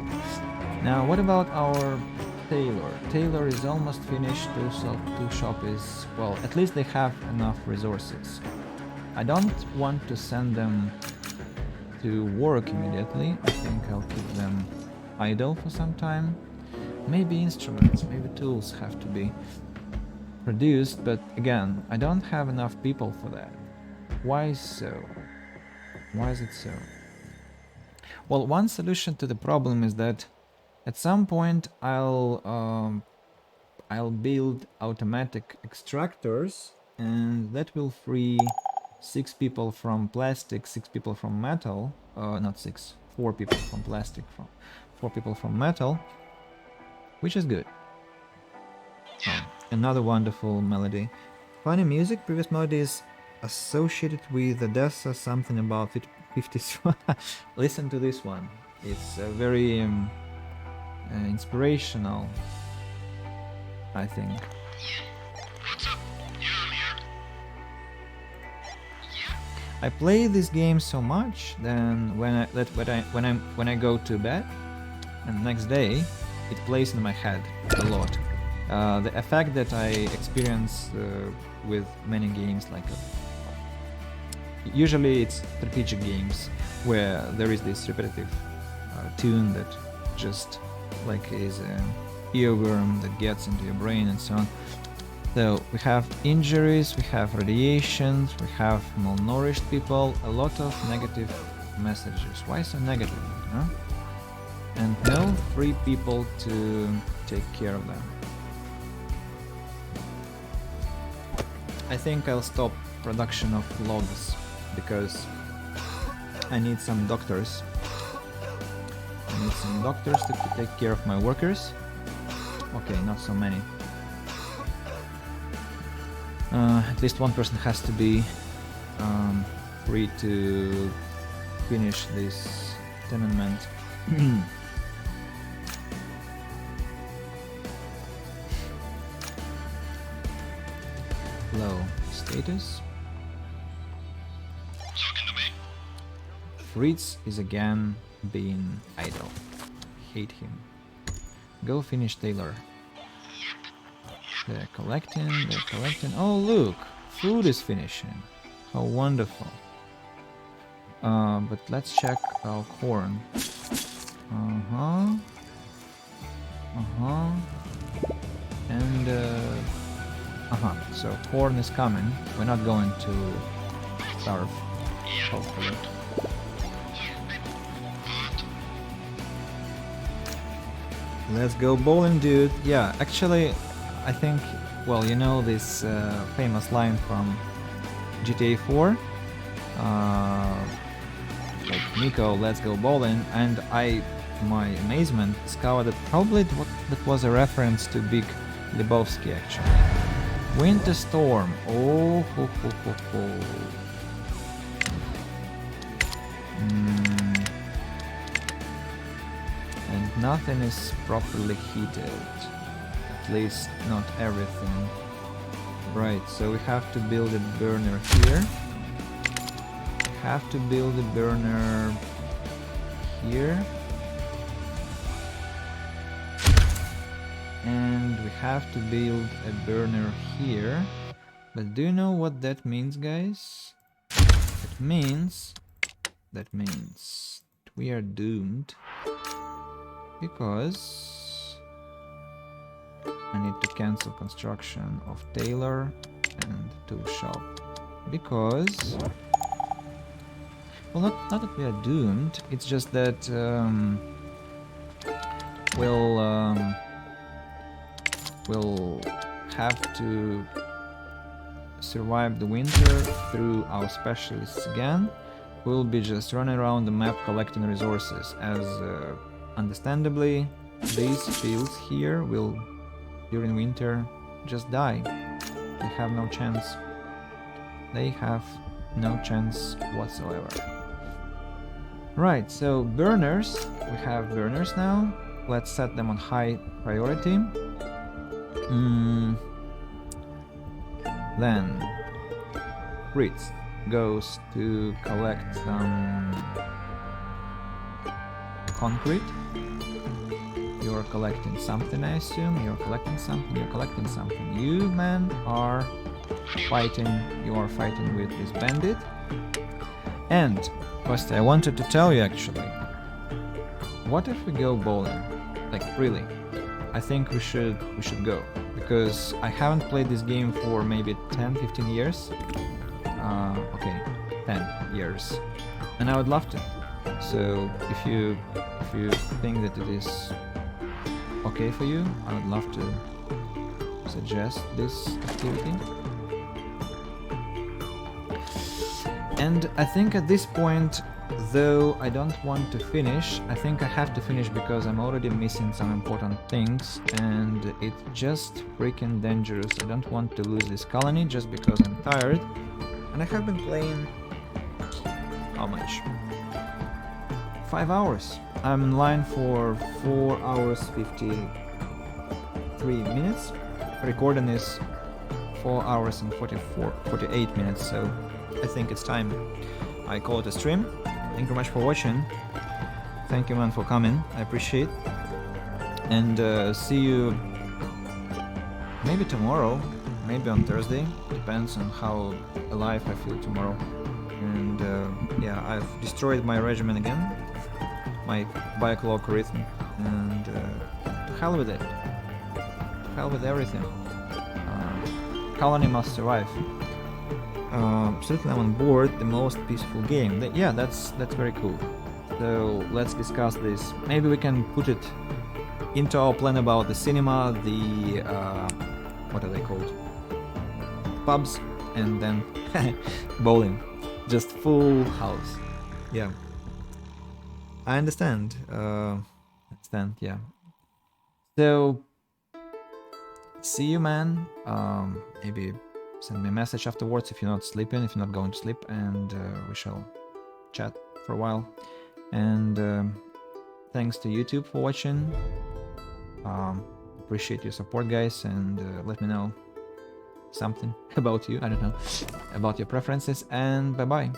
Now, what about our tailor? Tailor is almost finished. Tool shop is, well, at least they have enough resources. I don't want to send them to work immediately. I think I'll keep them idle for some time. Maybe instruments, maybe tools have to be produced, but again, I don't have enough people for that. Why so? Why is it so? Well, one solution to the problem is that at some point I'll build automatic extractors, and that will free 6 people from plastic, 6 people from metal. Not 6, 4 people from plastic, 4 people from metal, which is good. Another wonderful melody. Funny music. Previous melody is associated with Odessa, something about 50s. Listen to this one. It's very inspirational, I think. I play this game so much, then when I go to bed, and next day it plays in my head a lot. The effect that I experience with many games, like usually it's RPG games where there is this repetitive tune that just like is an earworm that gets into your brain and so on. So we have injuries, we have radiations, we have malnourished people, a lot of negative messages. Why so negative? Huh? And no free people to take care of them. I think I'll stop production of logs because I need some doctors. I need some doctors to take care of my workers. Okay, not so many. At least one person has to be free to finish this tenement. Low status. Talking to me. Fritz is again being idle. Hate him. Go finish Taylor. They're collecting. Oh look! Food is finishing. How wonderful. But let's check our corn. And so corn is coming. We're not going to starve, hopefully. Let's go bowling, dude. Yeah, actually, I think, well, you know this famous line from GTA 4? Like, Nico, let's go bowling, and I, to my amazement, discovered that probably that was a reference to Big Lebowski, actually. Winter Storm. Oh, ho, ho, ho, ho. And nothing is properly heated. At least not everything. Right, so we have to build a burner here. Have to build a burner here. And we have to build a burner here. But do you know what that means, guys? That means we are doomed. Because I need to cancel construction of tailor and tool shop. Because, well, not that we are doomed, it's just that we'll have to survive the winter through our specialists again. We'll be just running around the map collecting resources, as understandably these fields here will during winter just die. They have no chance. They have no chance whatsoever. Right, so burners. We have burners now. Let's set them on high priority. Then Fritz goes to collect some concrete. You're collecting something, I assume. You're collecting something. You're collecting something. You, man, are fighting. You are fighting with this bandit. And Kosti, I wanted to tell you actually. What if we go bowling? Like really? I think we should go, because I haven't played this game for maybe 10-15 years. Okay, 10 years, and I would love to. So if you think that it is okay for you, I would love to suggest this activity. And I think at this point, though I don't want to finish, I think I have to finish because I'm already missing some important things and it's just freaking dangerous. I don't want to lose this colony just because I'm tired. And I have been playing... how much? 5 hours. I'm in line for 4 hours 53 minutes. Recording is 4 hours and 48 minutes, so I think it's time I call it a stream. Thank you very much for watching. Thank you, man, for coming. I appreciate. And see you maybe tomorrow, maybe on Thursday. Depends on how alive I feel tomorrow. And yeah, I've destroyed my regimen again, my bioclock rhythm, and to hell with it. To hell with everything. Colony must survive. Certainly I'm on board. The most peaceful game. Yeah, that's very cool. So let's discuss this. Maybe we can put it into our plan about the cinema, the what are they called? Pubs, and then bowling. Just full house. Yeah. I understand. Yeah. So see you, man. Maybe send me a message afterwards if you're not sleeping, if you're not going to sleep, and we shall chat for a while. And thanks to YouTube for watching. Appreciate your support, guys, and let me know something about you, I don't know, about your preferences, and bye-bye.